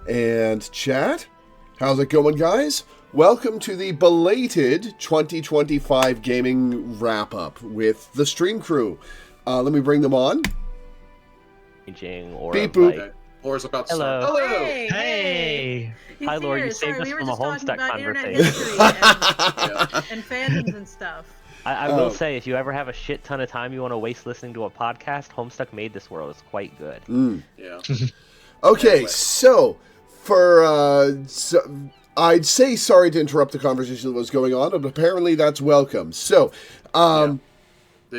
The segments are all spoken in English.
And chat, how's it going, guys? Welcome to the belated 2025 gaming wrap-up with the stream crew. Let me bring them on. Beep boop. Laura's about to Hello. start. Hello. Hey. Hi, Laura. You saved us from a Homestuck conversation. And fandoms and stuff. I will say, if you ever have a shit ton of time you want to waste listening to a podcast, Homestuck Made This World is quite good. Yeah. Okay, so for I'd say sorry to interrupt the conversation that was going on, but apparently that's welcome. So,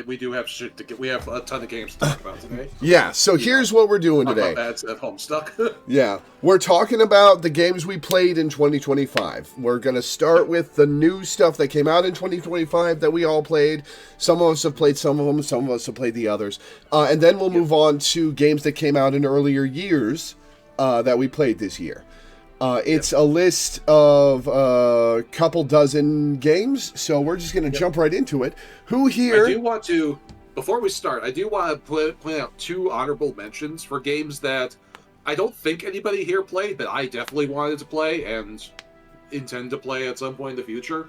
we do have shit to get. We have a ton of games to talk about today. Yeah, so here's what we're doing today. That's at Homestuck. Yeah, we're talking about the games we played in 2025. We're going to start with the new stuff that came out in 2025 that we all played. Some of us have played some of them, some of us have played the others. And then we'll move on to games that came out in earlier years that we played this year. It's a list of a couple dozen games, so we're just going to jump right into it. Who here... I do want to, before we start, I do want to point out two honorable mentions for games that I don't think anybody here played, but I definitely wanted to play and intend to play at some point in the future.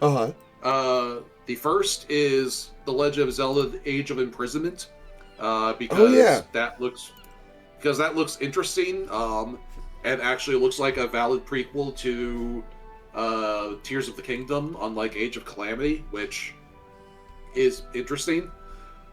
The first is The Legend of Zelda: Age of Imprisonment, because that looks interesting. And actually looks like a valid prequel to Tears of the Kingdom, unlike Age of Calamity, which is interesting.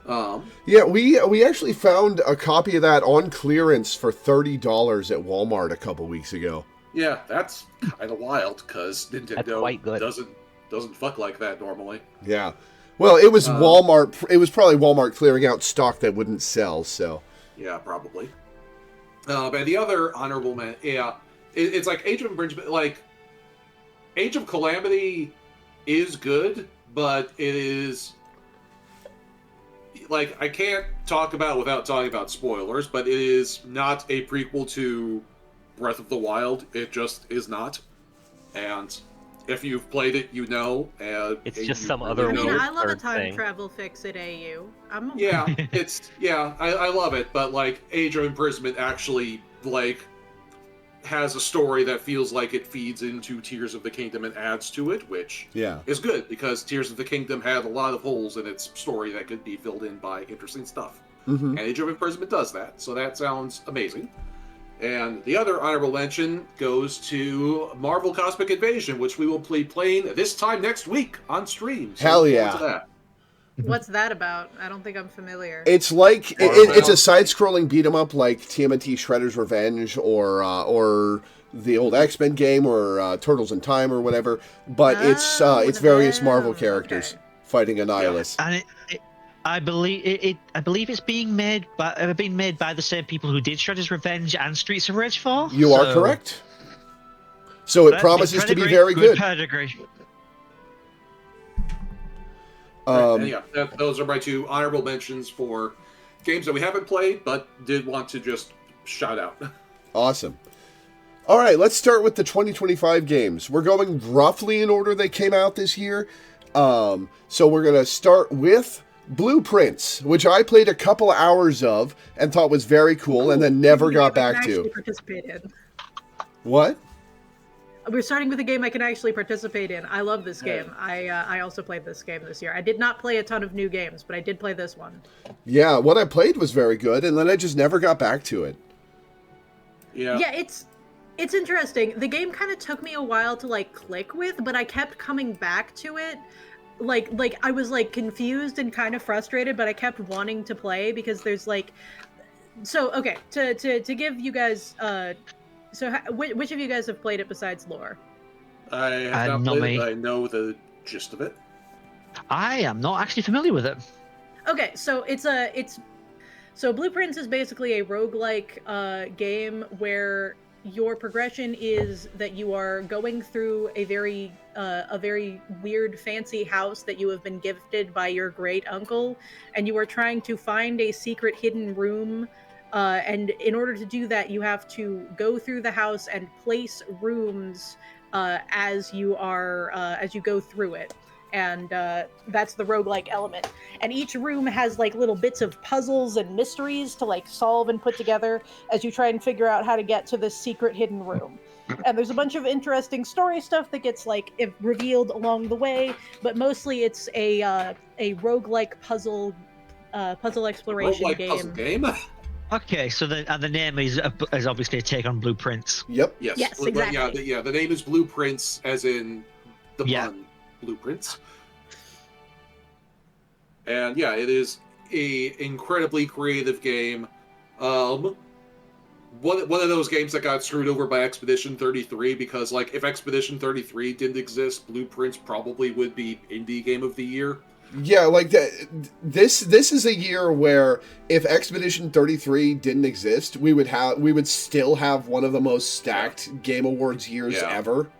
We actually found a copy of that on clearance for $30 at Walmart a couple weeks ago. Yeah, that's kind of wild, because Nintendo doesn't fuck like that normally. Yeah. Well, it was Walmart. It was probably Walmart clearing out stock that wouldn't sell, so... Yeah, probably. But the other honorable it's like Age of Imprisonment. Like, Age of Calamity is good, but it is like, I can't talk about without talking about spoilers. But it is not a prequel to Breath of the Wild. It just is not. And if you've played it, you know. It's just some other. I love a time travel fix at AU. I love it, but like Age of Imprisonment actually like has a story that feels like it feeds into Tears of the Kingdom and adds to it, which is good because Tears of the Kingdom had a lot of holes in its story that could be filled in by interesting stuff. And Age of Imprisonment does that, so that sounds amazing. And the other honorable mention goes to Marvel Cosmic Invasion, which we will be playing this time next week on stream. So hell yeah. What's that about? I don't think I'm familiar. It's like it's a side-scrolling beat-em-up like TMNT Shredder's Revenge or the old X-Men game or Turtles in Time or whatever, but it's various Marvel characters fighting a nihilist. And I believe it's being made by the same people who did Shredder's Revenge and Streets of Rage 4. You are correct. So it promises to be very good. Pedigree. Those are my two honorable mentions for games that we haven't played, but did want to just shout out. Awesome. All right, let's start with the 2025 games. We're going roughly in order they came out this year. So we're going to start with Blueprints, which I played a couple hours of and thought was very cool, and then never got back to. Participate in. What? We're starting with a game I can actually participate in. I love this game. I also played this game this year. I did not play a ton of new games, but I did play this one. Yeah, what I played was very good, and then I just never got back to it. Yeah, it's interesting. The game kind of took me a while to like click with, but I kept coming back to it. Like I was like confused and kind of frustrated, but I kept wanting to play because there's like, so okay, to give you guys, so which of you guys have played it besides Lore? I have not played it, but I know the gist of it. I am not actually familiar with it. Okay, so so Blueprints is basically a roguelike game where your progression is that you are going through a very weird fancy house that you have been gifted by your great uncle, and you are trying to find a secret hidden room, and in order to do that you have to go through the house and place rooms as you go through it. And that's the roguelike element. And each room has like little bits of puzzles and mysteries to like solve and put together as you try and figure out how to get to this secret hidden room. And there's a bunch of interesting story stuff that gets like revealed along the way, but mostly it's a roguelike puzzle exploration Roguelike puzzle game. Okay, so the name is obviously a take on Blueprints. Yep. Yes. Yes, Well, exactly. yeah. The name is Blueprints, as in the pun Blueprints. And yeah, it is a incredibly creative game. One of those games that got screwed over by Expedition 33, because like if Expedition 33 didn't exist, Blueprints probably would be Indie Game of the Year. Yeah, like that. This is a year where if Expedition 33 didn't exist, we would still have one of the most stacked Game Awards years ever.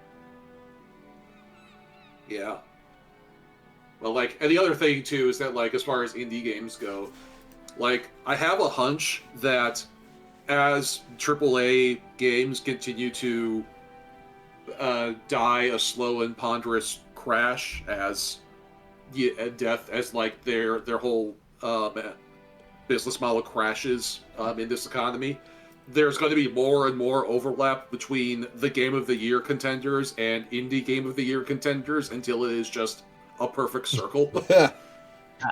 Yeah. Well, like, and the other thing too is that, like, as far as indie games go, like, I have a hunch that as AAA games continue to die a slow and ponderous crash as death, as like their whole business model crashes in this economy, there's going to be more and more overlap between the Game of the Year contenders and indie Game of the Year contenders until it is just a perfect circle.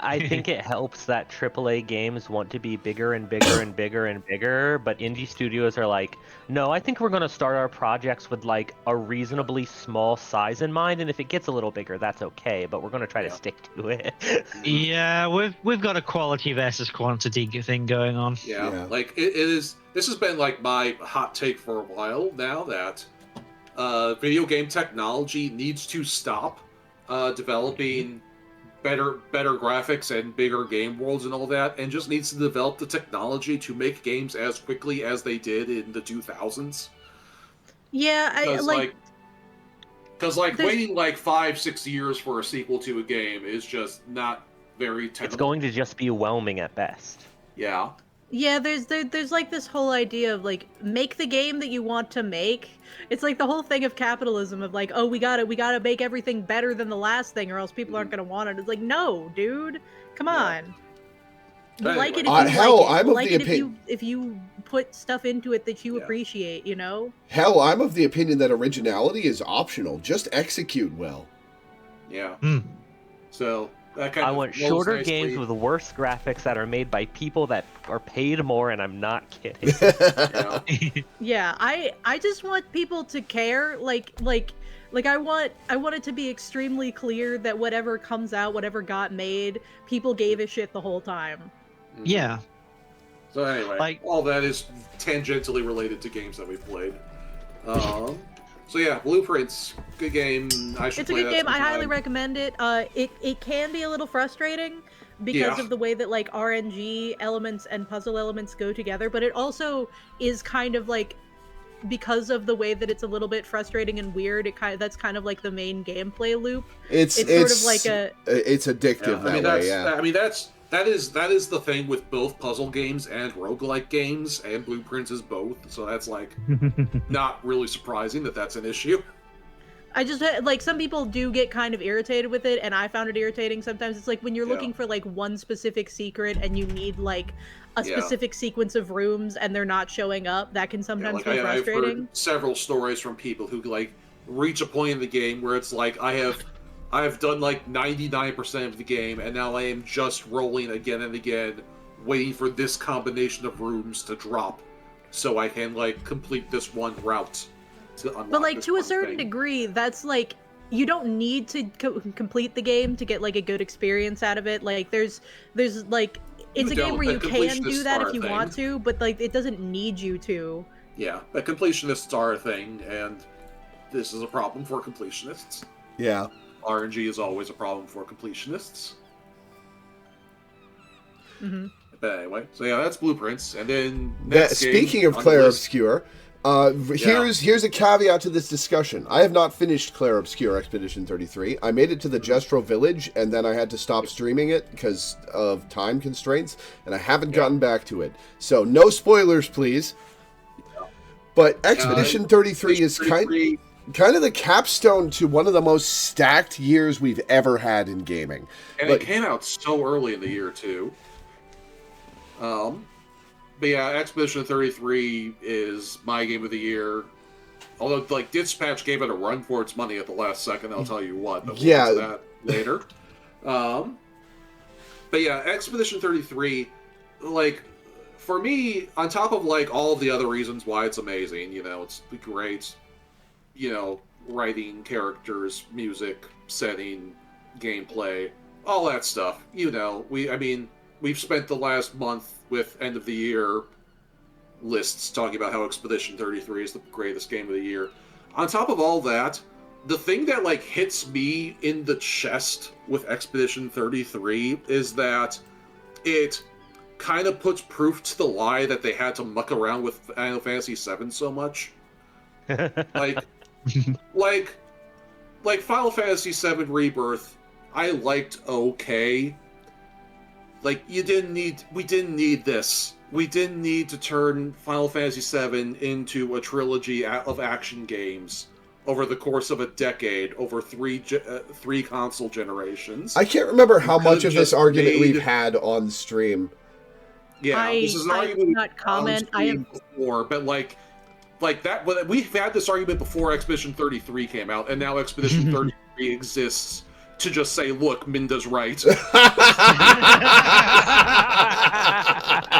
I think it helps that AAA games want to be bigger and bigger and bigger and bigger, but indie studios are like, no, I think we're going to start our projects with like a reasonably small size in mind, and if it gets a little bigger, that's okay, but we're going to try to stick to it. Yeah, we've got a quality versus quantity thing going on. Yeah. Like it is. This has been like my hot take for a while now, that video game technology needs to stop developing better graphics and bigger game worlds and all that, and just needs to develop the technology to make games as quickly as they did in the 2000s. Yeah, because waiting like 5-6 years for a sequel to a game is just not very tenable. It's going to just be whelming at best. Yeah. Yeah, there's like this whole idea of like, make the game that you want to make. It's like the whole thing of capitalism of like, oh, we gotta make everything better than the last thing or else people aren't gonna want it. It's like, no, dude, come on. You like it if you like it. Like it if you put stuff into it that you appreciate, you know? Hell, I'm of the opinion that originality is optional. Just execute well. Yeah. So that kind I of want rolls shorter nicely. games with worse graphics that are made by people that are paid more, and I'm not kidding. Yeah, I just want people to care. Like I want it to be extremely clear that whatever comes out, whatever got made, people gave a shit the whole time. Yeah. So anyway, all that is tangentially related to games that we've played. So yeah, Blueprints, good game. It's a good game. I highly recommend it. It can be a little frustrating because of the way that like RNG elements and puzzle elements go together, but it also is kind of like, because of the way that it's a little bit frustrating and weird, that's kind of like the main gameplay loop. It's sort of like it's addictive that way. Yeah. I mean that is the thing with both puzzle games and roguelike games, and Blueprints is both. So that's like not really surprising that that's an issue. I just like, some people do get kind of irritated with it, and I found it irritating sometimes. It's like when you're looking for like one specific secret and you need like a specific sequence of rooms and they're not showing up, that can sometimes feel frustrating. I've heard several stories from people who like reach a point in the game where it's like, I have done like 99% of the game, and now I am just rolling again and again, waiting for this combination of rooms to drop so I can like complete this one route. But like, to a certain degree, that's like, you don't need to complete the game to get like a good experience out of it. Like there's like, it's a game where you can do that if you want to, but like it doesn't need you to. Yeah, the completionists are a thing, and this is a problem for completionists. Yeah. RNG is always a problem for completionists. But anyway, so yeah, that's Blueprints, and then speaking of Clair Obscur, here's a caveat to this discussion. I have not finished Clair Obscur Expedition 33. I made it to the Jestro Village, and then I had to stop streaming it because of time constraints, and I haven't gotten back to it. So no spoilers, please. But Expedition 33 is kind of the capstone to one of the most stacked years we've ever had in gaming. And it came out so early in the year, too. But yeah, Expedition 33 is my game of the year Although, like, Dispatch gave it a run for its money at the last second, I'll tell you what. But we'll Yeah. get to that later. But yeah, Expedition 33, like, for me, on top of, like, all of the other reasons why it's amazing, you know, it's great, you know, writing, characters, music, setting, gameplay, all that stuff. You know, we've spent the last month with end of the year lists talking about how Expedition 33 is the greatest game of the year. On top of all that, the thing that, like, hits me in the chest with Expedition 33 is that it kind of puts proof to the lie that they had to muck around with Final Fantasy VII so much. like Final Fantasy VII Rebirth, I liked okay. Like, we didn't need this. We didn't need to turn Final Fantasy VII into a trilogy of action games over the course of a decade, over three console generations. I can't remember how much of this argument we've had on stream. Yeah, this is an argument we've not comment. I have before, but like that. But we've had this argument before Expedition 33 came out, and now Expedition 33 exists to just say, "Look, Minda's right."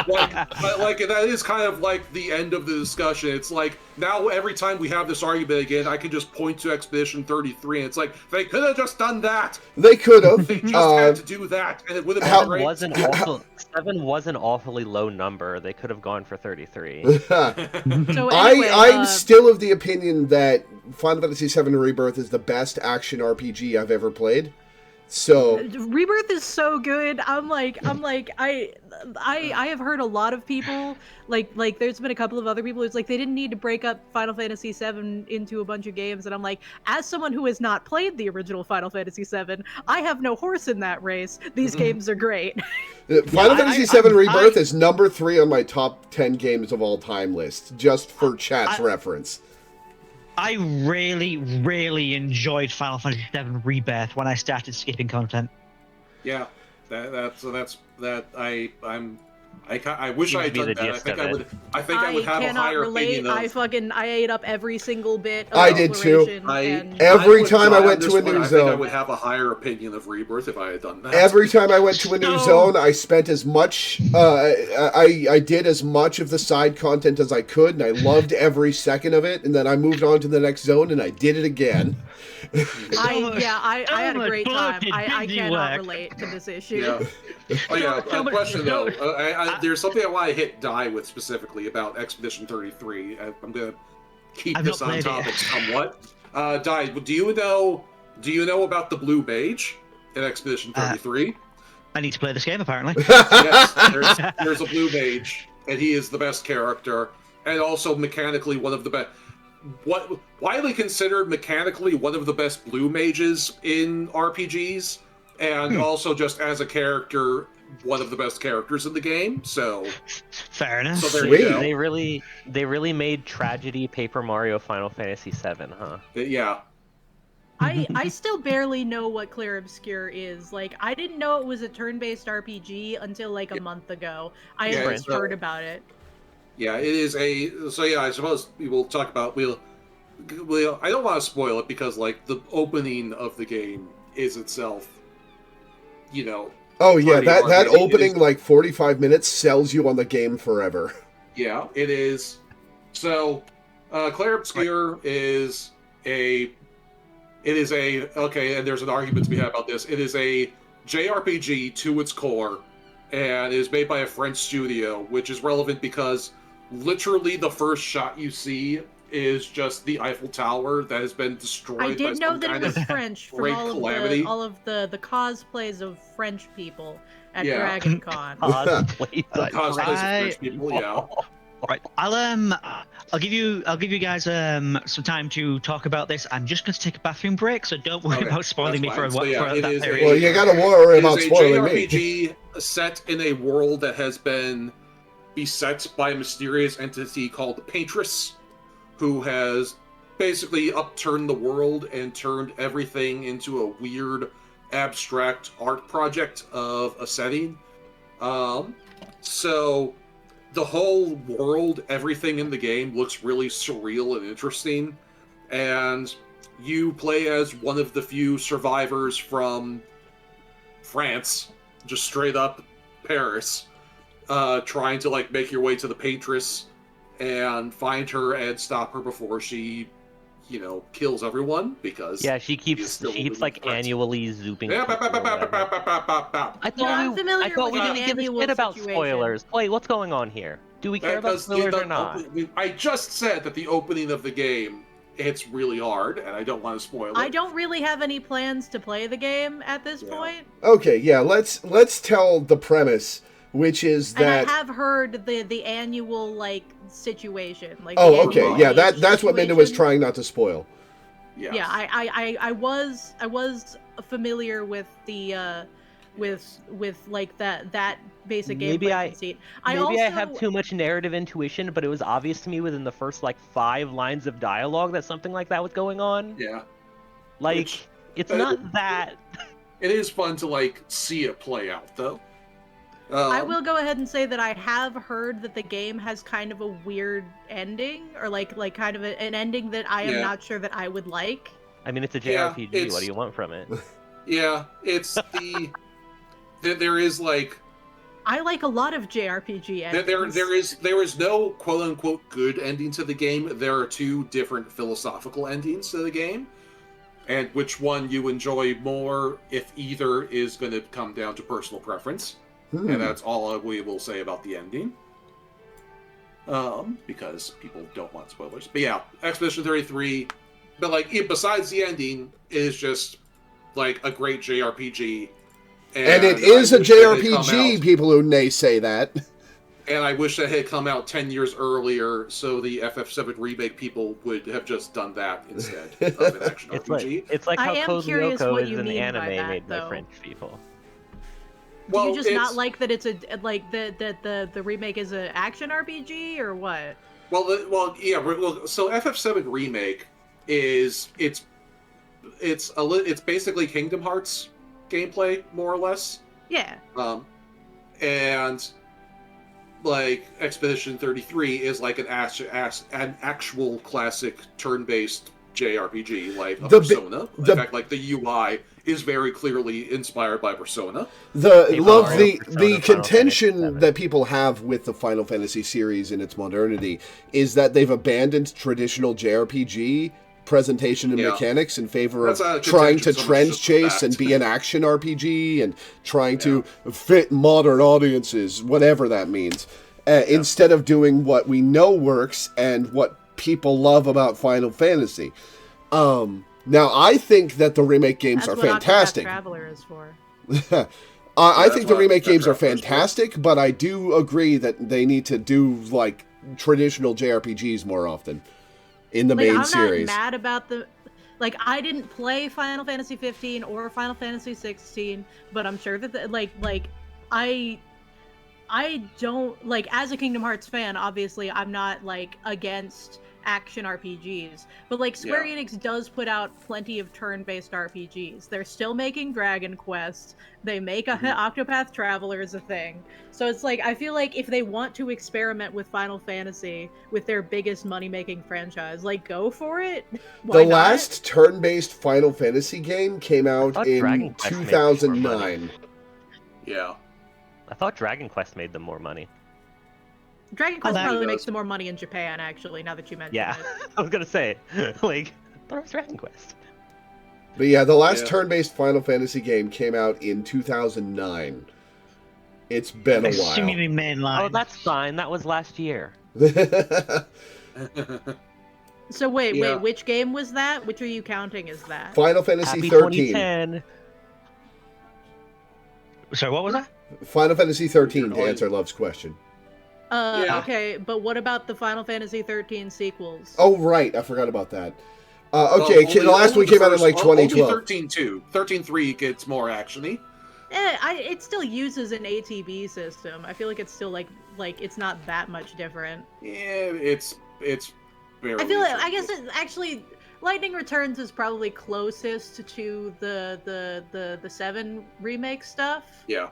like that is kind of like the end of the discussion. It's like now every time we have this argument again, I can just point to Expedition 33, and it's like they could have just done that. They could have. They just had to do that, and it would have been great. 7 was an awfully low number. They could have gone for 33. So anyway, I'm still of the opinion that Final Fantasy VII Rebirth is the best action RPG I've ever played. So Rebirth is so good. I have heard a lot of people like there's been a couple of other people who's like they didn't need to break up Final Fantasy VII into a bunch of games, and I'm like, as someone who has not played the original Final Fantasy VII, I have no horse in that race. These games are great. Final Fantasy VII Rebirth is number 3 on my top 10 games of all time list, just for chat's reference. I really, really enjoyed Final Fantasy VII Rebirth when I started skipping content. Yeah, I wish I had done that. I think I would have a higher opinion of... I ate up every single bit of I did too. Every time I went to a new zone, I would have a higher opinion of Rebirth if I had done that. Every time I went to a new zone, I spent as much. I did as much of the side content as I could, and I loved every second of it. And then I moved on to the next zone, and I did it again. I had a great time. I cannot relate to this issue. Yeah. Oh yeah. Question though. There's something I want to hit die with specifically about Expedition 33. I'm gonna keep this on topic somewhat. Die. Do you know about the Blue Mage in Expedition 33? I need to play this game apparently. Yes. There's a Blue Mage, and he is the best character, and also mechanically one of the best. Widely considered mechanically one of the best blue mages in RPGs, and also just as a character, one of the best characters in the game. So fair enough. So there you go. They really made tragedy Paper Mario Final Fantasy VII, huh? Yeah. I still barely know what Clair Obscur is. Like, I didn't know it was a turn-based RPG until like a month ago. I had heard about it. Yeah, it is a. So yeah, I suppose we will talk about. We'll. I don't want to spoil it because like the opening of the game is itself, you know. Oh yeah, that opening like 45 minutes sells you on the game forever. Yeah, it is. So, Clair Obscur is a. It is a okay, and there's an argument to be had about this. It is a JRPG to its core, and is made by a French studio, which is relevant because literally the first shot you see is just the Eiffel Tower that has been destroyed. I did know that it was French from all of the cosplays of French people at Dragon Con. Cosplays of French people, yeah. All right, I'll give you guys some time to talk about this. I'm just going to take a bathroom break, so don't worry about spoiling me for that period. Well, you got to worry about spoiling me. It is a JRPG set in a world that has been beset by a mysterious entity called the Paintress, who has basically upturned the world and turned everything into a weird, abstract art project of a setting. So the whole world, everything in the game looks really surreal and interesting. and you play as one of the few survivors from France, just straight up Paris, trying to like make your way to the Paintress and find her and stop her before she, kills everyone, because she keeps like annually zooping. Yeah, I thought we didn't give a shit about spoilers. Wait, what's going on here? Do we care about spoilers or not? I just said that the opening of the game hits really hard, and I don't want to spoil it. I don't really have any plans to play the game at this point. Okay, yeah, let's tell the premise, which is that... And I have heard the annual, situation. Okay, yeah, that's what Minda was trying not to spoil. Yes. Yeah, I was familiar with the with that basic gameplay conceit. Maybe I have too much narrative intuition, but it was obvious to me within the first 5 lines of dialogue that something like that was going on. Yeah. It's not that. It is fun to see it play out, though. I will go ahead and say that I have heard that the game has kind of a weird ending, or kind of an ending that I am not sure that I would like. I mean, it's a JRPG. What do you want from it? Yeah, it's there is I like a lot of JRPG endings. There is no quote unquote good ending to the game. There are 2 different philosophical endings to the game, and which one you enjoy more, if either, is going to come down to personal preference. And that's all we will say about the ending. Because people don't want spoilers. But yeah, Expedition 33, but besides the ending, is just a great JRPG. And it is a JRPG, people who naysay that. And I wish that had come out 10 years earlier, so the FF7 remake people would have just done that instead of an action RPG. It's like how Cozy Yoko is an anime made by though. French people. Do you just not like that it's that the remake is an action RPG, or what? So FF7 remake is it's basically Kingdom Hearts gameplay, more or less. Yeah. And Expedition 33 is an actual classic turn-based JRPG, Persona. In fact, the UI is very clearly inspired by Persona. The contention that people have with the Final Fantasy series in its modernity is that they've abandoned traditional JRPG presentation and mechanics in favor of trying to trend chase and be an action RPG and trying to fit modern audiences, whatever that means, instead of doing what we know works and what people love about Final Fantasy. Now, I think that the remake games are fantastic. That's what Octopath Traveler is for. I think the remake games are fantastic, but I do agree that they need to do traditional JRPGs more often in the main series. I'm not mad about the I didn't play Final Fantasy 15 or Final Fantasy 16, but I'm sure that I don't as a Kingdom Hearts fan, obviously I'm not against action RPGs, but Square Enix does put out plenty of turn-based RPGs. They're still making Dragon Quest. They make Octopath Traveler as a thing. So it's I feel if they want to experiment with Final Fantasy, with their biggest money-making franchise, go for it. The last turn-based Final Fantasy game came out in 2009. Yeah. I thought Dragon Quest made them more money. Dragon Quest probably makes them more money in Japan, actually, now that you mention it. I was gonna say, I thought it was Dragon Quest. But yeah, the last turn-based Final Fantasy game came out in 2009. It's been a while. Assuming mainline. Oh, that's fine. That was last year. So wait, which game was that? Which are you counting as that? Final Fantasy Happy 13. 2010. Sorry, what was that? Final Fantasy 13, to answer Love's question. Okay, but what about the Final Fantasy 13 sequels? Oh, right. I forgot about that. The last one came out in 2012. Only 13.2. 13.3 gets more action-y. It still uses an ATB system. I feel like it's still it's not that much different. Yeah, it's very. I feel I guess actually Lightning Returns is probably closest to the 7 remake stuff. Yeah.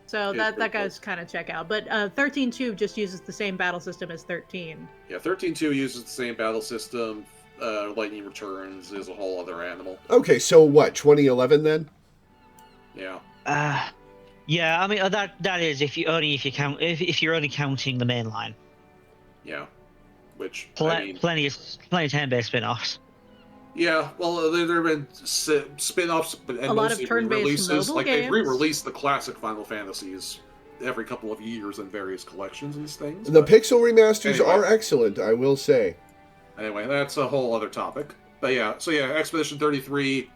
So that guy's kind of check out. But 13.2 just uses the same battle system as 13. Yeah, 13.2 uses the same battle system. Lightning Returns is a whole other animal. Okay, so what? 2011 then? Yeah. Yeah, I mean that is if you're only counting the main line. Yeah. Which plenty of turn-based spin-offs. Yeah, well, there have been spin-offs, and a lot of turn-based re-releases. mobile They games. re-release the classic Final Fantasies every couple of years in various collections and things. The pixel remasters are excellent, I will say. Anyway, that's a whole other topic. But yeah, Expedition 33,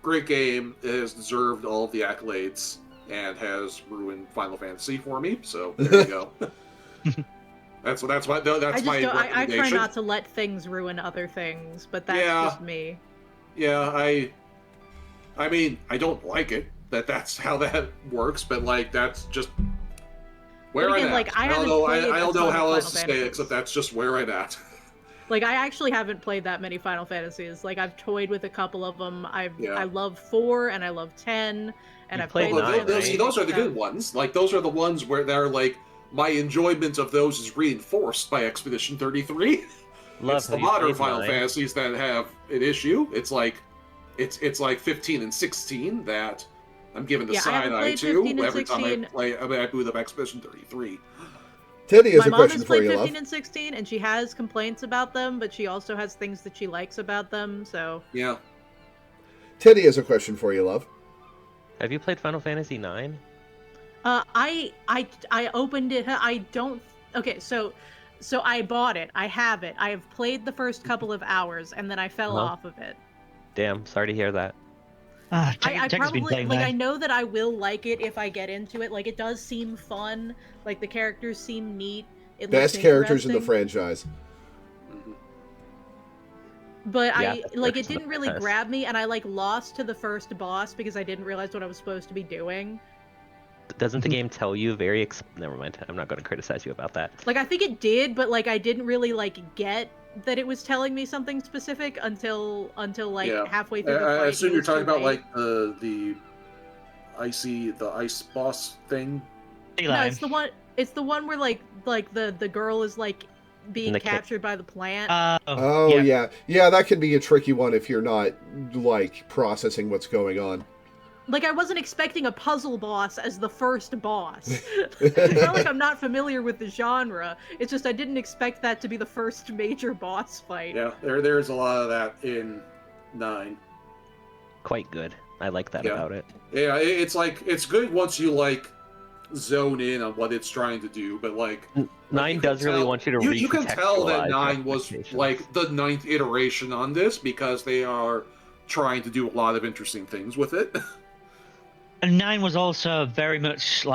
great game. It has deserved all of the accolades and has ruined Final Fantasy for me. So there you go. That's my recommendation. I try not to let things ruin other things, but that's just me. Yeah, I mean, I don't like it that's how that works, but like that's just where I'm at. Like, I don't know how else to say it, except that's just where I'm at. Like, I actually haven't played that many Final Fantasies. Like, I've toyed with a couple of them. I love 4 and I love 10, and I've played 9. Those are the good ones. Like, those are the ones where they're like, my enjoyment of those is reinforced by Expedition 33. It's the modern Final Fantasies that have an issue. It's like 15 and 16 that I'm giving the side eye to every time I boot up Expedition 33. Teddy has a question for you, My mom has played 15 love. and 16, and she has complaints about them, but she also has things that she likes about them, so... Yeah. Teddy has a question for you, love. Have you played Final Fantasy 9? I opened it. I don't. Okay, so I bought it. I have it. I have played the first couple of hours, and then I fell off of it. Damn, sorry to hear that. I probably I know that I will like it if I get into it. Like, it does seem fun. Like, the characters seem neat. Best characters in the franchise. But it didn't really grab me, and I lost to the first boss because I didn't realize what I was supposed to be doing. Doesn't the game tell you never mind, I'm not going to criticize you about that. Like, I think it did, but I didn't really get that it was telling me something specific until halfway through the fight. I assume you're talking about the ice boss thing. No, it's the one where the girl is being captured by the plant. Yeah, that can be a tricky one if you're not processing what's going on. Like, I wasn't expecting a puzzle boss as the first boss. It's not like I'm not familiar with the genre. It's just I didn't expect that to be the first major boss fight. Yeah, there's a lot of that in 9. Quite good. I like that about it. Yeah, it's good once you zone in on what it's trying to do, but 9 does really want you to you can tell that 9 was the 9th iteration on this because they are trying to do a lot of interesting things with it. And 9 was also very much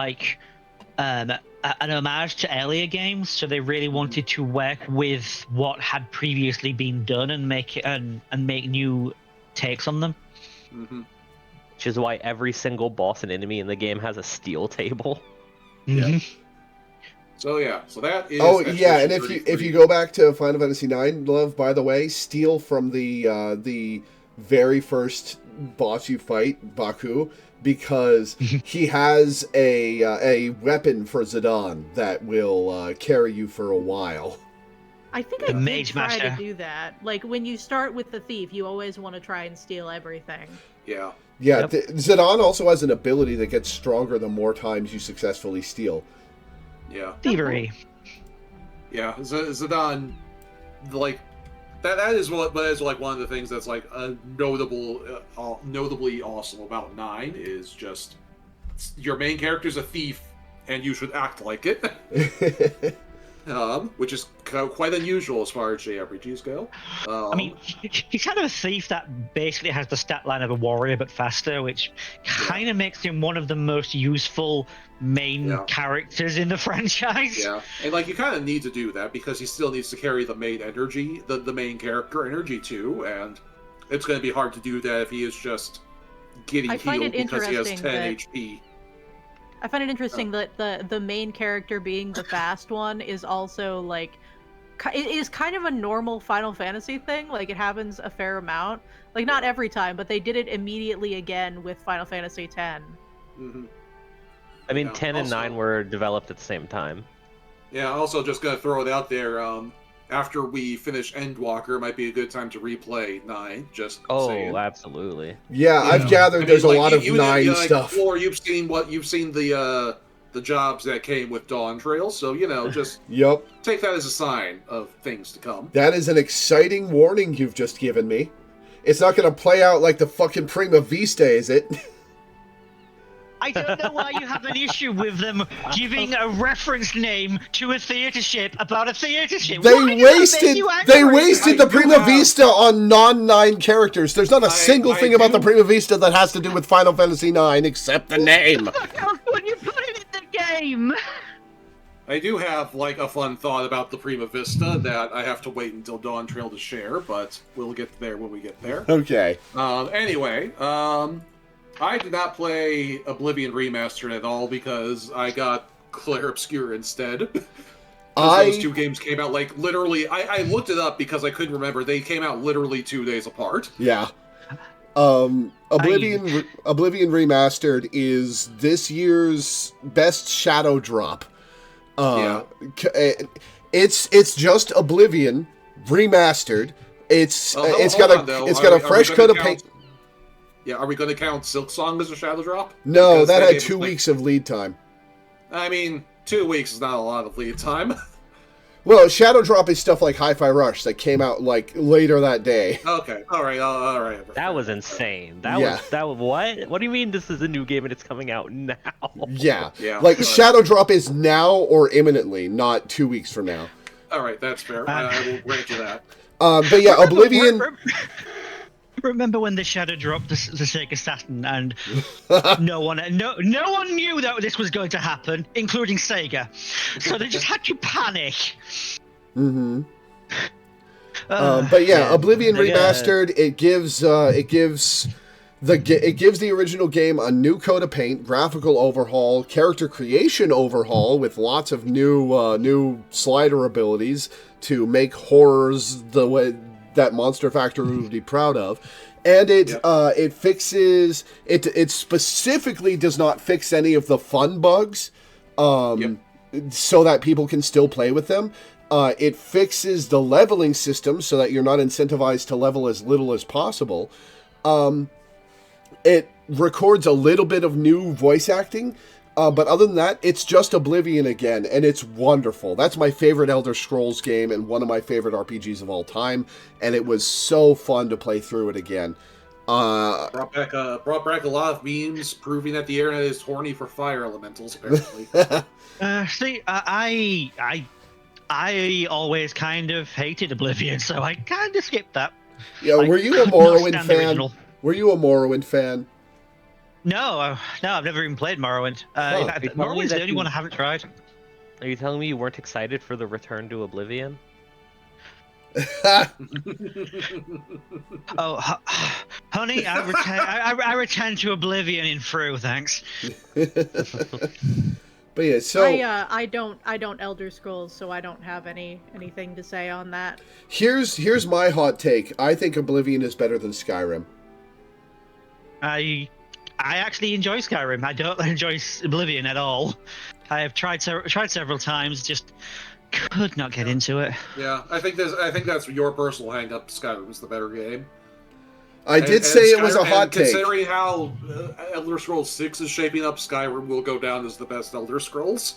an homage to earlier games, so they really wanted to work with what had previously been done and make new takes on them. Mm-hmm. Which is why every single boss and enemy in the game has a steel table. Yeah. So that is. Oh yeah, and if you go back to Final Fantasy IX, love, by the way, steal from the very first boss you fight, Baku, because he has a weapon for Zidane that will carry you for a while. I think I did try to do that. When you start with the thief, you always want to try and steal everything. Yeah. Yeah, yep. Zidane also has an ability that gets stronger the more times you successfully steal. Yeah. Thievery. Yeah, Zidane, that is one of the things that's notably awesome about 9 is just your main character's a thief and you should act like it. Which is quite unusual as far as JRPGs go. I mean, he's kind of a thief that basically has the stat line of a warrior but faster, which kind of makes him one of the most useful main characters in the franchise. Yeah, and you kind of need to do that because he still needs to carry the main energy, the main character energy too, and it's going to be hard to do that if he is just getting healed because he has 10 HP. I find it interesting that the main character being the fast one is also it is kind of a normal Final Fantasy thing. It happens a fair amount. Not every time, but they did it immediately again with Final Fantasy X. Mm-hmm. I mean, 10 and 9 were developed at the same time. Yeah, also just gonna throw it out there. after we finish Endwalker, might be a good time to replay 9. Just Oh, saying. absolutely. Yeah, You I've know, gathered I mean, there's a like, lot of you, 9 like, stuff. Floor, you've seen the jobs that came with Dawn Trail, so just Yep. take that as a sign of things to come. That is an exciting warning you've just given me. It's not going to play out like the fucking Prima Vista, is it? I don't know why you have an issue with them giving a reference name to a theater ship about a theater ship. They Why does that wasted make you angry? they wasted the I do Prima have- Vista on non-9 characters. There's not a single I thing about the do- Prima Vista that has to do with Final Fantasy IX except the name. What else would you put it in the game? I do have like a fun thought about the Prima Vista that I have to wait until Dawn Trail to share, but we'll get there when we get there. Okay. Anyway, I did not play Oblivion Remastered at all because I got Clair Obscur instead. Those two games came out like literally. I looked it up because I couldn't remember. They came out literally 2 days apart. Yeah. Oblivion Remastered is this year's best shadow drop. It's just Oblivion Remastered. It's got a fresh coat of paint. Yeah, are we going to count Silk Song as a shadow drop? No, Because that they had gave 2 us, like- weeks of lead time. I mean, 2 weeks is not a lot of lead time. Well, Shadow Drop is stuff like Hi-Fi Rush that came out like later that day. Okay, all right. That was insane. That Yeah. was what? What do you mean this is a new game and it's coming out now? Yeah. Yeah, Like right. Shadow Drop is now or imminently, not 2 weeks from now. All right, that's fair. I will grant you that. But yeah, Oblivion. Remember when the shadow dropped the Sega Saturn and no one knew that this was going to happen, including Sega. So they just had to panic. Mm-hmm. But yeah, Oblivion Remastered. It gives the original game a new coat of paint, graphical overhaul, character creation overhaul with lots of new slider abilities to make horrors the way that Monster Factory would be proud of. And it fixes it specifically does not fix any of the fun bugs so that people can still play with them. It fixes the leveling system so that you're not incentivized to level as little as possible. It records a little bit of new voice acting, but other than that, it's just Oblivion again, and it's wonderful. That's my favorite Elder Scrolls game and one of my favorite RPGs of all time, and it was so fun to play through it again. Brought back a lot of memes proving that the internet is horny for fire elementals. Apparently, See, I always kind of hated Oblivion, so I kind of skipped that. Yeah, Like, were you a could not Morrowind stand the fan? original. Were you a Morrowind fan? No, I've never even played Morrowind. Oh, In fact, you're telling me Morrowind's the that only you- one I haven't tried. Are you telling me you weren't excited for the return to Oblivion? Oh, honey, I return to Oblivion in through, thanks. But yeah, so I don't Elder Scrolls, so I don't have anything to say on that. here's my hot take. I think Oblivion is better than Skyrim. I actually enjoy Skyrim. I don't enjoy Oblivion at all. I have tried several times, just could not get into it. yeah, I think that's your personal hang-up. Skyrim's the better game. I did say it was a Skyrim- hot and take. Considering how Elder Scrolls 6 is shaping up, Skyrim will go down as the best Elder Scrolls.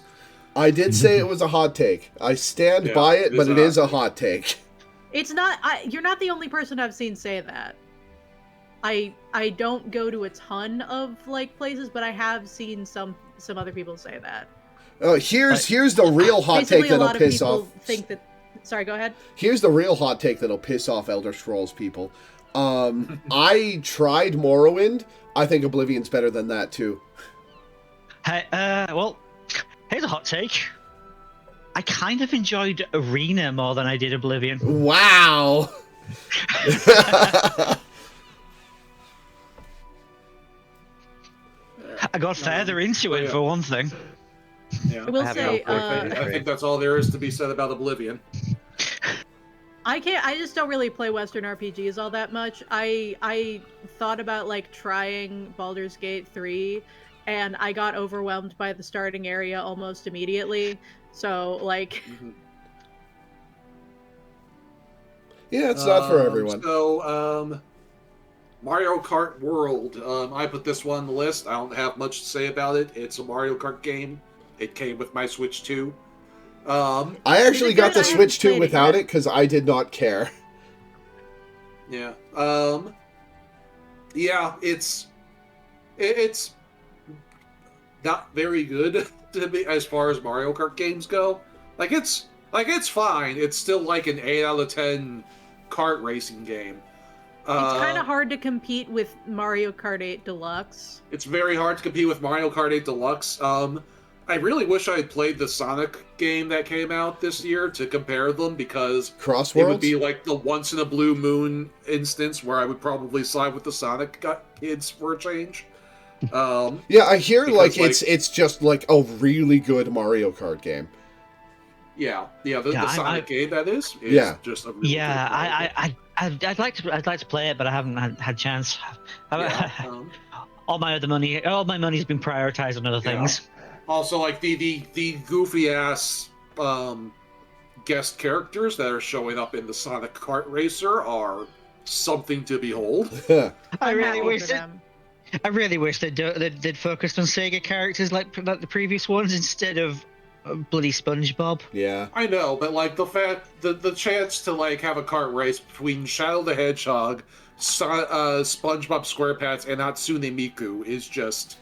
I did say it was a hot take. I stand Yeah, by it, it but is it a is a hot hot take. It's not. You're not the only person I've seen say that. I don't go to a ton of like places, but I have seen some other people say that. Here's the real hot Basically, take a that'll lot of piss people off. think that. Sorry, go ahead. Here's the real hot take that'll piss off Elder Scrolls people. I tried Morrowind. I think Oblivion's better than that too. Hey, well, here's a hot take. I kind of enjoyed Arena more than I did Oblivion. Wow. I got further into it, yeah. for one thing. Yeah, I will have say, no I think that's all there is to be said about Oblivion. I just don't really play Western RPGs all that much. I thought about like trying Baldur's Gate 3, and I got overwhelmed by the starting area almost immediately. So like, Yeah, it's not for everyone. So, Mario Kart World. I put this one on the list. I don't have much to say about it. It's a Mario Kart game. It came with my Switch 2. I actually got the Switch 2 without it because I did not care. Yeah. Yeah, it's not very good to be as far as Mario Kart games go. It's fine. It's still like an 8 out of 10 kart racing game. It's kind of hard to compete with Mario Kart 8 Deluxe. It's very hard to compete with Mario Kart 8 Deluxe. I really wish I had played the Sonic game that came out this year to compare them, because it would be like the once in a blue moon instance where I would probably side with the Sonic kids for a change. Yeah, I hear it's just like a really good Mario Kart game. Yeah, the Sonic game that is just a really good I'd like to play it, but I haven't had chance. All my money's been prioritized on other things. Also, like the goofy ass guest characters that are showing up in the Sonic Kart Racer are something to behold. I really wish they'd focused on Sega characters like the previous ones instead of bloody SpongeBob. Yeah, I know, but like the chance to like have a kart race between Shadow the Hedgehog, SpongeBob SquarePants, and Hatsune Miku is just,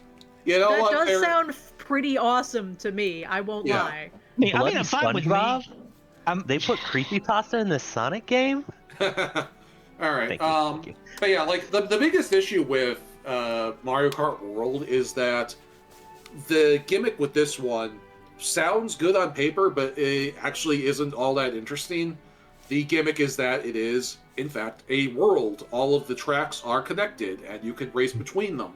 that does sound pretty awesome to me. I won't lie. I'm fine with me. They put creepypasta in the Sonic game. All right. Thank you. But yeah, like the biggest issue with Mario Kart World is that the gimmick with this one sounds good on paper, but it actually isn't all that interesting. The gimmick is that it is, in fact, a world. All of the tracks are connected, and you can race between them.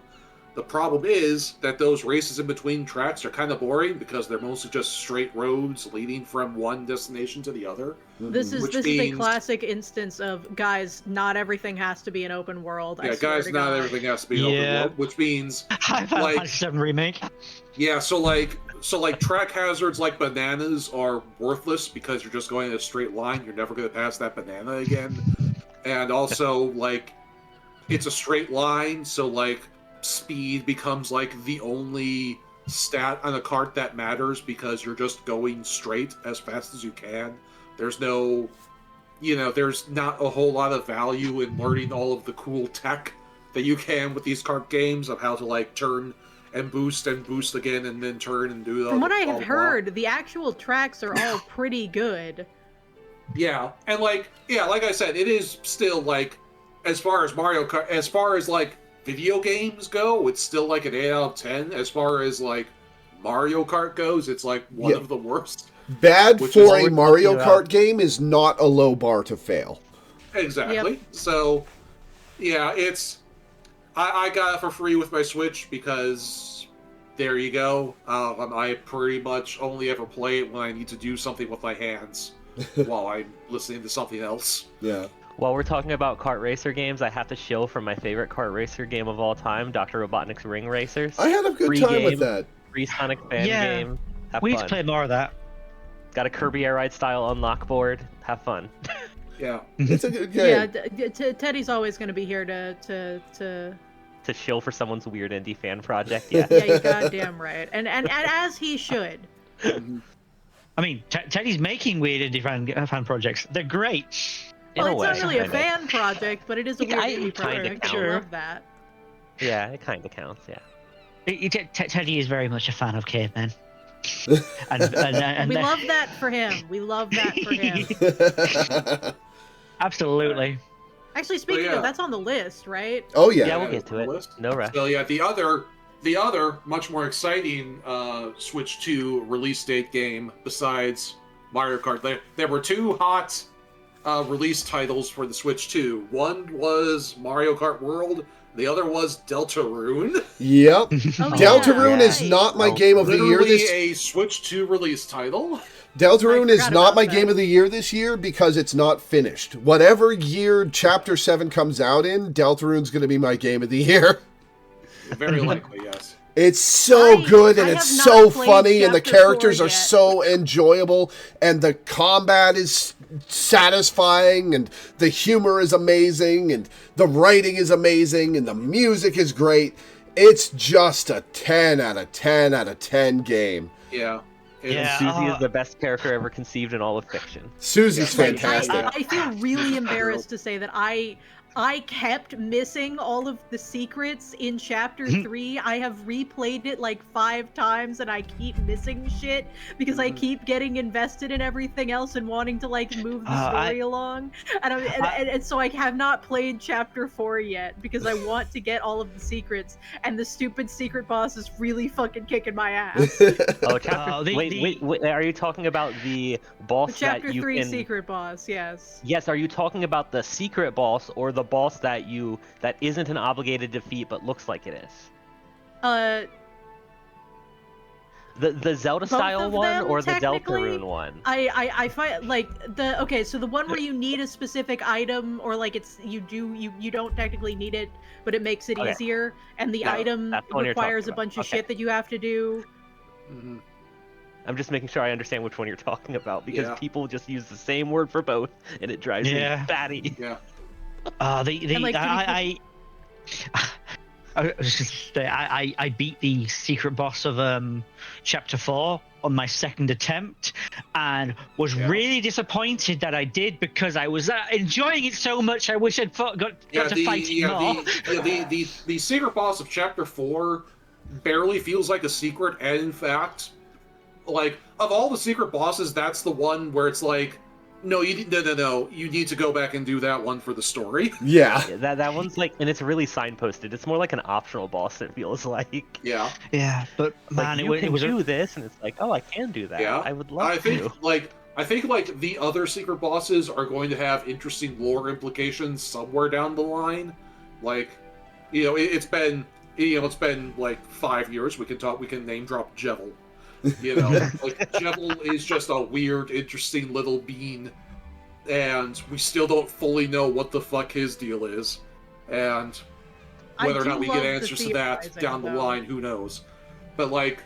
The problem is that those races in between tracks are kind of boring because they're mostly just straight roads leading from one destination to the other. This is a classic instance of, guys, not everything has to be an open world. Yeah, guys, not everything has to be an open world, which means Final 7 remake. Yeah, so track hazards like bananas are worthless because you're just going in a straight line. You're never going to pass that banana again. And also, like, it's a straight line, so like speed becomes like the only stat on a kart that matters because you're just going straight as fast as you can. There's no, there's not a whole lot of value in learning all of the cool tech that you can with these kart games of how to like turn and boost again and then turn and do that. From what I have heard, the actual tracks are all pretty good. Yeah, and like I said, it is still like, as far as Mario Kart, as far as like video games go, it's still like an 8 out of 10. As far as like Mario Kart goes, it's like one of the worst. Bad for a Mario Kart game is not a low bar to fail. Exactly. Yep. So, yeah, I got it for free with my Switch because there you go. I pretty much only ever play it when I need to do something with my hands while I'm listening to something else. Yeah. While we're talking about kart racer games, I have to shill from my favorite kart racer game of all time, Dr. Robotnik's Ring Racers. I had a good time with that. Free Sonic fan game. We need to play more of that. Got a Kirby Air Ride style unlock board. Have fun. Yeah. It's a good game. Yeah, Teddy's always going to be here to shill for someone's weird indie fan project. Yeah. Yeah, you're goddamn right. And as he should. I mean, Teddy's making weird indie fan projects. They're great. Well, it's not really a fan project, but it is a weird indie project. I love that. Yeah, it kind of counts, yeah. Teddy is very much a fan of cavemen. and we love that for him. We love that for him. Absolutely. Actually, speaking of, that's on the list, right? Oh, yeah. Yeah, we'll get to it. No rush. So, yeah, the other much more exciting Switch 2 release date game besides Mario Kart, there were two hot release titles for the Switch 2. One was Mario Kart World. The other was Deltarune. Yep. Deltarune is not my game of the year. A Switch 2 release title. Deltarune is not my game of the year this year because it's not finished. Whatever year Chapter 7 comes out in, Deltarune's going to be my game of the year. Very likely, yes. It's so good and I it's have so not played funny and the Chapter 4 characters are yet. so enjoyable and the combat is satisfying and the humor is amazing and the writing is amazing and the music is great. It's just a 10 out of 10 out of 10 game. Yeah. And Yeah, Susie is the best character ever conceived in all of fiction. Susie's Yeah. fantastic. I feel really embarrassed to say that I kept missing all of the secrets in chapter 3. I have replayed it like 5 times and I keep missing shit because I keep getting invested in everything else and wanting to like move the story along. And so I have not played chapter 4 yet because I want to get all of the secrets, and the stupid secret boss is really fucking kicking my ass. Oh, chapter. Wait, are you talking about the boss The chapter that you 3 can? secret boss, yes. Yes, are you talking about the secret boss or the boss that isn't an obligated defeat but looks like it is? The Zelda style of one them, or the technically? Deltarune one? I find like so the one where you need a specific item, or like you don't technically need it, but it makes it Okay. easier, and the Yeah, item that's the one you're requires a talking bunch about. of shit that you have to do. Mm-hmm. I'm just making sure I understand which one you're talking about because Yeah. people just use the same word for both, and it drives me batty. Yeah. And, like, I was just say, I beat the secret boss of chapter 4 on my second attempt, and was really disappointed that I did because I was enjoying it so much. I wish I'd got to fight it more. The secret boss of chapter 4 barely feels like a secret, and in fact, like, of all the secret bosses, that's the one where it's like, no, you need to go back and do that one for the story. Yeah. Yeah, that one's like, and it's really signposted. It's more like an optional boss. It feels like. Yeah. Yeah, but man, Like, it was do this, and it's like, oh, I can do that. Yeah. I would love I think to. like the other secret bosses are going to have interesting lore implications somewhere down the line. Like, it's been like 5 years. We can name drop Jevil. Like, Jevil is just a weird, interesting little bean, and we still don't fully know what the fuck his deal is, and whether or not we get answers to that down the line, who knows? But like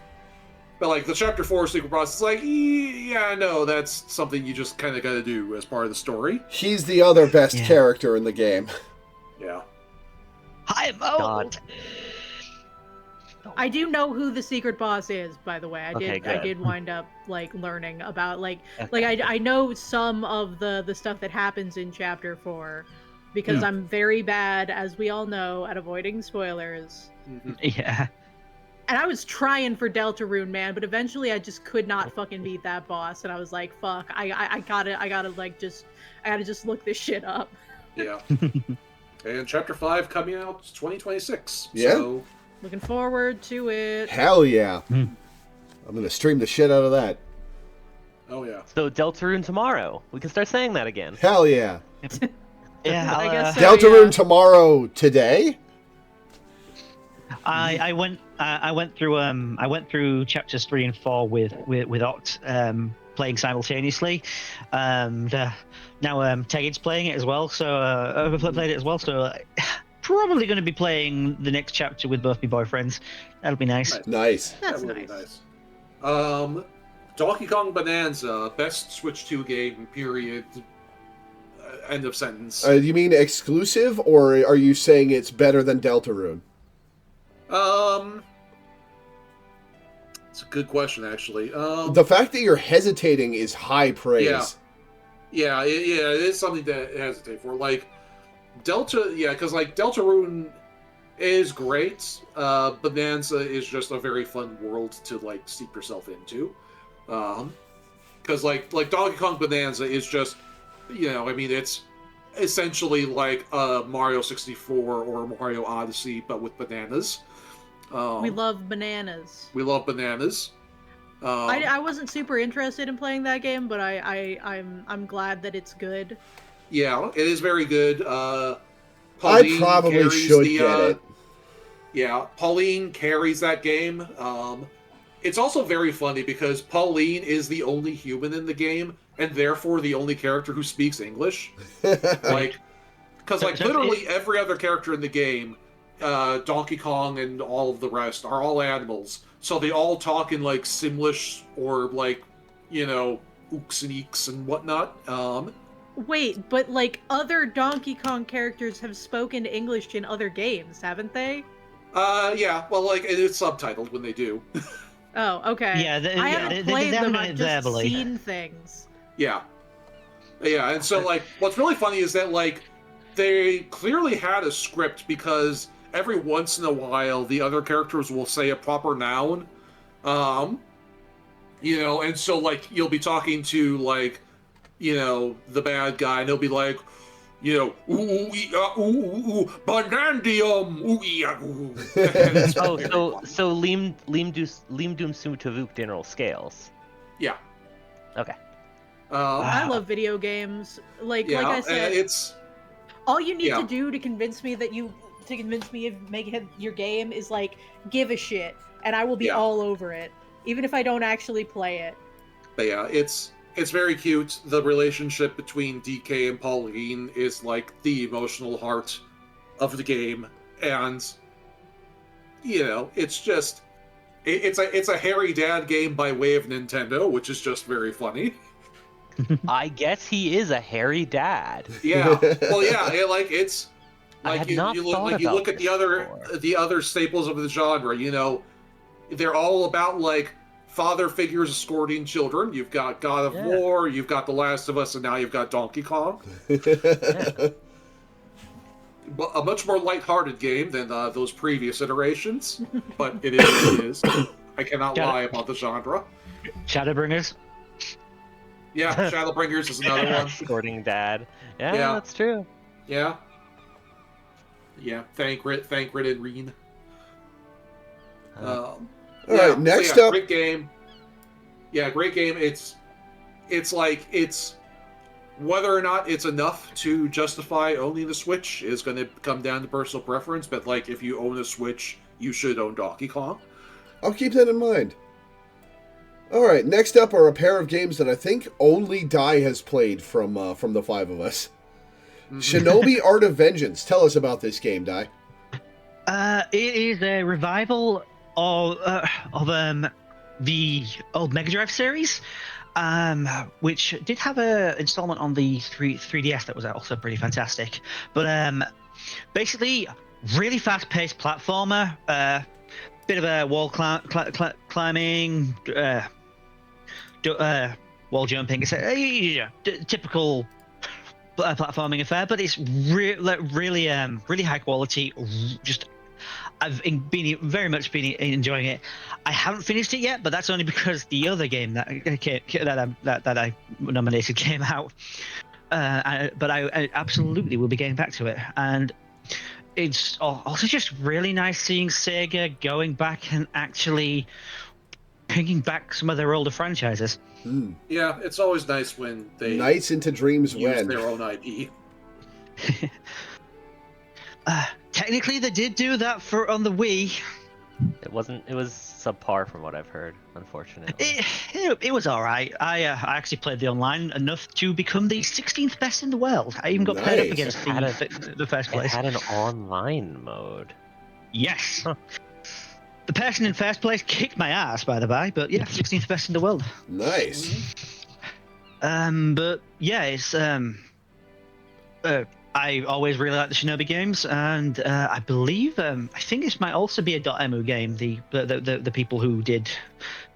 the chapter 4 secret boss is like, yeah, no, that's something you just kind of got to do as part of the story. He's the other best character in the game. Yeah. I'm old. I do know who the secret boss is, by the way. I Okay, did wind up like learning about I know some of the stuff that happens in chapter 4 because I'm very bad, as we all know, at avoiding spoilers. Yeah. And I was trying for Deltarune, man, but eventually I just could not fucking beat that boss, and I was like, fuck, I gotta just look this shit up. Yeah. And chapter 5 coming out 2026. Yeah. So Looking forward to it. Hell yeah. I'm gonna stream the shit out of that. oh yeah. So Deltarune tomorrow. We can start saying that again. Hell yeah. Yeah, I guess so. Deltarune tomorrow today? I went through chapters 3 and 4 with Oct playing simultaneously, and now Tegan's playing it as well. So I've played it as well. So probably going to be playing the next chapter with both my boyfriends. That'll be nice. Nice. That's That would be nice. nice. Donkey Kong Bonanza, best Switch 2 game, period. End of sentence. You mean exclusive, or are you saying it's better than Deltarune? It's a good question, actually. The fact that you're hesitating is high praise. Yeah, it is something to hesitate for. Like, because like Deltarune is great. Bonanza is just a very fun world to like steep yourself into. Because like Donkey Kong Bonanza is just, it's essentially like Mario 64 or Mario Odyssey, but with bananas. We love bananas. We love bananas. I wasn't super interested in playing that game, but I'm glad that it's good. Yeah, it is very good. I Pauline probably carries should get it. Yeah, Pauline carries that game. It's also very funny because Pauline is the only human in the game, and therefore the only character who speaks English. Because literally every other character in the game Donkey Kong and all of the rest are all animals. So they all talk in like Simlish or like, ooks and eeks and whatnot. Wait, but like other Donkey Kong characters have spoken English in other games, haven't they? Yeah, well, like it's subtitled when they do. Oh, okay. Yeah, I haven't played they them. haven't I've done it just verbally. seen things. Yeah. Yeah, and so like what's really funny is that like they clearly had a script because every once in a while the other characters will say a proper noun. And so like you'll be talking to like, the bad guy and he'll be like, banandium, So Lim Doom Su Tavuk General Scales. Yeah. Okay. I love video games. Like I said, it's all you need yeah. to do to convince me of making your game is like give a shit, and I will be all over it, even if I don't actually play it. But yeah, it's very cute. The relationship between DK and Pauline is like the emotional heart of the game, and it's just it's a hairy dad game by way of Nintendo, which is just very funny. I guess he is a hairy dad. Yeah. Well, yeah. It's like you look at the other staples of the genre. They're all about like father figures escorting children. You've got God of War, you've got The Last of Us, and now you've got Donkey Kong. A much more lighthearted game than those previous iterations, but it is what it is. I cannot lie about the genre. Shadowbringers. Yeah, Shadowbringers is another one. Escorting dad. Yeah, that's true. Yeah. Yeah, thank Rit and Reen. All right, next up. Great game. Yeah, great game. It's whether or not it's enough to justify owning the Switch is going to come down to personal preference. But like, if you own a Switch, you should own Donkey Kong. I'll keep that in mind. All right, next up are a pair of games that I think only Dai has played from the five of us. Shinobi Art of Vengeance. Tell us about this game, Dai. It is a revival of the old Mega Drive series, which did have an installment on the 3DS that was also pretty fantastic. But basically, really fast-paced platformer, bit of a wall climbing, wall jumping. It's a typical platforming affair, but it's really high quality. I've been very much enjoying it. I haven't finished it yet, but that's only because the other game that I nominated came out. But I absolutely will be getting back to it, and it's also just really nice seeing Sega going back and actually bringing back some of their older franchises. Yeah, it's always nice when they Nights into Dreams use their own IP. Technically, they did do that on the Wii. It was subpar from what I've heard, unfortunately. It was all right. I actually played the online enough to become the 16th best in the world. I even got paired up against the first place. It had an online mode. Yes. Huh. The person in first place kicked my ass, by the by, but yeah, 16th best in the world. Nice. But yeah, it's I always really like the Shinobi games, and I believe I think this might also be a .emu game. The people who did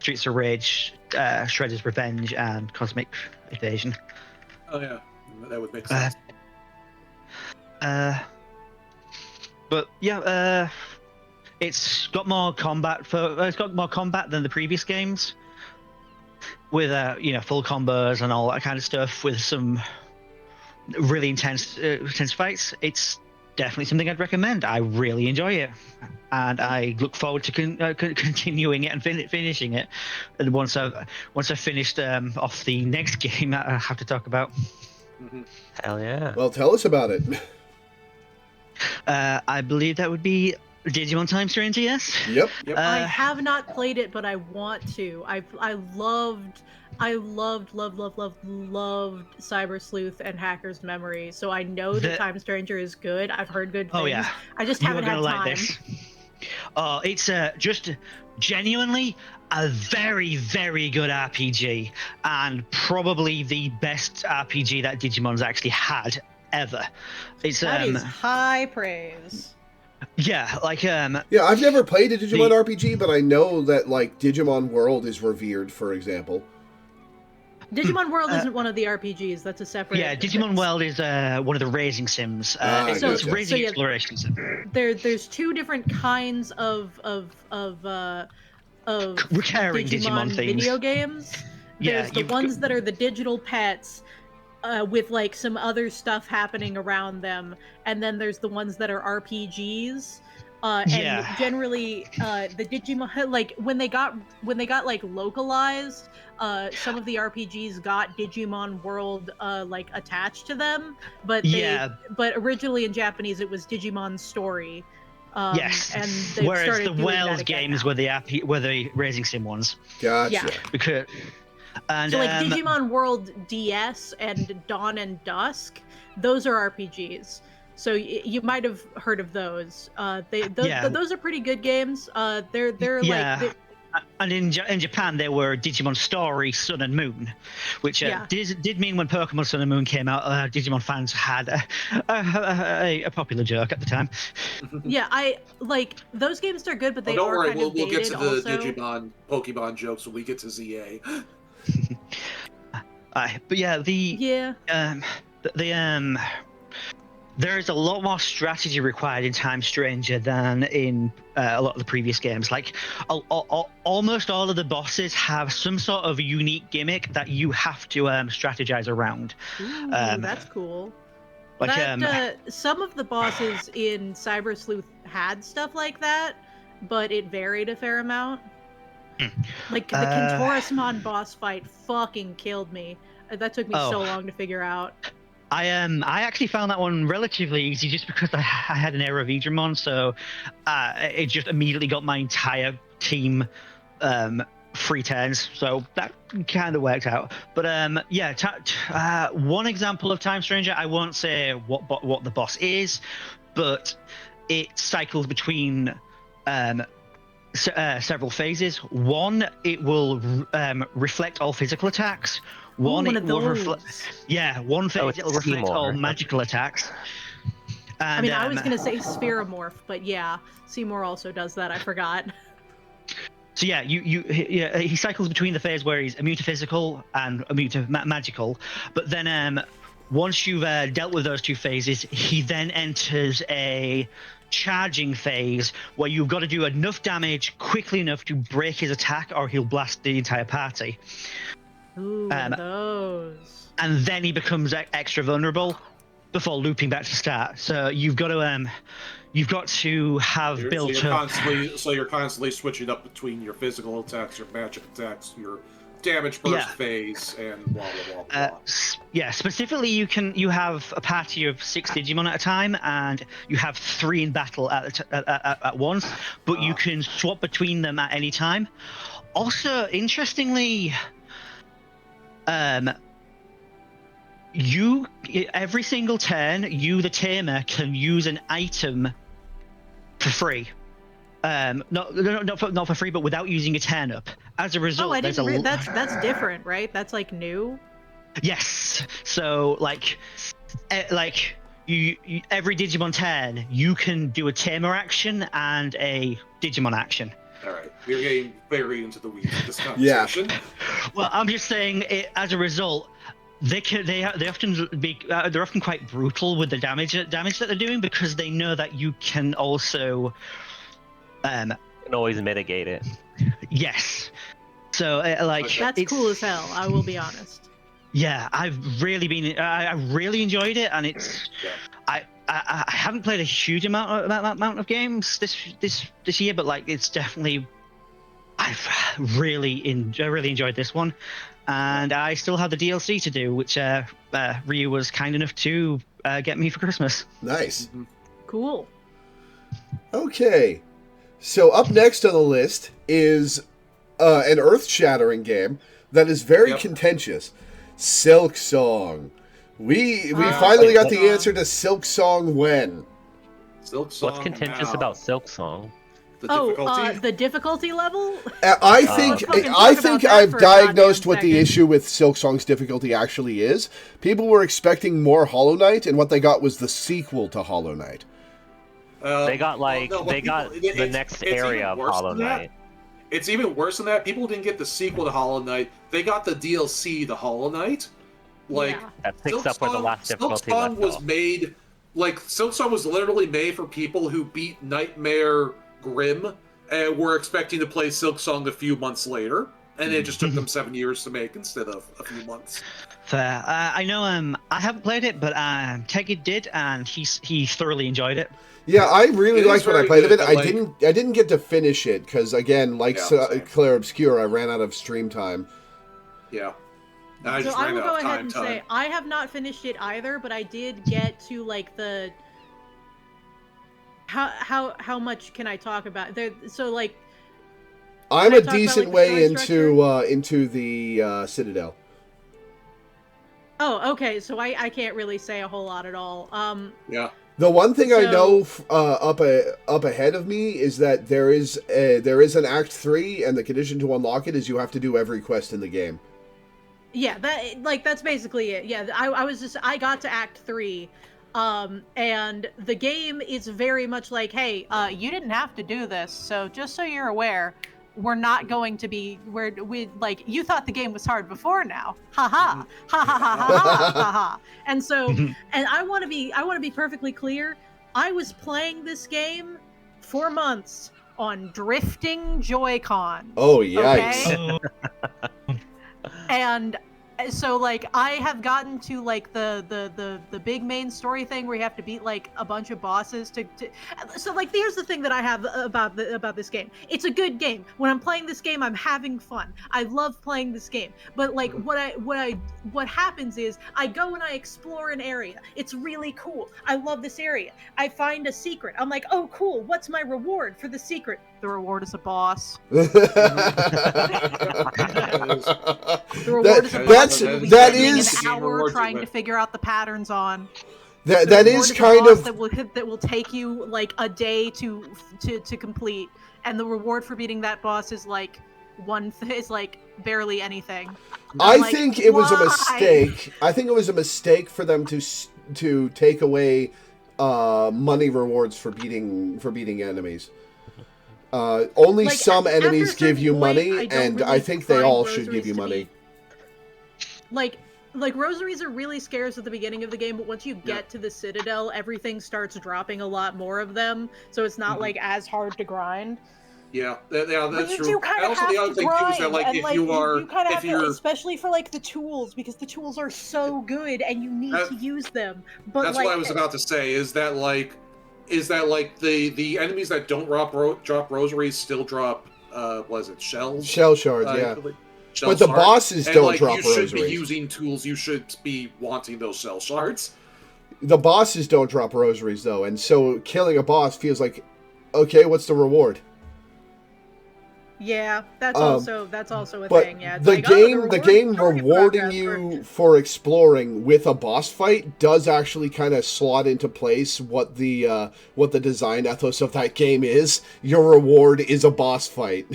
Streets of Rage, Shredder's Revenge, and Cosmic Invasion. Oh yeah, that would make sense. But yeah, it's got more combat than the previous games, with full combos and all that kind of stuff, with some really intense fights. It's definitely something I'd recommend. I really enjoy it, and I look forward to continuing it and finishing it. And once I've finished off the next game that I have to talk about. Hell yeah! Well, tell us about it. I believe that would be Digimon Time Stranger, yes. Yep. I have not played it, but I want to. I loved Cyber Sleuth and Hacker's Memory, so I know that Time Stranger is good. I've heard good things. Oh yeah, I just you haven't are had gonna time. like this. Oh, it's just genuinely a very, very good RPG, and probably the best RPG that Digimon's actually had ever. It's That is high praise. yeah, like Yeah, I've never played a Digimon RPG, but I know that like Digimon World is revered, for example. Digimon World isn't one of the RPGs. That's a separate. Yeah, Digimon World is one of the racing sims. It's gotcha. racing exploration sim. There's two different kinds of recurring Digimon themes. video games. There's the ones that are the digital pets with like some other stuff happening around them, and then there's the ones that are RPGs. And generally, the Digimon, like when they got like localized, some of the RPGs got Digimon World like attached to them, but originally in Japanese it was Digimon Story. Yes, and whereas the Wells games were the racing sim ones. Gotcha. Yeah. Because and so like Digimon World DS and Dawn and Dusk, those are RPGs. So you might have heard of those. Those are pretty good games. They're like. And in Japan, there were Digimon Story, Sun and Moon, which did mean when Pokemon Sun and Moon came out, Digimon fans had a popular joke at the time. Yeah, I like those games are good, but they don't are worry, kind of we'll get to the also. Digimon Pokemon jokes when we get to ZA. But there is a lot more strategy required in Time Stranger than in a lot of the previous games. Like, almost all of the bosses have some sort of unique gimmick that you have to strategize around. Ooh, that's cool. Like, some of the bosses in Cyber Sleuth had stuff like that, but it varied a fair amount. Like, the Kentorasmon boss fight fucking killed me. That took me so long to figure out. I actually found that one relatively easy just because I had an error of Idramon, so it just immediately got my entire team free turns, so that kind of worked out. But one example of Time Stranger, I won't say what the boss is, but it cycles between several phases. One, it will reflect all physical attacks. One will reflect. Yeah, one phase it'll reflect all magical attacks. And, I mean, I was gonna say Spheromorph, but yeah, Seymour also does that. I forgot. So yeah, he cycles between the phase where he's immune to physical and immune to magical, but then once you've dealt with those two phases, he then enters a charging phase where you've got to do enough damage quickly enough to break his attack, or he'll blast the entire party. Ooh, those. And then he becomes extra vulnerable before looping back to start. So you've got to have built up. You're constantly switching up between your physical attacks, your magic attacks, your damage burst phase, and blah blah blah blah. Specifically, you have a party of 6 Digimon at a time, and you have 3 in battle at once. But you can swap between them at any time. Also, interestingly, every single turn, you the tamer can use an item for free. Not for free, but without using a turn up. As a result, that's different, right? That's like new. Yes. So like you every Digimon turn, you can do a tamer action and a Digimon action. All right, we're getting very into the weeds of this conversation. Yeah. Well, I'm just saying, as a result, they're often quite brutal with the damage that they're doing, because they know that you can also can always mitigate it. Yes. So that's cool as hell. I will be honest. Yeah, I really enjoyed it, and it's I haven't played a huge amount of games this year, but like it's definitely I've really enjoyed this one, and I still have the DLC to do, which Ryu was kind enough to get me for Christmas. Nice. Cool. Okay. So up next on the list is an earth-shattering game that is very contentious. Silk Song. We finally got the answer to Silk Song when? Silk Song. What's contentious about Silk Song? The difficulty? The difficulty level? I think I've diagnosed what the issue with Silk Song's difficulty actually is. People were expecting more Hollow Knight, and what they got was the sequel to Hollow Knight. They got the next area of Hollow Knight. It's even worse than that. People didn't get the sequel to Hollow Knight. They got the DLC to Hollow Knight. That picks up where the last difficulty Silk Song left was off. made. Silk Song was literally made for people who beat Nightmare Grim and were expecting to play Silk Song a few months later, and it just took them 7 years to make instead of a few months. Fair. I know. I haven't played it, but Teggy did, and he thoroughly enjoyed it. Yeah, I really liked when I played it. I like- didn't get to finish it because, again, like Claire Obscure, I ran out of stream time. Yeah. So I will go ahead and say I have not finished it either, but I did get to like the how much can I talk about there? So like I'm a decent about, way the story into the Citadel. Oh, okay. So I can't really say a whole lot at all. Yeah. The one thing I know up ahead of me is that there is an Act 3, and the condition to unlock it is you have to do every quest in the game. Yeah, that's basically it. Yeah, I got to Act 3, and the game is very much like, hey, you didn't have to do this, so just so you're aware, we're not going to be you thought the game was hard before now. Ha ha. Ha ha ha ha ha ha ha. And so and I want to be perfectly clear, I was playing this game for months on drifting Joy-Con. Oh, yikes. Okay? And so like I have gotten to like the big main story thing where you have to beat like a bunch of bosses to so like here's the thing that I have about this game. It's a good game. When I'm playing this game, I'm having fun. I love playing this game. But like what happens is I go and I explore an area. It's really cool. I love this area. I find a secret. I'm like, oh cool, what's my reward for the secret? The reward is a boss. The reward is a boss. That is an hour trying to figure out the patterns on. That is kind of that will take you like a day to complete, and the reward for beating that boss is like is like barely anything. I think it was a mistake. I think it was a mistake for them to take away money rewards for beating enemies. Only like, some enemies give you money, and I think they all should give you money. Like rosaries are really scarce at the beginning of the game, but once you get to the Citadel, everything starts dropping a lot more of them, so it's not like as hard to grind. Yeah, that's true. You kind of also, have the other thing too is that like if you kind of have to, especially for like the tools, because the tools are so good and you need to use them. But that's like, what I was about to say. Is that like the enemies that don't drop rosaries still drop what is it, shells? Shell shards, yeah. Shell but the shards. bosses and, don't like, drop rosaries. You should be using tools. You should be wanting those shell shards. The bosses don't drop rosaries though, and so killing a boss feels like, okay, what's the reward? Yeah, that's also a but thing. Yeah, the game rewarding you for exploring with a boss fight does actually kind of slot into place what the design ethos of that game is. Your reward is a boss fight.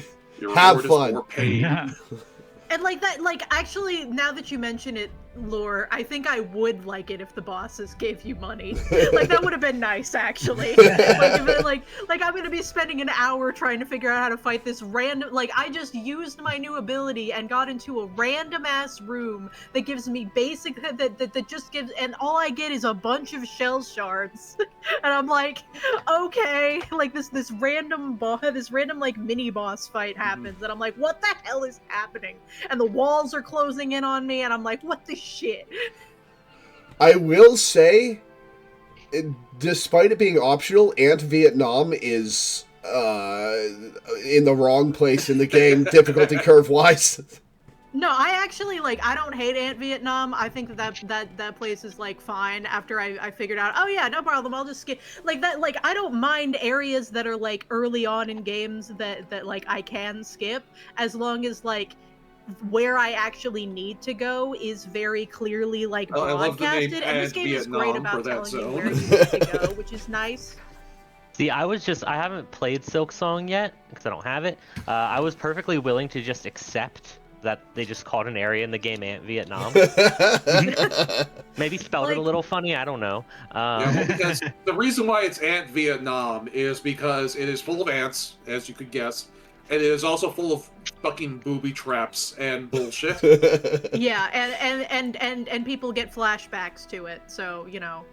Have fun. And like that, like actually, now that you mention it, Lore, I think I would like it if the bosses gave you money. Like that would have been nice, actually. like I'm gonna be spending an hour trying to figure out how to fight this random. Like I just used my new ability and got into a random ass room that gives me basic that just gives, and all I get is a bunch of shell shards, and I'm like, okay, like this random like mini boss fight happens, and I'm like, what the hell is happening? And the walls are closing in on me, and I'm like, what the shit? I will say, despite it being optional, Ant Vietnam is in the wrong place in the game, difficulty curve-wise. No, I actually I don't hate Ant Vietnam. I think that place is like fine after I figured out, oh yeah, no problem, I'll just skip like that. Like I don't mind areas that are like early on in games that like I can skip, as long as like where I actually need to go is very clearly like Oh, I love the name broadcasted, and this Ant game is great Vietnam for about that telling you zone. where you need to go, which is nice. See, I haven't played Silk Song yet because I don't have it. I was perfectly willing to just accept that they just called an area in the game Ant Vietnam. Maybe spelled it a little funny, I don't know. Yeah, well, because the reason why it's Ant Vietnam is because it is full of ants, as you could guess, and it is also full of fucking booby traps and bullshit. Yeah, and people get flashbacks to it, so you know.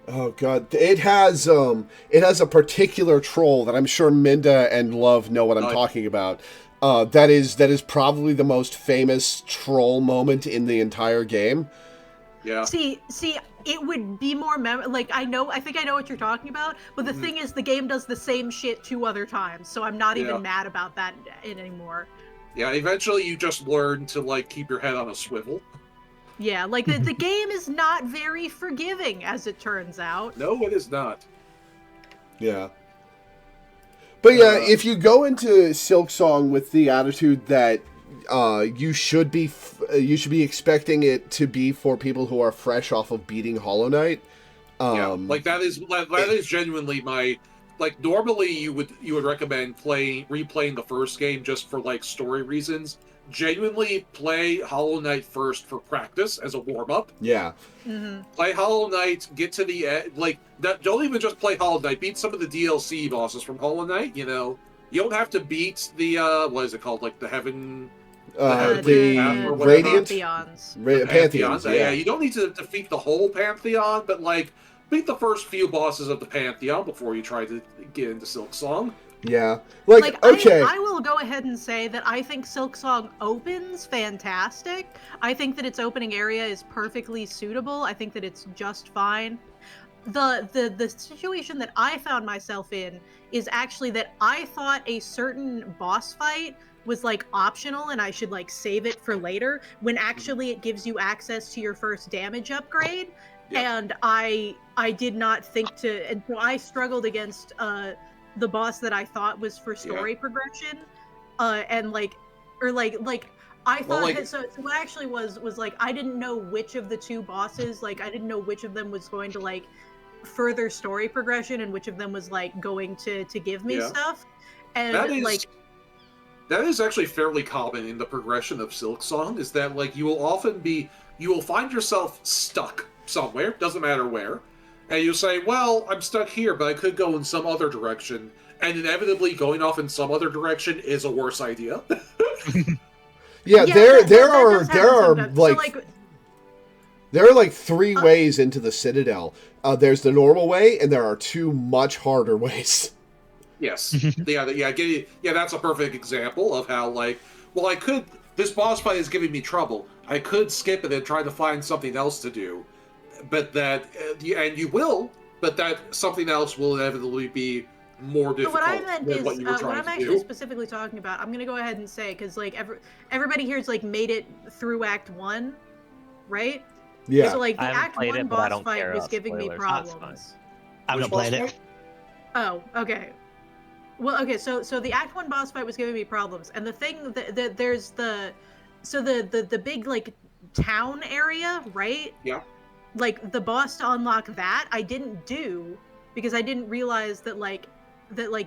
Oh god, it has a particular troll that I'm sure Minda and Love know what I'm talking about. That is probably the most famous troll moment in the entire game. Yeah. See, it would be more I think I know what you're talking about, but the thing is the game does the same shit 2 other times, so I'm not even mad about that anymore. Yeah, eventually you just learn to like keep your head on a swivel. Yeah, like the game is not very forgiving, as it turns out. No, it is not. Yeah. But yeah, if you go into Silk Song with the attitude that you should be expecting it to be for people who are fresh off of beating Hollow Knight. Like that is genuinely my like. Normally, you would recommend replaying the first game just for like story reasons. Genuinely play Hollow Knight first for practice as a warm up. Yeah. Mm-hmm. Play Hollow Knight, get to the end. Like don't even just play Hollow Knight. Beat some of the DLC bosses from Hollow Knight. You know, you don't have to beat the what is it called? Like the Heaven. The Radiant Pantheons. Yeah, you don't need to defeat the whole Pantheon, but like beat the first few bosses of the Pantheon before you try to get into Silk Song. Yeah, like okay. I will go ahead and say that I think Silk Song opens fantastic. I think that its opening area is perfectly suitable. I think that it's just fine. The situation that I found myself in is actually that I thought a certain boss fight was like optional and I should like save it for later, when actually it gives you access to your first damage upgrade. Yep. And I did not think to, and so I struggled against the boss that I thought was for story progression, and like I thought so what actually was like I didn't know which of the 2 bosses, like I didn't know which of them was going to like further story progression and which of them was like going to give me stuff. And that is actually fairly common in the progression of Silk Song, is that like you will find yourself stuck somewhere, doesn't matter where, and you'll say, well, I'm stuck here, but I could go in some other direction, and inevitably going off in some other direction is a worse idea. Yeah, there are like 3 ways into the Citadel. There's the normal way, and there are 2 much harder ways. Yes. Yeah, that's a perfect example of how, like, well, this boss fight is giving me trouble. I could skip it and try to find something else to do. But that, and you will, but that something else will inevitably be more difficult what I meant than is, what you were trying what I'm to actually do. specifically talking about, I'm going to go ahead and say, because, like, everybody here's, like, made it through Act 1, right? Yeah. So, like, the Act 1 boss fight was giving me problems. I haven't played it. Oh, okay. Well, okay, so the Act 1 boss fight was giving me problems, and the thing that there's the big like town area, right? Yeah. Like the boss to unlock that I didn't do because I didn't realize that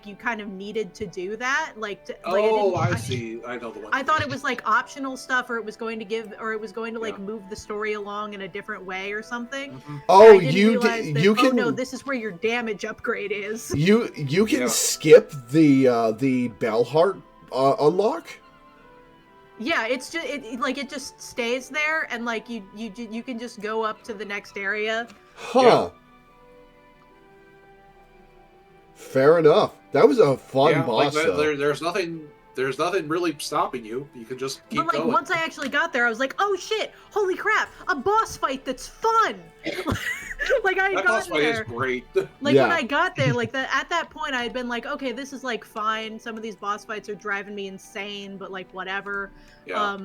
you kind of needed to do that. I see. I know the one. I thought it was like optional stuff, or it was going to like move the story along in a different way or something. Mm-hmm. Oh, you can. Oh no, this is where your damage upgrade is. You can skip the Bellheart unlock. Yeah, it's just it just stays there, and like you can just go up to the next area. Huh. Yeah. Fair enough. That was a fun boss. There's nothing really stopping you. You can just keep going. Once I actually got there, I was like, oh shit, holy crap, a boss fight that's fun. Like I got there. That boss fight is great. When I got there, at that point I had been like, okay, this is like fine. Some of these boss fights are driving me insane, but like whatever. Yeah.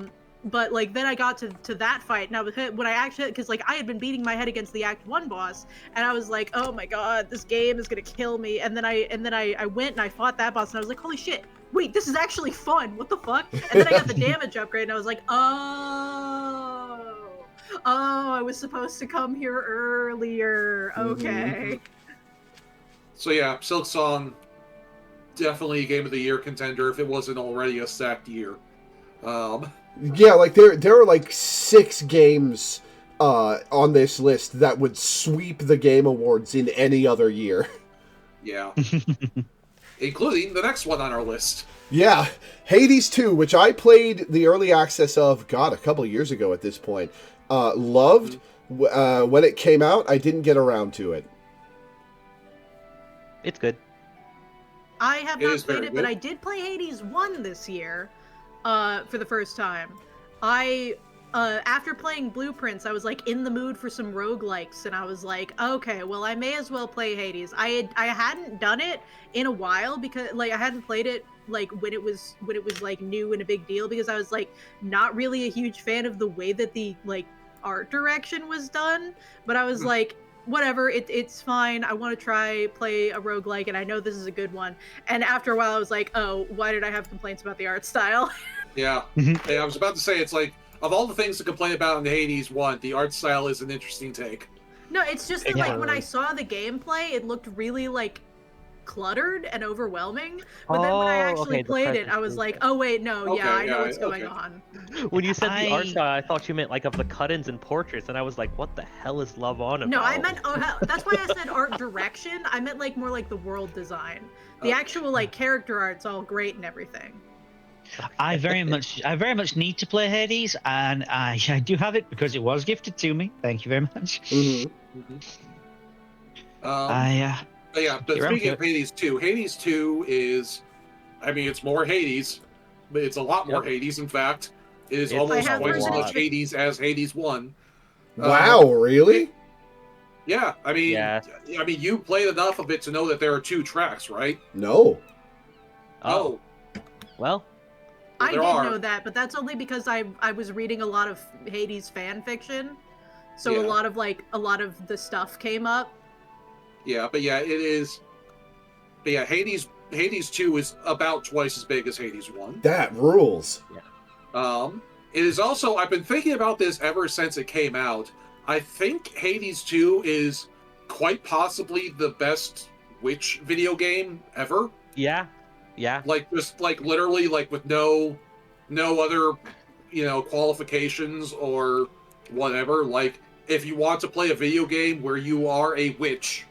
but like then I got to that fight, and I was hit when I actually, because like I had been beating my head against the Act 1 boss, and I was like, oh my god, this game is gonna kill me. And then I went and I fought that boss, and I was like, holy shit, wait, this is actually fun. What the fuck? And then I got the damage upgrade, and I was like, oh, I was supposed to come here earlier. Okay. So yeah, Silk Song, definitely a Game of the Year contender if it wasn't already a stacked year. Yeah, like there are like 6 games on this list that would sweep the Game Awards in any other year. Yeah. Including the next one on our list. Yeah, Hades 2, which I played the early access of, God, a couple years ago at this point. Loved. When it came out, I didn't get around to it. It's good. I have It not is very played it, good. but I did play Hades 1 this year, for the first time. I, after playing Blueprints, I was like in the mood for some roguelikes, and I was like, okay, well, I may as well play Hades. I hadn't done it in a while because like I hadn't played it like when it was like new and a big deal, because I was like not really a huge fan of the way that the like art direction was done, but I was like, whatever, it's fine. I want to play a roguelike, and I know this is a good one. And after a while I was like, oh, why did I have complaints about the art style? Yeah. Hey, I was about to say, it's like, of all the things to complain about in the Hades 1, the art style is an interesting take. No, it's just that like when I saw the gameplay, it looked really like cluttered and overwhelming. But then when I actually played it, I was like, oh wait, no, Okay, I know yeah, what's going okay. on. When you said the art style, I thought you meant like of the cut-ins and portraits, and I was like, what the hell is Love on about? No, I meant, that's why I said art direction. I meant like more like the world design. The actual like character art's all great and everything. I very much need to play Hades, and I do have it because it was gifted to me. Thank you very much. But yeah, but speaking of Hades 2, Hades 2 is, I mean, it's more Hades, but it's a lot more Hades, in fact. It is almost twice as much Hades as Hades 1. Wow, really? Yeah, I mean, you played enough of it to know that there are 2 tracks, right? No. Oh. Well, I did know that, but that's only because I was reading a lot of Hades fan fiction, so a lot of the stuff came up. Yeah, but yeah, it is. But yeah, Hades 2 is about twice as big as Hades 1. That rules. It is also, I've been thinking about this ever since it came out. I think Hades 2 is quite possibly the best Witch video game ever. Yeah. Like, just, like, literally, like, with no other, qualifications or whatever. Like, if you want to play a video game where you are a witch,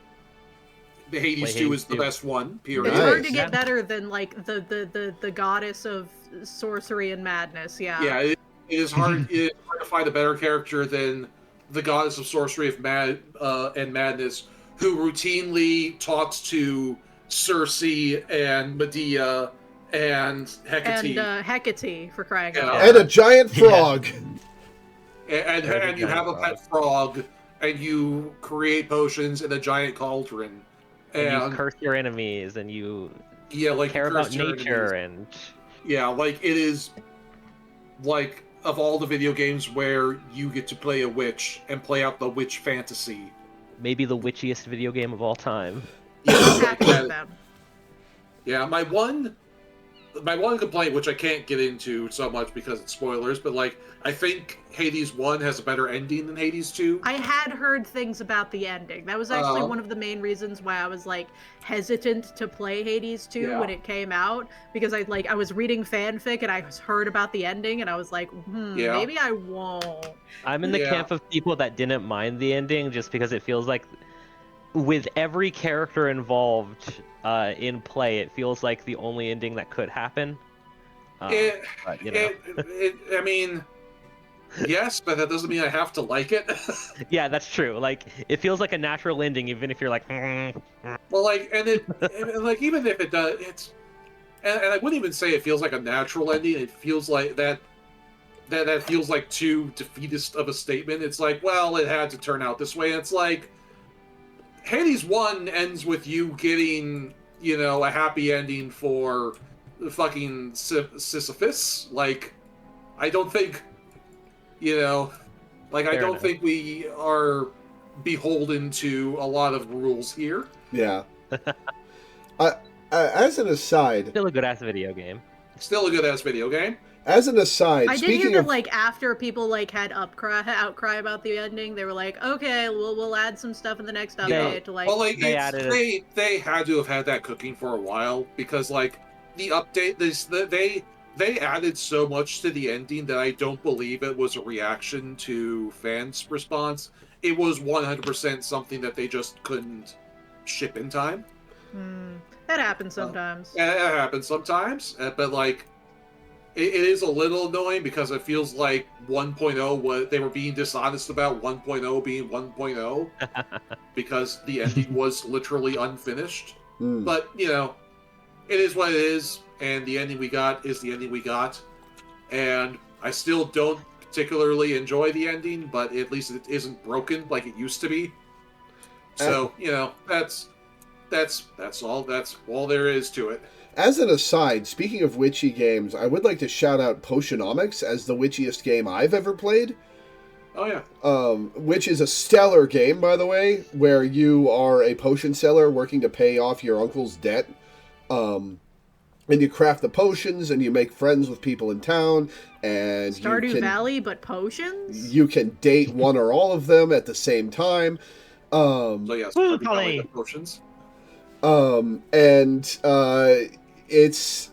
the Hades 2 is the best one, period. It's hard to get better than, like, the goddess of sorcery and madness, yeah. Yeah, it is hard, it is hard to find a better character than the goddess of sorcery and madness, who routinely talks to Circe and Medea and Hecate. And Hecate, for crying out loud. And a giant frog. And you have a pet frog, and you create potions in a giant cauldron. And you curse your enemies, and you care about nature, and... Yeah, like, it is, like, of all the video games where you get to play a witch and play out the witch fantasy. Maybe the witchiest video game of all time. Yeah, my one complaint, which I can't get into so much because it's spoilers, but like, I think Hades 1 has a better ending than Hades 2. I had heard things about the ending. That was actually one of the main reasons why I was like hesitant to play Hades 2 when it came out, because I was reading fanfic and I heard about the ending and I was like, maybe I won't. I'm in the camp of people that didn't mind the ending just because it feels like with every character involved in play, it feels like the only ending that could happen. I mean, yes, but that doesn't mean I have to like it. Yeah, that's true. Like, it feels like a natural ending, even if you're like. Well, like, and like, even if it does, it's, and I wouldn't even say it feels like a natural ending. It feels like that feels like too defeatist of a statement. It's like, well, it had to turn out this way. And it's like, Hades 1 ends with you getting, a happy ending for fucking Sisyphus. Like, I don't think You know, like I Fair don't enough. think we are beholden to a lot of rules here. Yeah. As an aside, Still a good ass video game. Still a good ass video game. as an aside, I did hear speaking that of like after people like had outcry about the ending, they were like, okay, we'll add some stuff in the next update to like. Well, like They it's added it. they had to have had that cooking for a while because like the update they added so much to the ending that I don't believe it was a reaction to fans' response. It was 100% something that they just couldn't ship in time. That happens sometimes. It happens sometimes, but like it is a little annoying because it feels like 1.0 was they were being dishonest about 1.0 being 1.0 because the ending was literally unfinished. But you know, it is what it is, and the ending we got is the ending we got. And I still don't particularly enjoy the ending, but at least it isn't broken like it used to be. So you know, that's all there is to it. As an aside, speaking of witchy games, I would like to shout out Potionomics as the witchiest game I've ever played. Oh yeah. Which is a stellar game, by the way, where you are a potion seller working to pay off your uncle's debt. And you craft the potions, and you make friends with people in town, and Stardew Valley, but potions? You can date one or all of them at the same time. So yes, Stardew Valley the potions. It's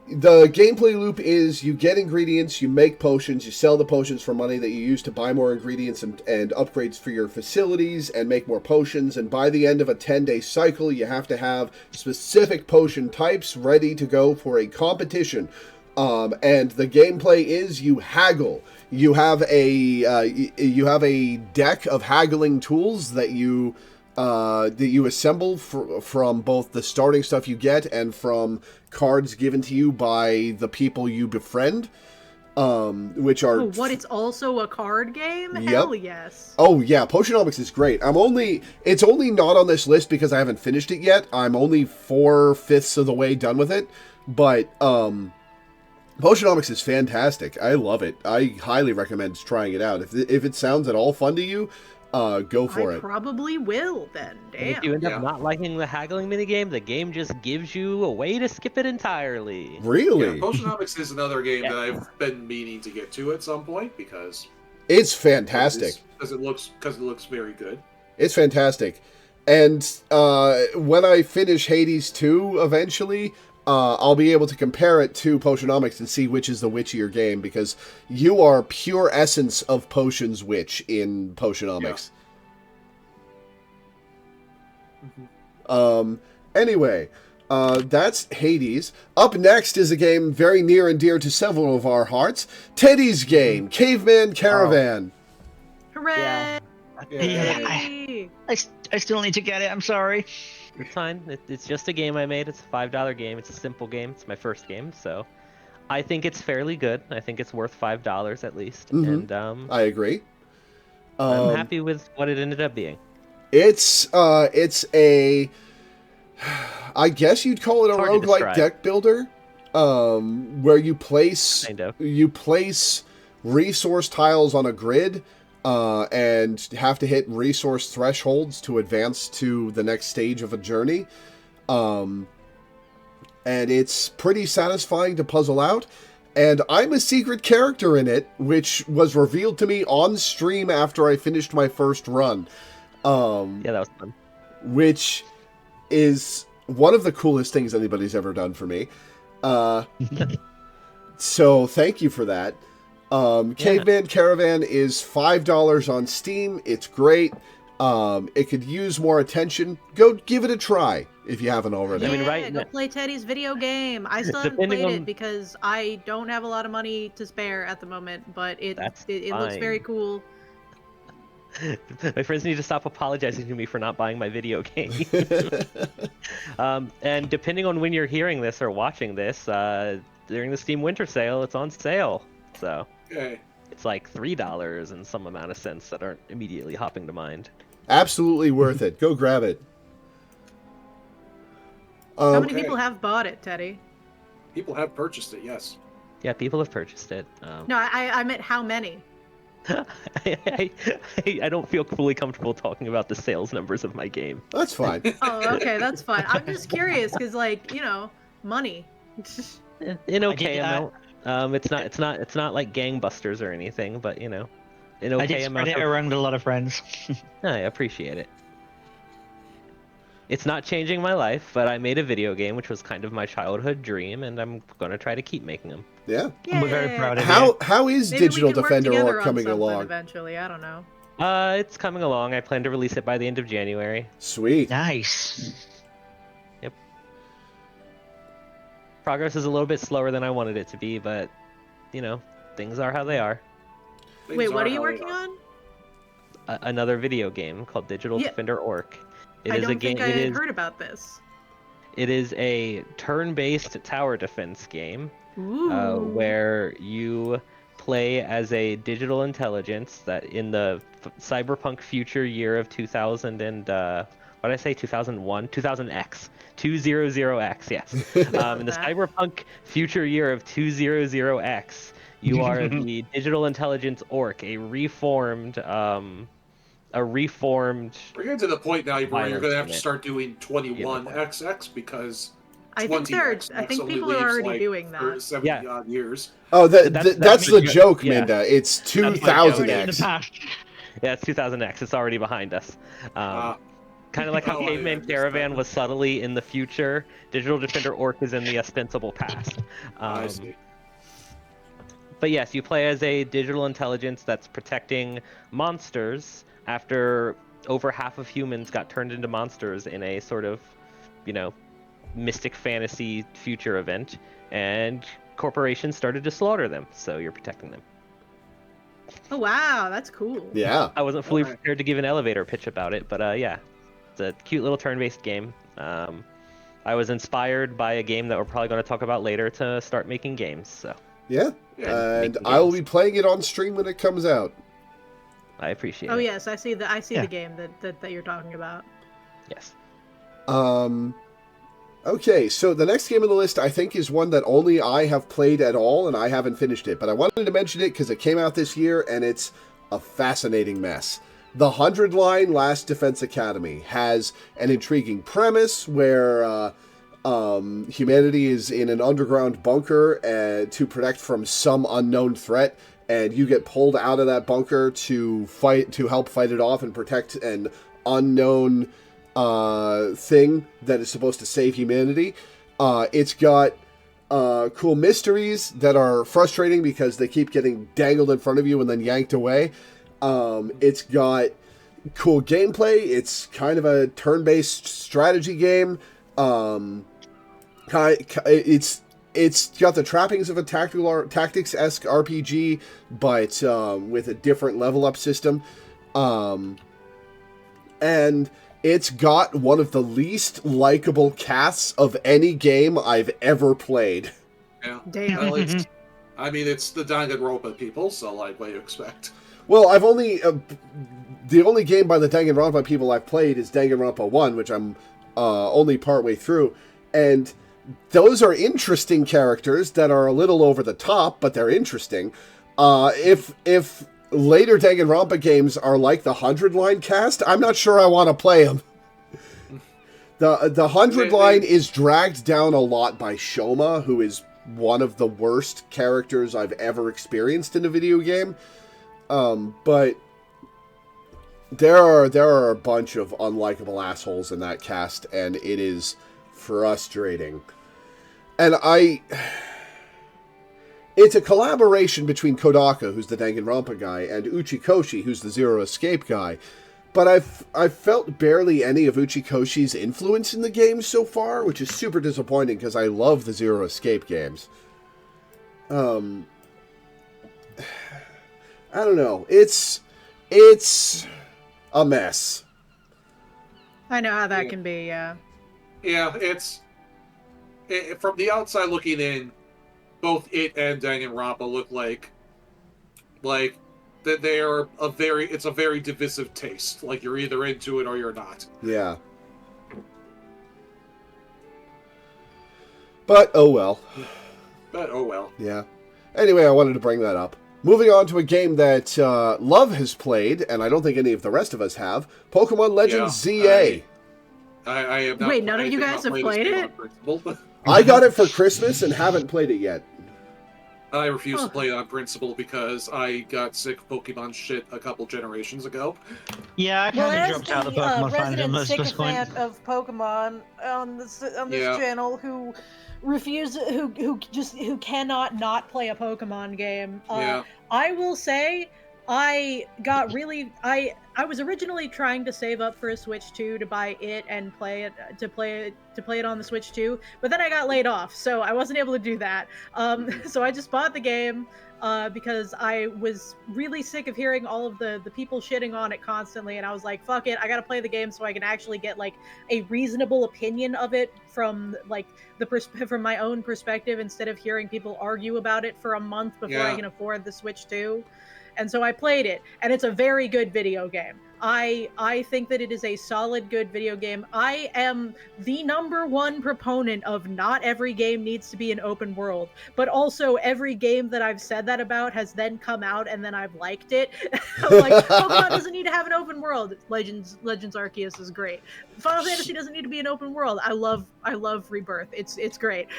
the gameplay loop is you get ingredients, you make potions, you sell the potions for money that you use to buy more ingredients and upgrades for your facilities and make more potions. And by the end of a 10-day cycle, you have to have specific potion types ready to go for a competition. And the gameplay is you haggle. You have a deck of haggling tools that you assemble from both the starting stuff you get and from cards given to you by the people you befriend, which are... Oh, what, it's also a card game? Yep. Hell yes. Oh yeah, Potionomics is great. It's only not on this list because I haven't finished it yet. I'm only 4/5 of the way done with it, but Potionomics is fantastic. I love it. I highly recommend trying it out. If it sounds at all fun to you, go for it. I probably will then. Damn. And if you end up not liking the haggling minigame, the game just gives you a way to skip it entirely. Really? Yeah, Potionomics is another game that I've been meaning to get to at some point because it's fantastic. Because it looks very good. It's fantastic. And when I finish Hades 2 eventually, I'll be able to compare it to Potionomics and see which is the witchier game, because you are pure essence of potions witch in Potionomics. Yeah. Anyway, that's Hades. Up next is a game very near and dear to several of our hearts. Teddy's game, Caveman Caravan. Hooray! I still need to get it. I'm sorry. It's fine. It's just a game I made. It's a $5 game. It's a simple game. It's my first game, so I think it's fairly good. I think it's worth $5 at least. Mm-hmm. And I agree. I'm happy with what it ended up being. It's a, I guess you'd call it a roguelike deck builder, where you place resource tiles on a grid, and have to hit resource thresholds to advance to the next stage of a journey. And it's pretty satisfying to puzzle out. And I'm a secret character in it, which was revealed to me on stream after I finished my first run. Yeah, that was fun. Which is one of the coolest things anybody's ever done for me. So thank you for that. Caveman Caravan is $5 on Steam. It's great. It could use more attention. Go give it a try if you haven't already. Yeah, I mean, right go play Teddy's video game. I still haven't played it because I don't have a lot of money to spare at the moment, but it looks very cool. My friends need to stop apologizing to me for not buying my video game. And depending on when you're hearing this or watching this, during the Steam Winter Sale, it's on sale. So it's like $3 and some amount of cents that aren't immediately hopping to mind. Absolutely worth it. Go grab it. How many people have bought it, Teddy? People have purchased it, yes. Yeah, people have purchased it. No, I meant how many. I don't feel fully comfortable talking about the sales numbers of my game. That's fine. Oh, okay, that's fine. I'm just curious because, like, money. In okay did, amount. It's not like gangbusters or anything, but an I okay did spread amount. it around a lot of friends. I appreciate it. It's not changing my life, but I made a video game, which was kind of my childhood dream, and I'm gonna try to keep making them. Yeah. We're very proud of How is Maybe Digital we can work Defender together Org on coming something along? eventually. I don't know. It's coming along. I plan to release it by the end of January. Sweet. Nice. Progress is a little bit slower than I wanted it to be, but things are how they are. Wait, what are you working on? Another video game called Digital Yeah. Defender Orc. It I is don't a game. think I had heard about this. It is a turn-based tower defense game Ooh. where you play as a digital intelligence that in the cyberpunk future year of 2000 and what did I say, 2001, 2000X, 200X, yes. In the cyberpunk future year of 200X, you are the digital intelligence orc, a reformed. We're getting to the point now where you're going to have to Violence start doing 21XX because I think 20XX I think only people are leaves, already like, doing for that. 70 odd years. Oh, That's that's the joke, yeah. Minda. It's Already in the 2000X. past. Yeah, it's 2000X. It's already behind us. Kind of like how Oh, I Caveman missed Caravan that. was subtly in the future, Digital Defender Orc is in the ostensible past. I see. But yes, you play as a digital intelligence that's protecting monsters after over half of humans got turned into monsters in a sort of, mystic fantasy future event, and corporations started to slaughter them, so you're protecting them. Oh wow, that's cool. Yeah. I wasn't fully Okay. prepared to give an elevator pitch about it, but yeah, it's a cute little turn-based game. I was inspired by a game that we're probably going to talk about later to start making games, so Yeah. Yeah, And making I will games. be playing it on stream when it comes out. I appreciate Oh it. yes, I see the Yeah. game that you're talking about. Yes. Okay, so the next game on the list I think is one that only I have played at all, and I haven't finished it. But I wanted to mention it because it came out this year, and it's a fascinating mess. The 100 Line Last Defense Academy has an intriguing premise where humanity is in an underground bunker to protect from some unknown threat, and you get pulled out of that bunker to help fight it off and protect an unknown thing that is supposed to save humanity. It's got cool mysteries that are frustrating because they keep getting dangled in front of you and then yanked away. It's got cool gameplay. It's kind of a turn-based strategy game. It's got the trappings of a tactics-esque RPG, but with a different level-up system. And it's got one of the least likable casts of any game I've ever played. Yeah. Damn. Well, it's the Danganronpa people, so like, what do you expect? Well, I've only the only game by the Danganronpa people I've played is Danganronpa 1, which I'm only partway through, and those are interesting characters that are a little over the top, but they're interesting. If later Danganronpa games are like the 100 Line cast, I'm not sure I want to play them. The 100 Line is dragged down a lot by Shoma, who is one of the worst characters I've ever experienced in a video game. But there are a bunch of unlikable assholes in that cast, and it is frustrating. And it's a collaboration between Kodaka, who's the Danganronpa guy, and Uchikoshi, who's the Zero Escape guy. But I've felt barely any of Uchikoshi's influence in the game so far, which is super disappointing because I love the Zero Escape games. I don't know. It's a mess. I know how that can be. Yeah. Yeah, from the outside looking in, both it and Danganronpa look like that they are it's a very divisive taste. Like, you're either into it or you're not. Yeah. But oh well. But oh well. Yeah. Anyway, I wanted to bring that up. Moving on to a game that Love has played, and I don't think any of the rest of us have, Pokemon Legends ZA. I have not. Wait, none of you guys have played it? I got it for Christmas and haven't played it yet. I refuse to play it on principle because I got sick of Pokemon shit a couple generations ago. Yeah, I kind of dropped out of Pokemon fandom resident at this point. sycophant of Pokemon on this channel who cannot not play a Pokemon game. Yeah. I will say I was originally trying to save up for a Switch 2 to buy it and play it on the Switch 2, but then I got laid off, so I wasn't able to do that. So I just bought the game because I was really sick of hearing all of the people shitting on it constantly, and I was like, fuck it, I gotta play the game so I can actually get like a reasonable opinion of it from like from my own perspective instead of hearing people argue about it for a month before I can afford the Switch 2. And so I played it, and it's a very good video game. I think that it is a solid, good video game. I am the #1 proponent of not every game needs to be an open world, but also every game that I've said that about has then come out and then I've liked it. I'm like, Pokemon doesn't need to have an open world. Legends Arceus is great. Final Fantasy doesn't need to be an open world. I love Rebirth. It's great.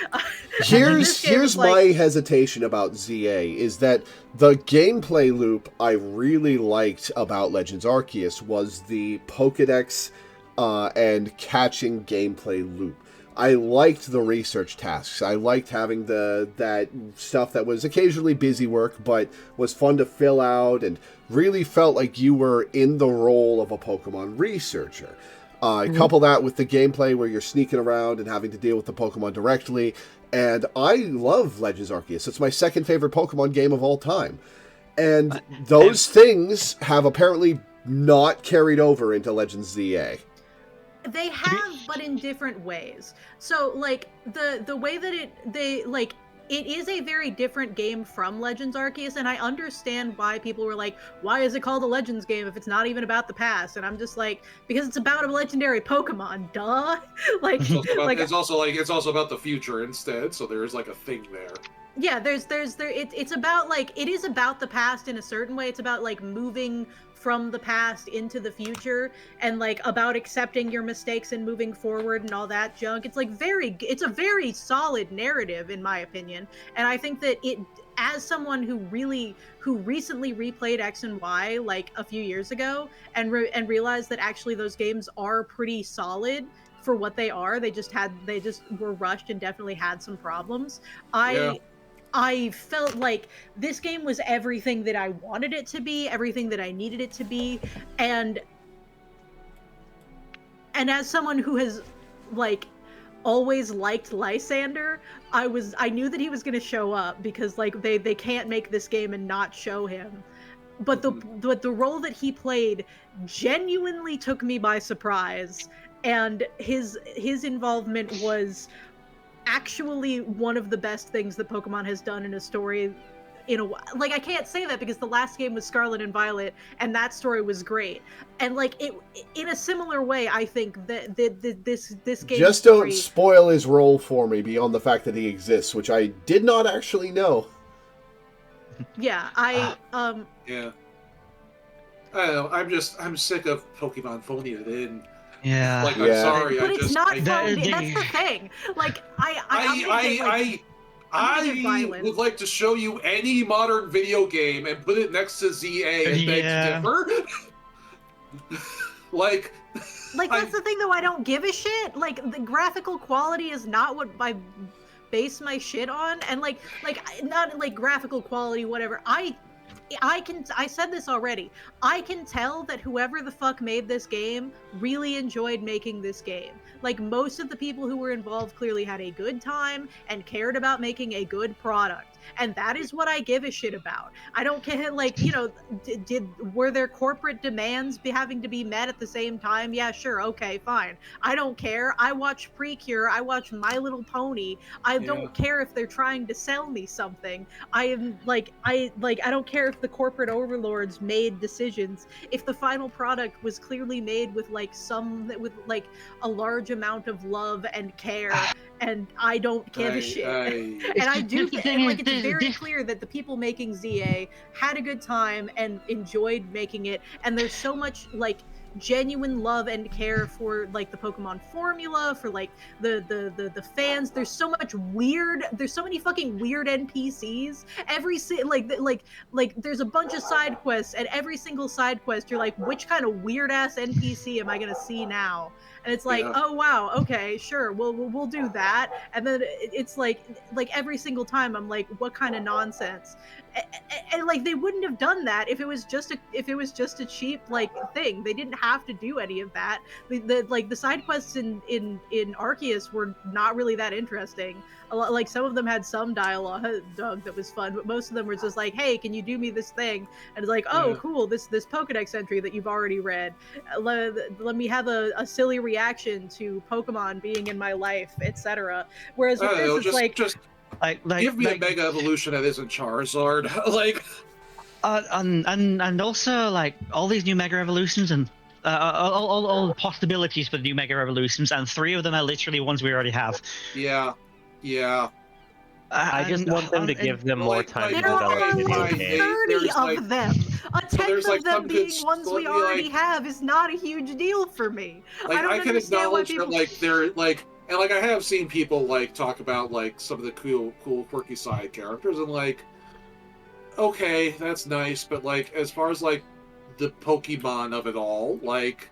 Here's my hesitation about ZA is that the gameplay loop I really liked about Legends Arceus was the Pokedex and catching gameplay loop. I liked the research tasks. I liked having that stuff that was occasionally busy work, but was fun to fill out and really felt like you were in the role of a Pokemon researcher. Couple that with the gameplay where you're sneaking around and having to deal with the Pokemon directly, and I love Legends Arceus. It's my second favorite Pokemon game of all time. And those things have apparently not carried over into Legends ZA. They have, but in different ways. So, like, the way that it is a very different game from Legends Arceus, and I understand why people were like, why is it called a Legends game if it's not even about the past? And I'm just like, because it's about a legendary Pokemon, duh. Like, it's also about the future instead, so there's like a thing there. Yeah, it's about like, it is about the past in a certain way. It's about like moving from the past into the future and like about accepting your mistakes and moving forward and all that junk. It's like it's a very solid narrative in my opinion. And I think that it, as someone who recently replayed X and Y like a few years ago and realized that actually those games are pretty solid for what they are. They just were rushed and definitely had some problems. I felt like this game was everything that I wanted it to be, everything that I needed it to be, and as someone who has like always liked Lysander, I knew that he was going to show up because like they can't make this game and not show him. But the role that he played genuinely took me by surprise, and his involvement was actually one of the best things that Pokemon has done in a story in a while. Like, I can't say that because the last game was Scarlet and Violet, and that story was great. And like it, in a similar way, I think that this game just don't spoil his role for me beyond the fact that he exists, which I did not actually know. Yeah, yeah. I don't know. I'm sick of Pokemon phoning it in. Yeah. Like, I'm sorry. But it's not phoned in. That's the thing. Like, I would like to show you any modern video game and put it next to ZA and beg to differ. like that's the thing though. I don't give a shit. Like, the graphical quality is not what I base my shit on, and like not like graphical quality, whatever. I said this already. I can tell that whoever the fuck made this game really enjoyed making this game. Like, most of the people who were involved clearly had a good time and cared about making a good product. And that is what I give a shit about. I don't care, like, you know, were there corporate demands having to be met at the same time? Yeah, sure, okay, fine. I don't care. I watch Precure. I watch My Little Pony. I don't care if they're trying to sell me something. I don't care if the corporate overlords made decisions. If the final product was clearly made with a large large amount of love and care, and I don't give a shit. And I do the think, thing and like, is, it's very this- clear that the people making ZA had a good time and enjoyed making it, and there's so much like genuine love and care for like the Pokemon formula, for like the fans. There's so many fucking weird NPCs. Like there's a bunch of side quests, and every single side quest you're like, which kind of weird ass NPC am I gonna see now? And it's like, Yeah. oh wow, okay, sure, we'll do that. And then it's like every single time I'm like, what kind of nonsense? And like, they wouldn't have done that if it was just a cheap like thing. They didn't have to do any of that. The side quests in Arceus were not really that interesting. Like, some of them had some dialogue that was fun, but most of them were just like, hey, can you do me this thing? And it's like, oh, cool, this Pokedex entry that you've already read. Let me have a silly reaction to Pokemon being in my life, etc. Whereas with this, it's like give me a Mega Evolution that isn't Charizard. Like, and also like all these new Mega Evolutions and all the possibilities for the new Mega Evolutions, and 3 of them are literally ones we already have. yeah. I just want them to give them more time to there develop are video like games. 30 of them. A tenth of them being some ones we already have is not a huge deal for me. Like, I don't can understand why acknowledge people. that, like, they're like, and like, I have seen people like talk about like some of the cool, quirky side characters, and like, okay, that's nice, but like, as far as like the Pokemon of it all, like,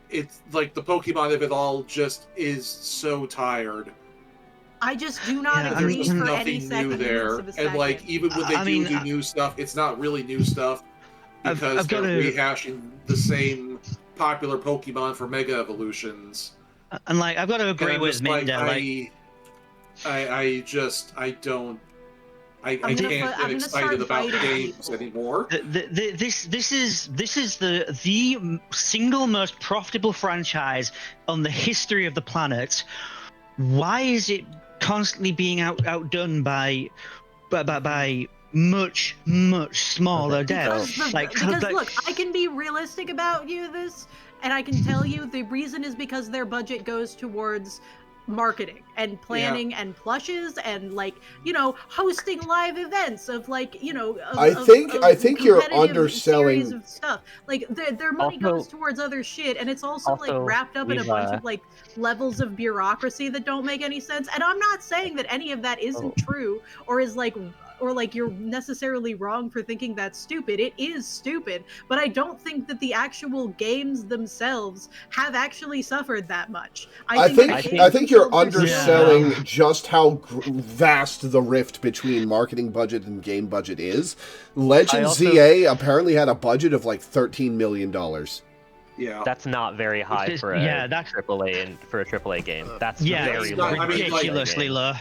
it's like the Pokemon of it all just is so tired. I just do not There's agree just for any nothing second new there, units of a second. and like, even when they do new stuff, it's not really new stuff because they're rehashing the same popular Pokemon for Mega Evolutions. And like, I've got to agree with Minda. I can't get excited about games anymore. This is the single most profitable franchise on the history of the planet. Why is it constantly being outdone by much smaller devs? Because look, I can be realistic about this, and I can tell you the reason is because their budget goes towards marketing and planning and plushes and like, hosting live events of like, I think you're underselling of stuff. Like their money goes towards other shit, and it's also like wrapped up in a bunch of like levels of bureaucracy that don't make any sense. And I'm not saying that any of that isn't true or is like, or like you're necessarily wrong for thinking that's stupid. It is stupid, but I don't think that the actual games themselves have actually suffered that much. I think you're underselling just how vast the rift between marketing budget and game budget is. Legend ZA apparently had a budget of like $13 million. Yeah, that's not very high for a AAA game. That's very low. Ridiculously low.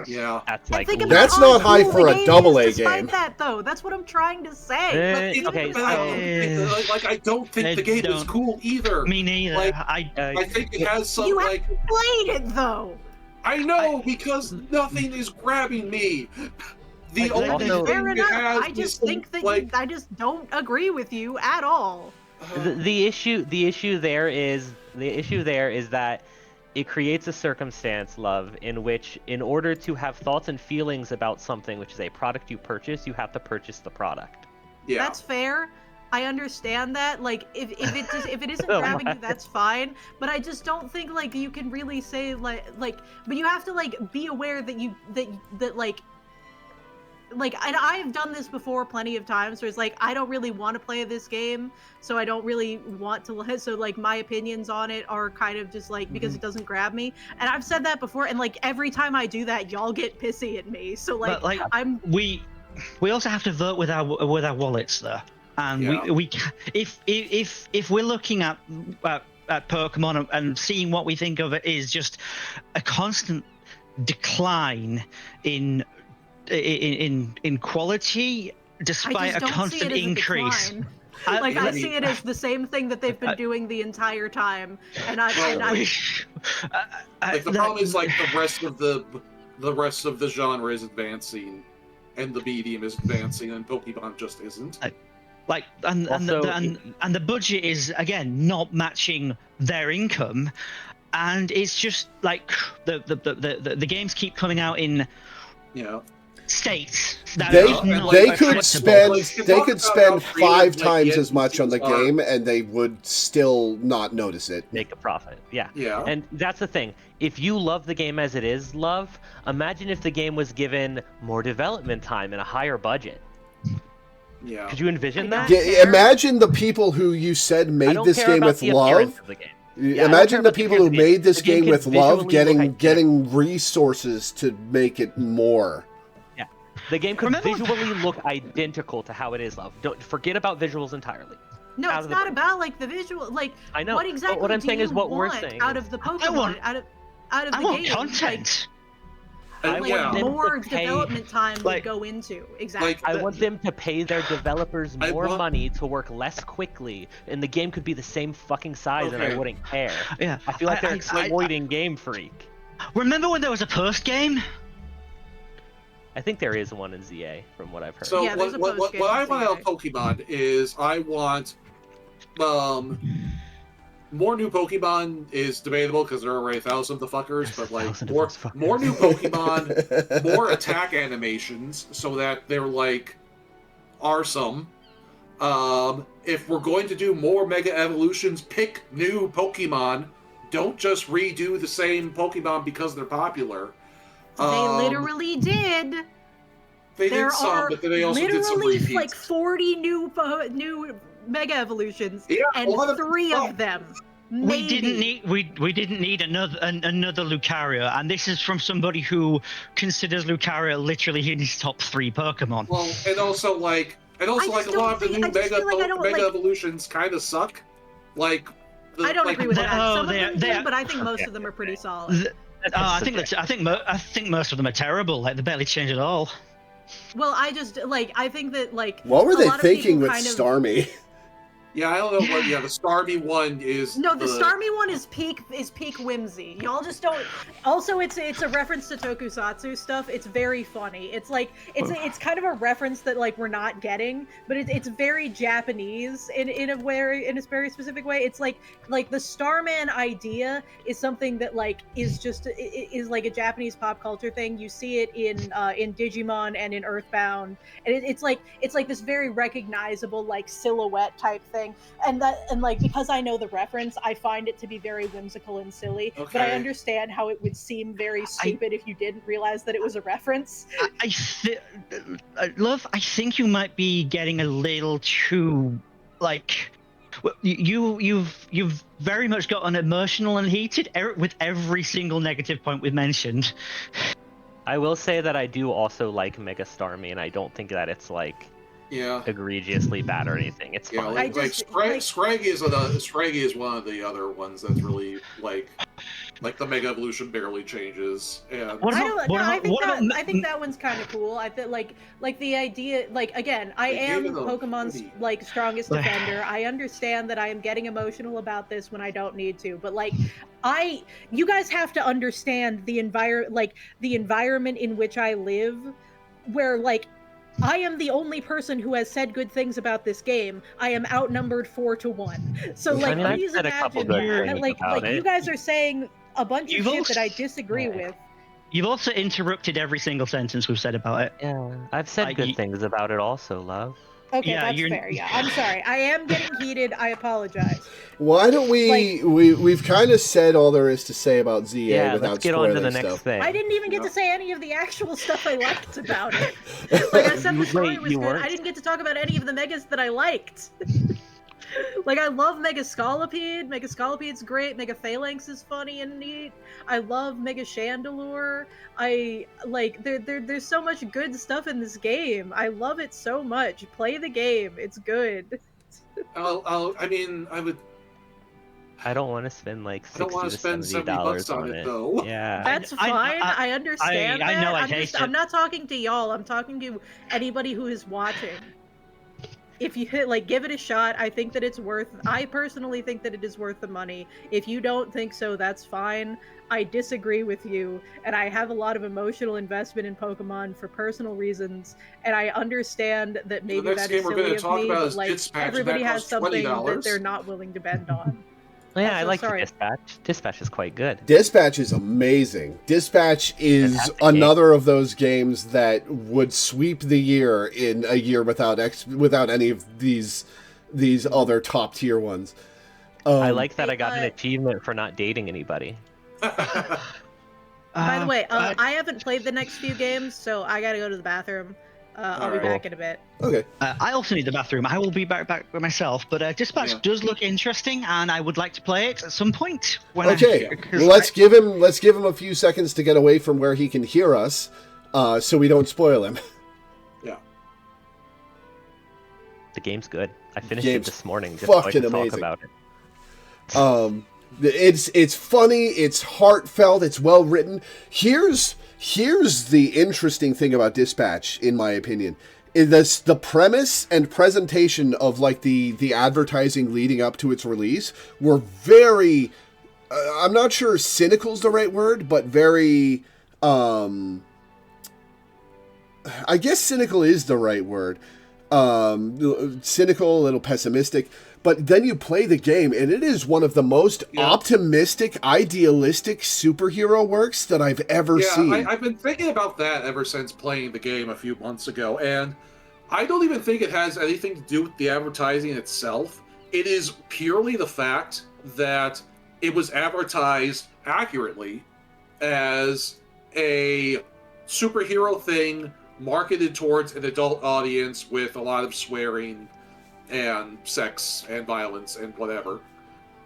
Yeah, that's like that's not high for a AA game. That though, that's what I'm trying to say. Like I don't think the game is cool either. Me neither. Like, I think it has some you like. You played it though. I know because nothing is grabbing me. The only thing it has I just think that I just don't agree with you at all. The issue there is that it creates a circumstance, love, in which in order to have thoughts and feelings about something, which is a product you purchase, you have to purchase the product. Yeah, that's fair. I understand that. Like, if it isn't grabbing you, that's fine. But I just don't think like you can really say like. But you have to like be aware that like I've done this before plenty of times where it's like I don't really want to play this game, so I don't really want to, so like my opinions on it are kind of just like because it doesn't grab me. And I've said that before, and like every time I do that, y'all get pissy at me. So like, we also have to vote with our wallets though, and we if we're looking at Pokemon and seeing what we think of it is just a constant decline in quality despite a constant increase. I see it as the same thing that they've been doing the entire time, and the problem is like the rest of the genre is advancing, and the medium is advancing, and Pokemon just isn't. And the budget is again not matching their income. and it's just like the games keep coming out in states that are just not They acceptable. could spend 5 times the as much on the NPCs are. game, and they would still not notice it. Make a profit. Yeah. Yeah. And that's the thing. If you love the game as it is, love, imagine if the game was given more development time and a higher budget. Yeah. Could you envision that? Imagine the people who you said made this game with love. Imagine the people who made this game with love getting resources to make it more. Yeah. The game could visually look identical to how it is, love. Don't forget about visuals entirely. No, it's not about like the visual. Like, I know. What exactly but what I'm do saying you is what we're want saying out of the Pokemon? Out of the game, content. More development time would go into I want them to pay their developers more money to work less quickly, and the game could be the same fucking size, and I wouldn't care. Yeah, I feel like they're exploiting Game Freak. Remember when there was a post game? I think there is one in ZA, from what I've heard. So what I want out of Pokemon is I want more new Pokemon is debatable because there are already 1,000 of the fuckers, but like more new Pokemon, more attack animations so that they're like awesome. If we're going to do more Mega Evolutions, pick new Pokemon. Don't just redo the same Pokemon because they're popular. They literally did. They did some, but then they also did some repeats. Literally like 40 new Mega Evolutions, and 3 of them. Maybe. We didn't need another Lucario, and this is from somebody who considers Lucario literally in his top 3 Pokemon. Well, and also like a lot of the new Mega Evolutions kind of suck. Like I don't agree with that. Some of them do, but I think most of them are pretty solid. I think most of them are terrible. Like they barely change at all. Well, I think that what were they thinking with Starmie? Yeah, I don't know what. Yeah, the Starmie one is. No, the Starmie one is peak whimsy. Y'all just don't. Also, it's a reference to tokusatsu stuff. It's very funny. It's like it's kind of a reference that like we're not getting, but it's very Japanese in a very specific way. It's like the Starman idea is something that like is like a Japanese pop culture thing. You see it in Digimon and in Earthbound, and it's like this very recognizable like silhouette type thing. And like because I know the reference, I find it to be very whimsical and silly. Okay. But I understand how it would seem very stupid if you didn't realize that it was a reference. I think you might be getting a little too like. You've very much gotten emotional and heated with every single negative point we've mentioned. I will say that I do also like Mega Starmie, and I don't think that it's like. Yeah. Egregiously bad or anything. It's fine. Scraggy is one of the other ones that's really like the Mega Evolution barely changes. And I think that one's kind of cool. I think like the idea, like again, I am Pokemon's like strongest defender. I understand that I am getting emotional about this when I don't need to, but like you guys have to understand the environment in which I live, where like. I am the only person who has said good things about this game. I am outnumbered 4-1. So, like, please imagine that, like you guys are saying a bunch of shit that I disagree with. You've also interrupted every single sentence we've said about it. Yeah, I've said good things about it also, love. Okay, that's fair. Yeah, I'm sorry. I am getting heated. I apologize. Why don't we've kind of said all there is to say about ZA without let's get on to the stuff. next thing. I didn't even get to say any of the actual stuff I liked about it. Like I said, the story was good. I didn't get to talk about any of the megas that I liked. Like, I love Mega Scolipede. Mega Scolipede's great. Mega Phalanx is funny and neat. I love Mega Chandelure. There's so much good stuff in this game. I love it so much. Play the game. It's good. I don't want to spend like $60 to $70 on it. Though. Yeah, that's fine. I understand. I know. I hate it. I'm not talking to y'all. I'm talking to anybody who is watching. If you give it a shot, I personally think that it is worth the money. If you don't think so, that's fine. I disagree with you, and I have a lot of emotional investment in Pokemon for personal reasons, and I understand that maybe that is silly of me, but everybody has something that they're not willing to bend on. Yeah, I Also, like sorry. Dispatch. Dispatch is quite good. Dispatch is amazing. Dispatch is Fantastic another of those games that would sweep the year in a year without any of these other top tier ones. I like that Hey, I got an achievement for not dating anybody. By the way, but- I haven't played the next few games, so I gotta go to the bathroom. I'll be Alright. back in a bit. Okay. I also need the bathroom. I will be back by myself, but Dispatch Yeah. does look interesting, and I would like to play it at some point. Okay. Well, let's give him a few seconds to get away from where he can hear us, so we don't spoil him. Yeah. The game's good. I finished Game's it this morning just so I fucking could talk amazing. about it. It's funny, it's heartfelt, it's well written. Here's the interesting thing about Dispatch, in my opinion. Is the premise and presentation of like the advertising leading up to its release were very I'm not sure cynical is the right word, but very I guess cynical is the right word. Cynical, a little pessimistic. But then you play the game, and it is one of the most optimistic, idealistic superhero works that I've ever seen. I've been thinking about that ever since playing the game a few months ago, and I don't even think it has anything to do with the advertising itself. It is purely the fact that it was advertised accurately as a superhero thing marketed towards an adult audience with a lot of swearing and sex and violence and whatever.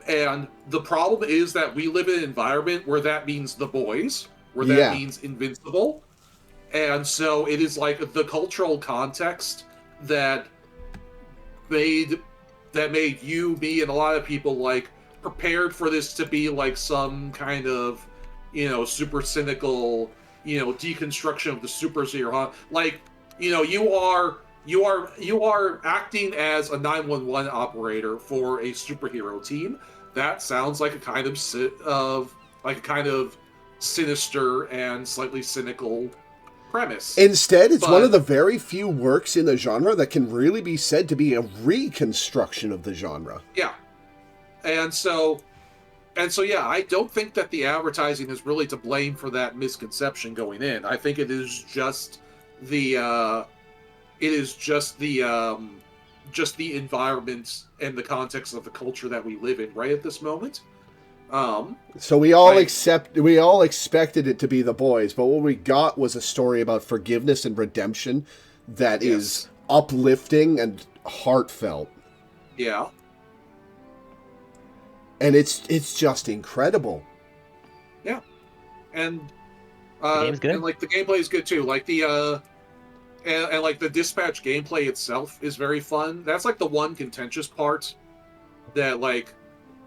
And the problem is that we live in an environment where that means The Boys, where that means Invincible. And so it is like the cultural context that made you, me, and a lot of people like prepared for this to be like some kind of, super cynical, deconstruction of the superhero. Like, you are acting as a 911 operator for a superhero team. That sounds like a kind of sinister and slightly cynical premise. Instead, it's one of the very few works in the genre that can really be said to be a reconstruction of the genre. Yeah. And so yeah, I don't think that the advertising is really to blame for that misconception going in. I think it is just the environment and the context of the culture that we live in right at this moment. So we all expected it to be The Boys, but what we got was a story about forgiveness and redemption that is uplifting and heartfelt. Yeah. And it's just incredible. Yeah. And The game's good. and like the gameplay is good too. Like the and like the Dispatch gameplay itself is very fun. That's like the one contentious part that like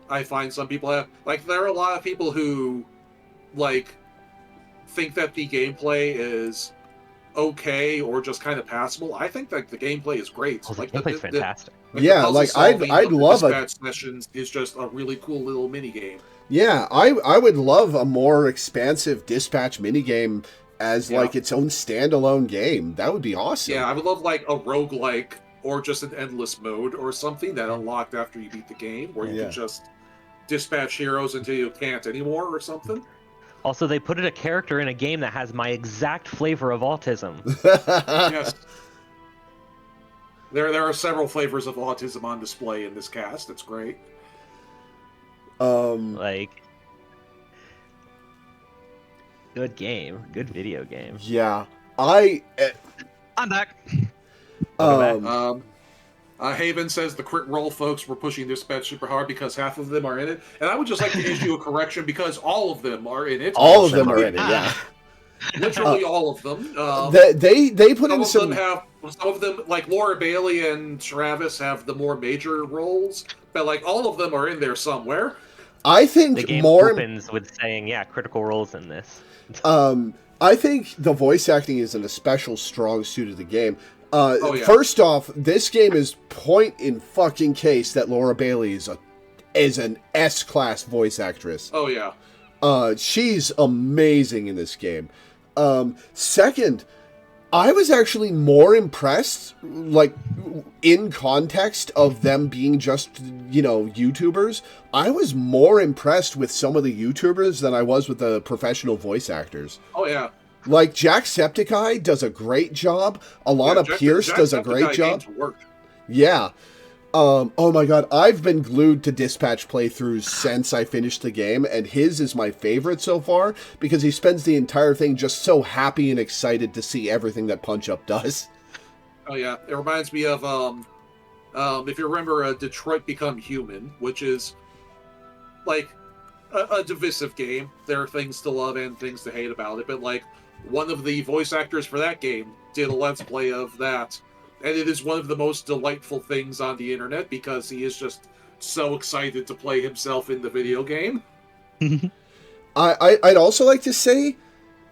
I find some people have. Like there are a lot of people who like think that the gameplay is okay or just kind of passable. I think that the gameplay is great. Oh, the Like gameplay's fantastic. Yeah, like I'd love a Dispatch sessions is just a really cool little mini game. Yeah, I would love a more expansive Dispatch minigame as like its own standalone game. That would be awesome. Yeah, I would love like a roguelike or just an endless mode or something that unlocked after you beat the game, where you can just dispatch heroes until you can't anymore or something. Also, they put a character in a game that has my exact flavor of autism. Yes. There are several flavors of autism on display in this cast. It's great. Like, good game, good video game. Yeah, I'm back. Haven says the crit roll folks were pushing Dispatch super hard because half of them are in it, and I would just like to issue a correction because all of them are in it. All of them are in it. Yeah, literally all of them. They put in some. Some of them, like Laura Bailey and Travis, have the more major roles, but like all of them are in there somewhere. I think the game more opens with saying, critical roles in this. I think the voice acting is an especial strong suit of the game. First off, this game is point in fucking case that Laura Bailey is an S-class voice actress. Oh yeah. She's amazing in this game. Second, I was actually more impressed, like, in context of them being just, YouTubers. I was more impressed with some of the YouTubers than I was with the professional voice actors. Oh, yeah. Like, Jacksepticeye does a great job. Alana Pierce does a great job. Yeah. Oh my god, I've been glued to Dispatch playthroughs since I finished the game, and his is my favorite so far, because he spends the entire thing just so happy and excited to see everything that Punch Up does. Oh yeah, it reminds me of, if you remember Detroit Become Human, which is, like, a divisive game. There are things to love and things to hate about it, but, like, one of the voice actors for that game did a Let's Play of that. And it is one of the most delightful things on the internet because he is just so excited to play himself in the video game. I'd also like to say,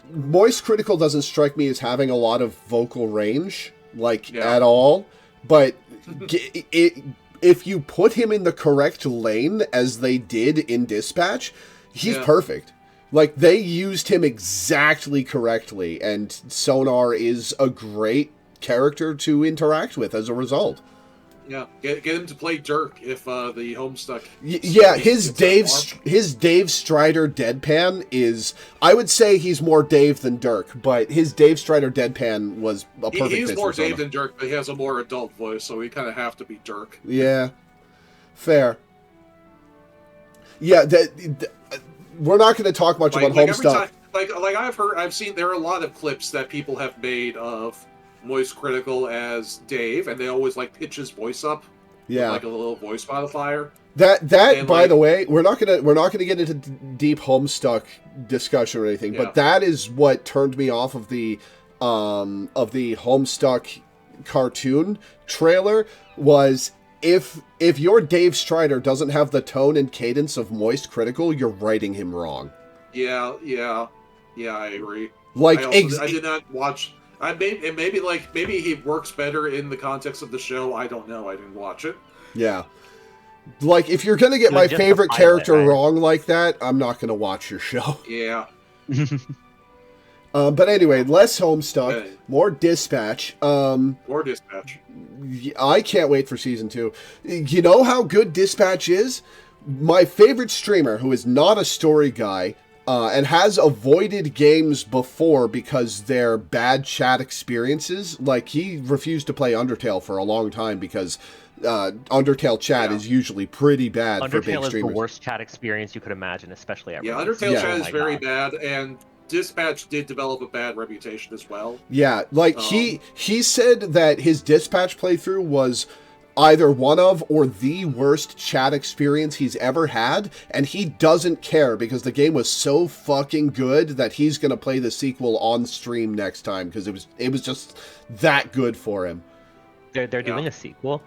Moist Critical doesn't strike me as having a lot of vocal range, at all. But if you put him in the correct lane, as they did in Dispatch, he's perfect. Like, they used him exactly correctly, and Sonar is a great character to interact with as a result. Yeah, get him to play Dirk if the Homestuck. His Dave Strider deadpan is, I would say he's more Dave than Dirk, but his Dave Strider deadpan was a perfect fit. He's more Dave than Dirk, but he has a more adult voice, so we kind of have to be Dirk. Yeah, fair. Yeah, we're not going to talk much about Homestuck. I've seen there are a lot of clips that people have made of Moist Critical as Dave, and they always pitch his voice up, with, a little voice modifier. By the way, we're not gonna get into deep Homestuck discussion or anything, but that is what turned me off of the Homestuck cartoon trailer. Was if your Dave Strider doesn't have the tone and cadence of Moist Critical, you're writing him wrong. Yeah, I agree. I did not watch. Maybe he works better in the context of the show. I don't know. I didn't watch it. Yeah. If you're going to get my favorite character wrong like that, I'm not going to watch your show. Yeah. But anyway, less Homestuck, more Dispatch. More Dispatch. I can't wait for Season 2. You know how good Dispatch is? My favorite streamer, who is not a story guy, and has avoided games before because they're bad chat experiences. He refused to play Undertale for a long time because Undertale chat is usually pretty bad for big streamers. Undertale is the worst chat experience you could imagine, especially at release. Undertale chat is very bad, and Dispatch did develop a bad reputation as well. Yeah, he said that his Dispatch playthrough was either one of or the worst chat experience he's ever had, and he doesn't care because the game was so fucking good that he's going to play the sequel on stream next time because it was just that good for him. They're doing a sequel?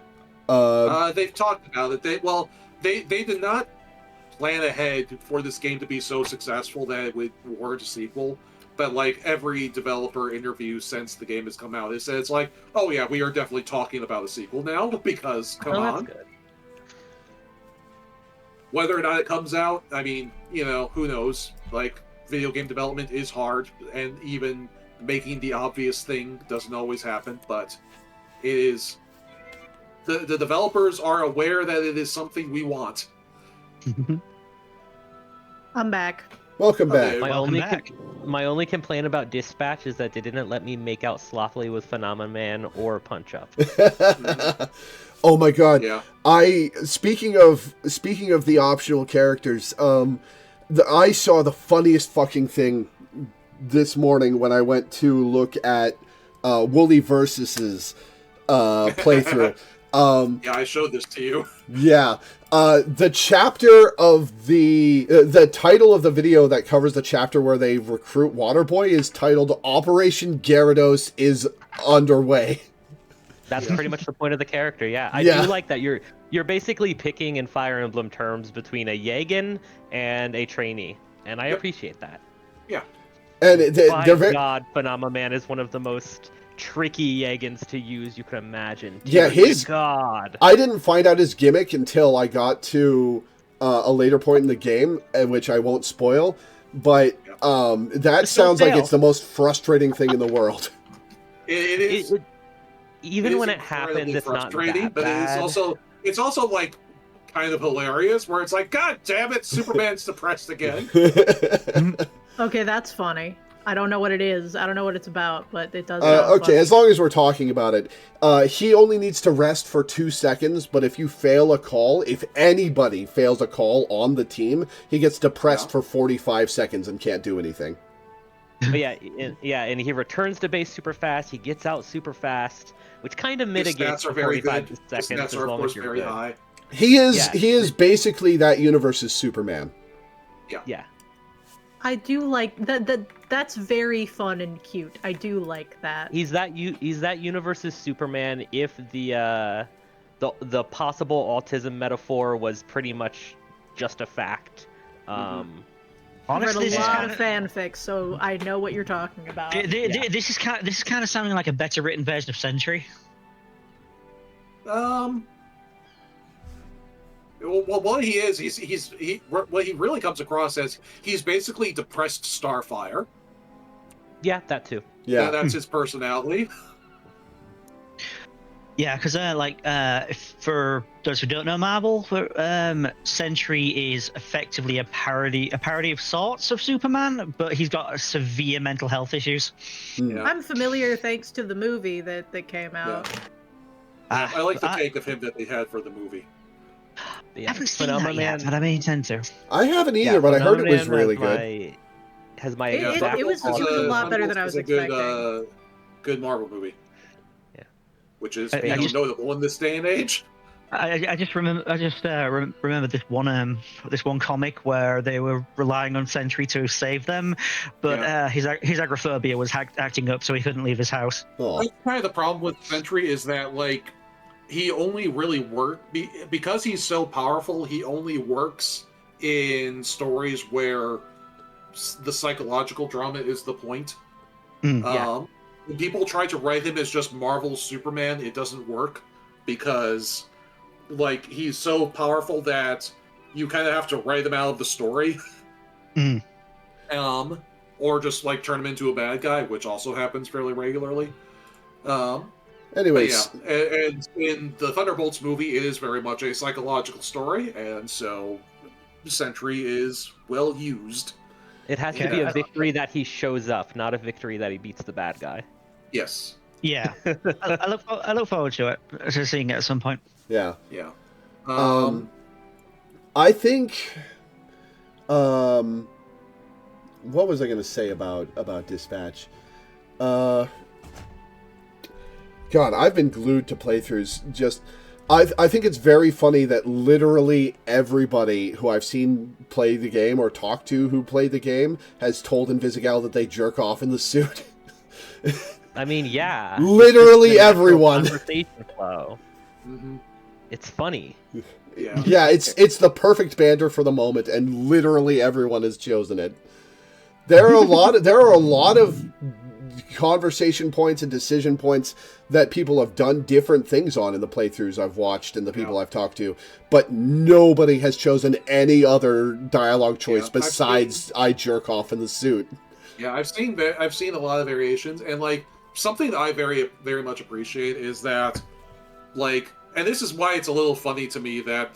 They've talked about it. They did not plan ahead for this game to be so successful that it would warrant a sequel. But every developer interview since the game has come out, it says oh yeah, we are definitely talking about a sequel now because come on. That's good. Whether or not it comes out, I mean, who knows? Video game development is hard, and even making the obvious thing doesn't always happen. But it is. The developers are aware that it is something we want. I'm back. Welcome back. My only complaint about Dispatch is that they didn't let me make out slothily with Phenomenon Man or Punch Up. Oh my god. Yeah. Speaking of the optional characters, I saw the funniest fucking thing this morning when I went to look at Wooly Versus's playthrough. Yeah, I showed this to you. Yeah. The chapter of the title of the video that covers the chapter where they recruit Waterboy is titled Operation Gyarados is Underway. That's pretty much the point of the character, yeah. I do like that you're basically picking in Fire Emblem terms between a Yagen and a trainee, and I appreciate that. Yeah. And God, Phenomena Man is one of the most tricky Yagans to use you can imagine. Yeah, God. I didn't find out his gimmick until I got to a later point in the game, which I won't spoil, but that sounds like it's the most frustrating thing in the world. It is. Even when it incredibly happens, it's not frustrating, that but bad. it's also like kind of hilarious, where it's like, God damn it, Superman's depressed again. Okay, that's funny. I don't know what it is. I don't know what it's about, but it does. Okay, funny. as long as we're talking about it, he only needs to rest for 2 seconds, but if you fail a call, if anybody fails a call on the team, he gets depressed for 45 seconds and can't do anything. But and he returns to base super fast. He gets out super fast, which kind of mitigates His stats are the very 45 good. seconds His stats as are, of long course, as you're very good. high. He is basically that universe's Superman. Yeah. I do like that. That's very fun and cute. I do like that. He's that universe's Superman if the possible autism metaphor was pretty much just a fact. I've read Honestly, a lot of fanfics, so I know what you're talking about. this is kind of sounding like a better written version of Sentry. Well, what he is, what he really comes across as, he's basically depressed Starfire. Yeah, that too. Yeah, that's his personality. Yeah, because for those who don't know Marvel, Sentry is effectively a parody of sorts of Superman, but he's got severe mental health issues. Yeah. I'm familiar thanks to the movie that came out. Yeah. I like the take of him that they had for the movie. I haven't seen that yet, but I may intend to. I haven't either, but I heard it was really good. It was a lot better than I was expecting. Good Marvel movie. Yeah. Which is notable in this day and age. I just remember this one comic where they were relying on Sentry to save them, but his agoraphobia was acting up, so he couldn't leave his house. That's kind of the problem with Sentry, is that he only really because he's so powerful. He only works in stories where the psychological drama is the point. When people try to write him as just Marvel's Superman, it doesn't work, because he's so powerful that you kind of have to write him out of the story. Or just turn him into a bad guy, which also happens fairly regularly. Anyways, and in the Thunderbolts movie, it is very much a psychological story, and so Sentry is well used. It has to be a victory that he shows up, not a victory that he beats the bad guy. Yes. Yeah. I look forward to seeing it at some point. Yeah. Yeah. I think. What was I going to say about Dispatch? God, I've been glued to playthroughs. I think it's very funny that literally everybody who I've seen play the game or talk to who played the game has told Invisigal that they jerk off in the suit. I mean, yeah. Literally everyone. Conversation flow. Mm-hmm. It's funny. Yeah. Yeah, it's the perfect banter for the moment, and literally everyone has chosen it. There are a lot of conversation points and decision points that people have done different things on in the playthroughs I've watched and the people I've talked to, but nobody has chosen any other dialogue choice besides I jerk off in the suit. Yeah, I've seen a lot of variations, and something that I very, very much appreciate is that, and this is why it's a little funny to me that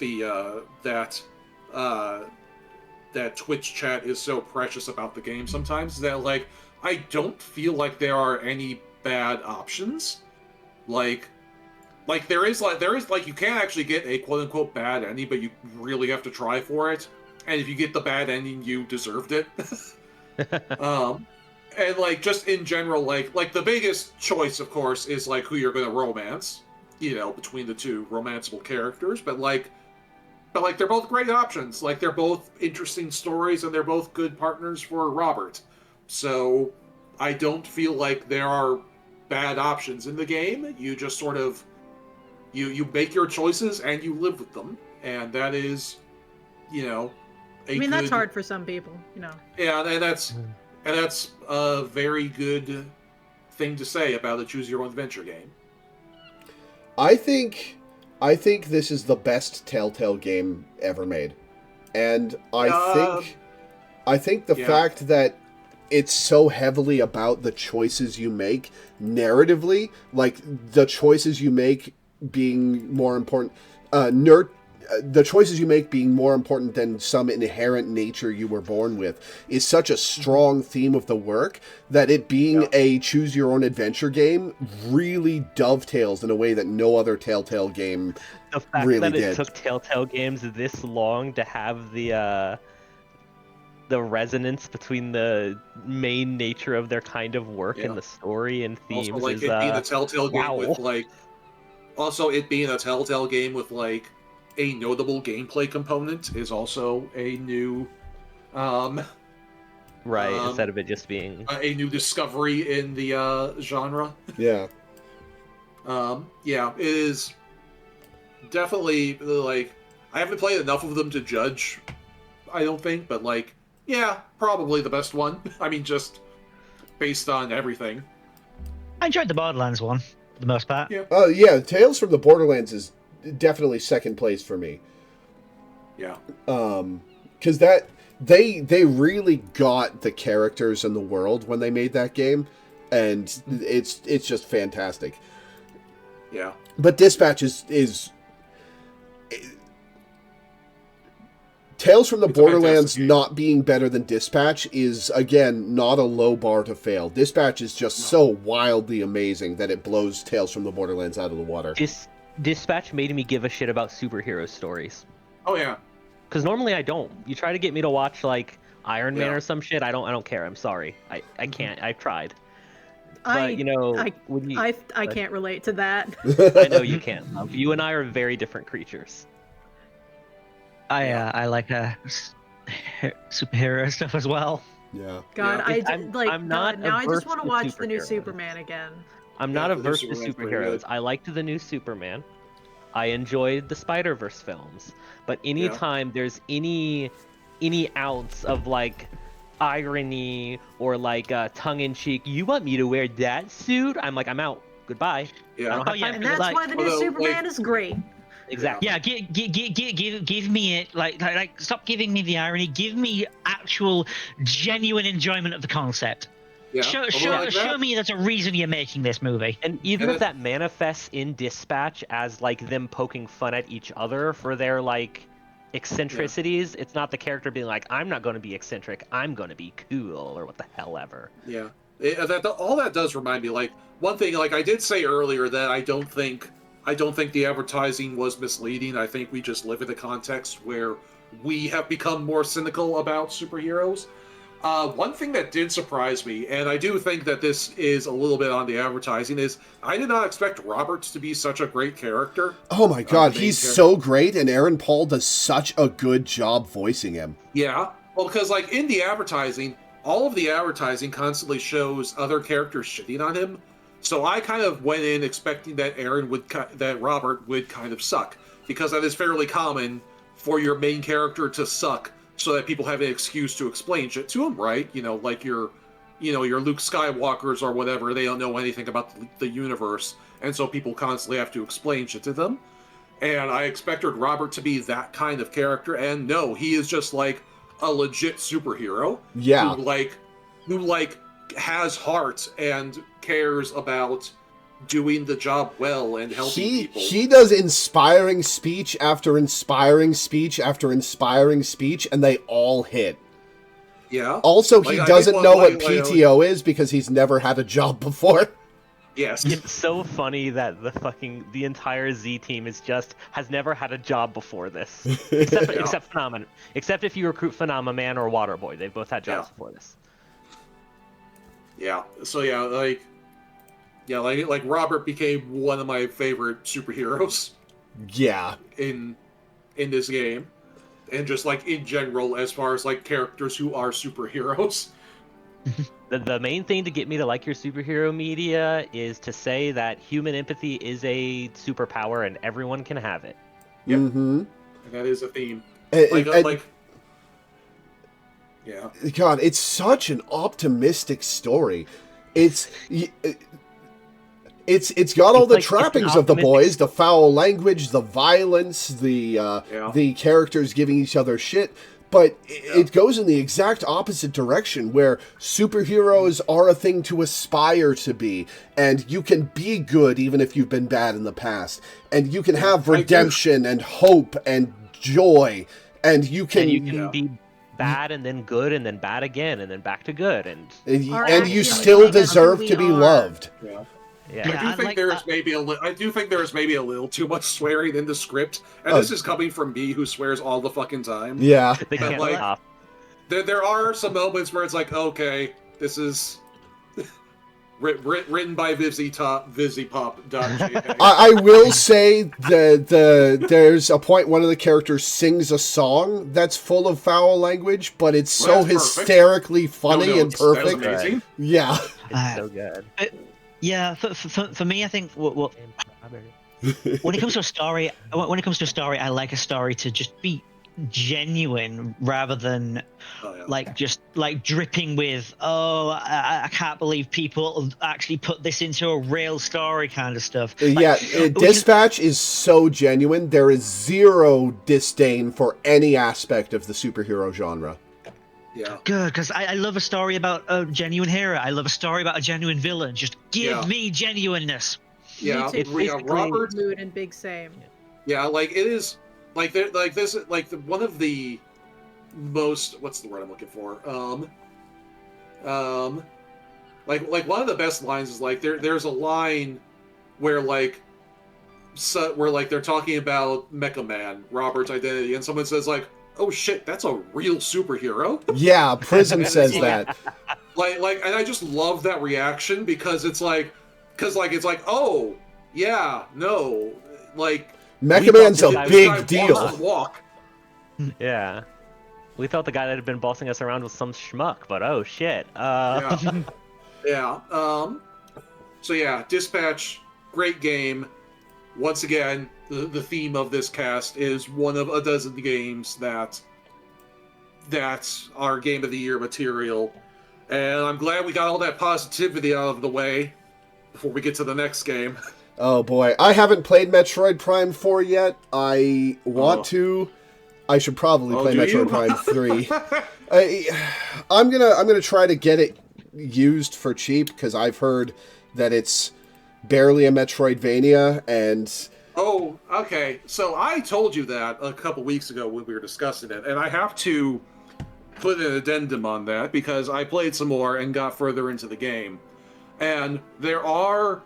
that Twitch chat is so precious about the game sometimes, that I don't feel like there are any bad options. There is you can actually get a quote unquote bad ending, but you really have to try for it. And if you get the bad ending, you deserved it. And just in general, the biggest choice, of course, is who you're going to romance, between the two romanceable characters. But they're both great options. They're both interesting stories, and they're both good partners for Robert. So I don't feel like there are bad options in the game. You just sort of you make your choices and you live with them, and that is, that's hard for some people, Yeah, and that's a very good thing to say about a choose your own adventure game. I think this is the best Telltale game ever made, and I think the fact that it's so heavily about the choices you make narratively, like the choices you make being more important, the choices you make being more important than some inherent nature you were born with is such a strong theme of the work that it being a choose your own adventure game really dovetails in a way that no other Telltale game The fact really that it did. took Telltale games this long to have the resonance between the main nature of their kind of work and the story and themes Also, like is it being a Telltale game wow. with like, also it being a Telltale game with like a notable gameplay component is also a new, instead of it just being a new discovery in the genre. Yeah. Yeah, it is definitely like I haven't played enough of them to judge. I don't think, but like, yeah, probably the best one. I mean, just based on everything. I enjoyed the Borderlands one for the most part. Yeah. Yeah, Tales from the Borderlands is definitely second place for me. Yeah. Because that they really got the characters and the world when they made that game, and it's just fantastic. Yeah. But Dispatch is Tales from the Borderlands not being better than Dispatch is, again, not a low bar to fail. Dispatch is just so wildly amazing that it blows Tales from the Borderlands out of the water. Dispatch made me give a shit about superhero stories. Oh yeah. Because normally I don't. You try to get me to watch like Iron Man or some shit, I don't care. I'm sorry. I can't. I've tried. But you know, I can't relate to that. I know you can't. Love. You and I are very different creatures. I like superhero stuff as well. Yeah. God, Yeah. I'm not now I just want to watch the new superheroes. Superman again. I'm not averse to Superman's pretty superheroes. good. I liked the new Superman. I enjoyed the Spider-Verse films. But anytime there's any ounce of like irony or like tongue-in-cheek, you want me to wear that suit? I'm like, I'm out. Goodbye. Yeah. I don't have time And for this. that's why the new Although, Superman like- is great. Exactly. Yeah, give me it. Like, stop giving me the irony. Give me actual, genuine enjoyment of the concept. Yeah. Show me there's a reason you're making this movie. And even if that manifests in Dispatch as like them poking fun at each other for their like eccentricities, it's not the character being like, I'm not going to be eccentric, I'm going to be cool, or what the hell ever. Yeah. All that does remind me, like, one thing, like I did say earlier that I don't think the advertising was misleading. I think we just live in a context where we have become more cynical about superheroes. One thing that did surprise me, and I do think that this is a little bit on the advertising, is I did not expect Roberts to be such a great character. Oh my god, he's so great, and Aaron Paul does such a good job voicing him. Yeah, well, because like in the advertising, all of the advertising constantly shows other characters shitting on him. So I kind of went in expecting that Robert would kind of suck, because that is fairly common for your main character to suck, so that people have an excuse to explain shit to him, right? You know, like your Luke Skywalkers or whatever, they don't know anything about the universe, and so people constantly have to explain shit to them. And I expected Robert to be that kind of character, and no, he is just like a legit superhero. Yeah. Who has heart and cares about doing the job well and helping people. He does inspiring speech after inspiring speech after inspiring speech, and they all hit. Yeah. Also, he doesn't know what PTO is because he's never had a job before. Yes. It's so funny that the entire Z team has never had a job before this. Except Phenomena. Except if you recruit Phenomena Man or Waterboy. They've both had jobs before this. Yeah. So like Robert became one of my favorite superheroes. Yeah. In this game. And just like in general, as far as like characters who are superheroes. The main thing to get me to like your superhero media is to say that human empathy is a superpower and everyone can have it. Yep. Mm-hmm. And that is a theme. Yeah. God, it's such an optimistic story. It's got all the trappings of The Boys, the foul language, the violence, the characters giving each other shit, but it goes in the exact opposite direction, where superheroes are a thing to aspire to be, and you can be good even if you've been bad in the past, and you can have redemption and hope and joy, and you can be bad and then good and then bad again and then back to good, and you still deserve to be loved. I do think there's maybe a little too much swearing in the script, and this is coming from me who swears all the fucking time. Yeah, they can't stop. There are some moments where it's like, okay, this is written by VizzyPop.jpg. I will say that there's a point one of the characters sings a song that's full of foul language, but it's so hysterically funny and perfect. That's amazing. Yeah, it's so good. Yeah, for me, I think when it comes to a story, I like a story to just be genuine rather than just dripping with I can't believe people actually put this into a real story kind of stuff. Dispatch is so genuine. There is zero disdain for any aspect of the superhero genre. Yeah. Good, because I love a story about a genuine hero. I love a story about a genuine villain. Just give me genuineness. Yeah, Robert Mood and Big Sam. Yeah, like it is like this one of the most, what's the word I'm looking for? Like one of the best lines is like there's a line where where they're talking about Mecha Man, Robert's identity, and someone says like, oh shit, that's a real superhero? Yeah, Prism says that. And I just love that reaction because it's like, oh, yeah, no, like... Mecha Man's a big deal. Walk. Yeah. We thought the guy that had been bossing us around was some schmuck, but oh shit. Yeah. So yeah, Dispatch, great game. Once again, the theme of this cast is one of a dozen games that are Game of the Year material. And I'm glad we got all that positivity out of the way before we get to the next game. Oh boy, I haven't played Metroid Prime 4 yet. I want to. I should probably play Metroid Prime 3. I'm gonna try to get it used for cheap because I've heard that it's barely a Metroidvania, and... Oh, okay. So I told you that a couple weeks ago when we were discussing it, and I have to put an addendum on that because I played some more and got further into the game. And there are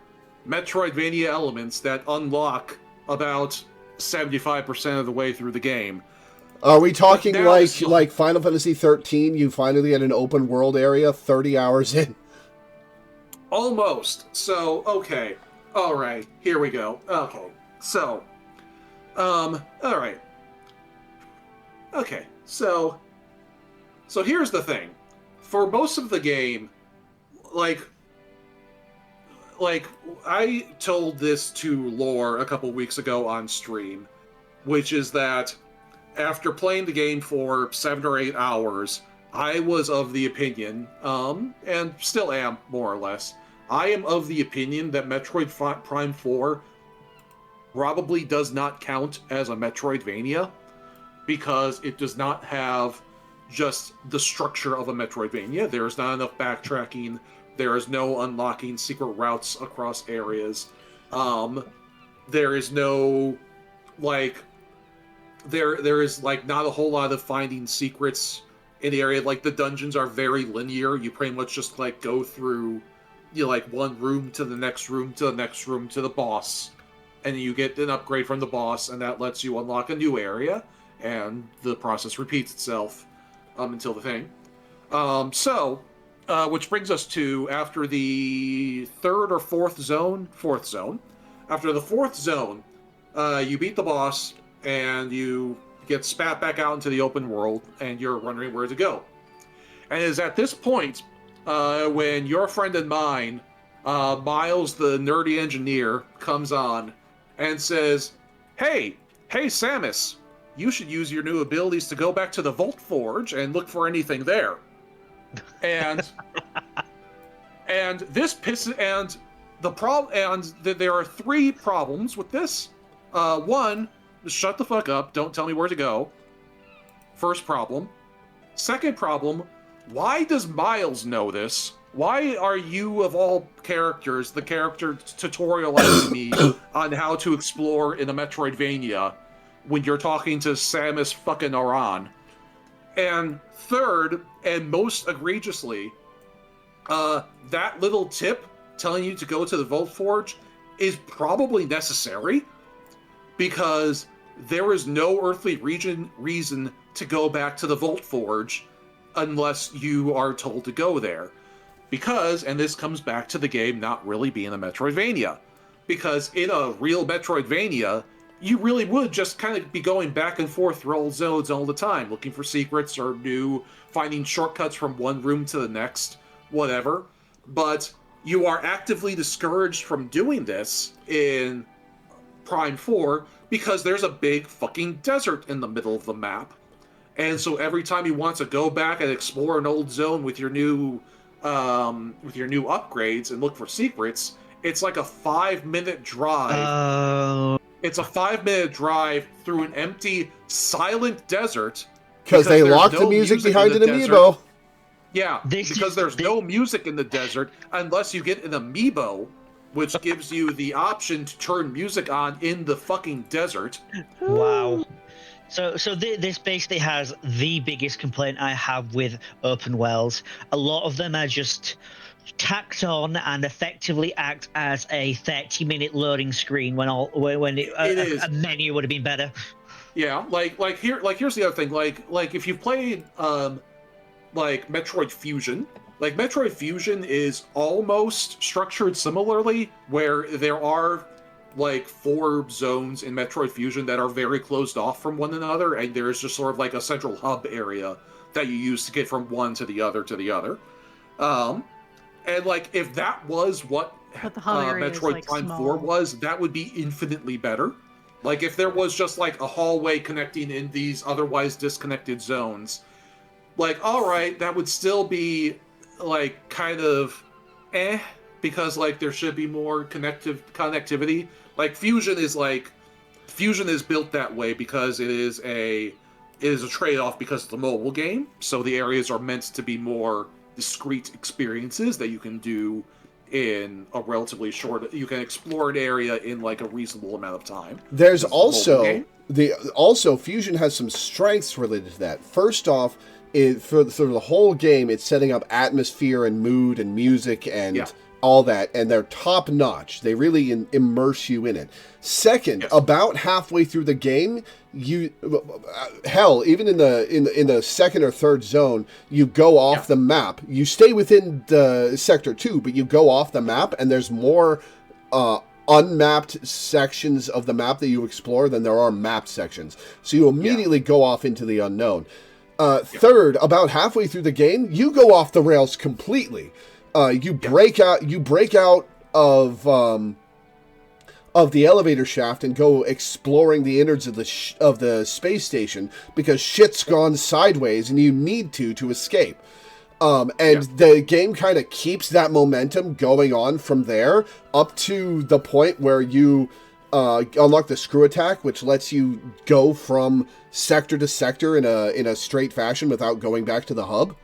Metroidvania elements that unlock about 75% of the way through the game. Are we talking like Final Fantasy 13, you finally get an open world area 30 hours in? Almost. So, okay. Alright, here we go. Okay. So, alright. Okay, so here's the thing. For most of the game, like I told this to Lore a couple weeks ago on stream, which is that after playing the game for 7 or 8 hours, I was of the opinion, and still am, more or less, I am of the opinion that Metroid Prime 4 probably does not count as a Metroidvania, because it does not have just the structure of a Metroidvania. There is not enough backtracking, there is no unlocking secret routes across areas, there is no, there is, not a whole lot of finding secrets in the area. Like, the dungeons are very linear. You pretty much just, go through, one room to the next room to the next room to the boss. And you get an upgrade from the boss, and that lets you unlock a new area. And the process repeats itself until the thing. Which brings us to, after the fourth zone. After the fourth zone, you beat the boss, and you get spat back out into the open world, and you're wondering where to go. And it is at this point, when your friend and mine, Miles the nerdy engineer, comes on and says, Hey, Samus, you should use your new abilities to go back to the Vault Forge and look for anything there. And this pisses, and the problem, and there are 3 problems with this. One, shut the fuck up, don't tell me where to go. First problem. Second problem, why does Miles know this? Why are you, of all characters, the character tutorializing me on how to explore in a Metroidvania when you're talking to Samus fucking Aran? And third, and most egregiously, that little tip telling you to go to the Vault Forge is probably necessary, because there is no earthly reason to go back to the Vault Forge unless you are told to go there. Because, and this comes back to the game not really being a Metroidvania, because in a real Metroidvania, you really would just kind of be going back and forth through all zones all the time, looking for secrets or finding shortcuts from one room to the next, whatever. But you are actively discouraged from doing this in Prime 4 because there's a big fucking desert in the middle of the map. And so every time you want to go back and explore an old zone with your new upgrades and look for secrets, it's like a 5-minute drive. It's a 5-minute drive through an empty, silent desert. Because they locked the music behind an amiibo. Yeah, because there's no music in the desert unless you get an amiibo, which gives you the option to turn music on in the fucking desert. Wow. So this basically has the biggest complaint I have with open worlds. A lot of them are just tacked on and effectively act as a 30-minute loading screen when a menu would have been better. Yeah, here's the other thing. Like if you've played like Metroid Fusion. Like, Metroid Fusion is almost structured similarly, where there are, like, 4 zones in Metroid Fusion that are very closed off from one another, and there's just sort of like a central hub area that you use to get from one to the other to the other. And, like, if that was what Metroid like Prime 4 was, that would be infinitely better. Like, if there was just, like, a hallway connecting in these otherwise disconnected zones, like, alright, that would still be, like, kind of because, like, there should be more connectivity. Like, Fusion is built that way because it is a trade-off because it's a mobile game, so the areas are meant to be more discrete experiences that you can do in a relatively short... You can explore an area in, like, a reasonable amount of time. There's also... Fusion has some strengths related to that. First off, for the whole game, it's setting up atmosphere and mood and music and all that, and they're top notch. They really immerse you in it. Second, about halfway through the game, even in the second or third zone, you go off the map. You stay within the sector 2, but you go off the map, and there's more unmapped sections of the map that you explore than there are mapped sections. So you immediately go off into the unknown. Third, about halfway through the game, you go off the rails completely. You break out of the elevator shaft and go exploring the innards of the space station because shit's gone sideways and you need to escape. The game kind of keeps that momentum going on from there up to the point where you unlock the screw attack, which lets you go from sector to sector in a straight fashion without going back to the hub.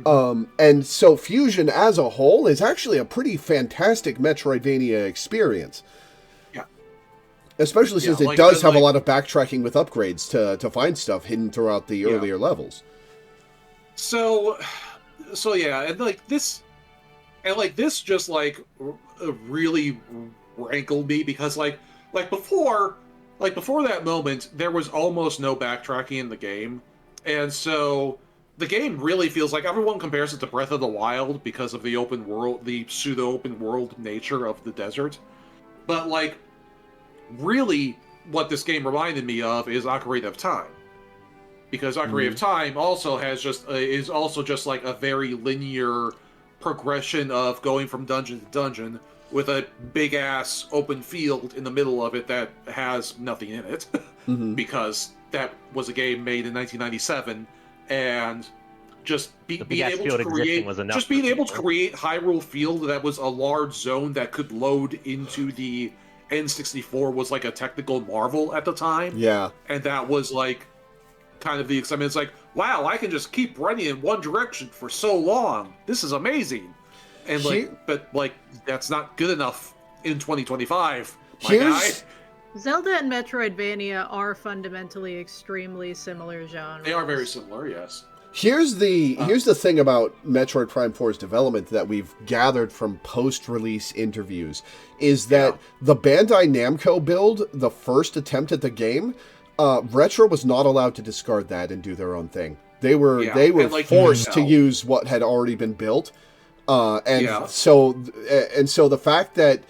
And so Fusion as a whole is actually a pretty fantastic Metroidvania experience. Yeah. Especially since it does have a lot of backtracking with upgrades to find stuff hidden throughout the earlier levels. So yeah, and this just like really rankled me because like before that moment there was almost no backtracking in the game, and so the game really feels like everyone compares it to Breath of the Wild because of the open world, the pseudo open world nature of the desert, but like really what this game reminded me of is Ocarina of Time. Because Ocarina of Time also is also just like a very linear progression of going from dungeon to dungeon with a big ass open field in the middle of it that has nothing in it, because that was a game made in 1997, and just being able to create Hyrule Field that was a large zone that could load into the N64 was like a technical marvel at the time. Yeah, and that was like kind of the excitement. It's like, wow, I can just keep running in one direction for so long. This is amazing. And but that's not good enough in 2025. My guy. Zelda and Metroidvania are fundamentally extremely similar genres. They are very similar, yes. Here's the thing about Metroid Prime 4's development that we've gathered from post-release interviews is that the Bandai Namco build, the first attempt at the game, Retro was not allowed to discard that and do their own thing. They were forced to use what had already been built, so the fact that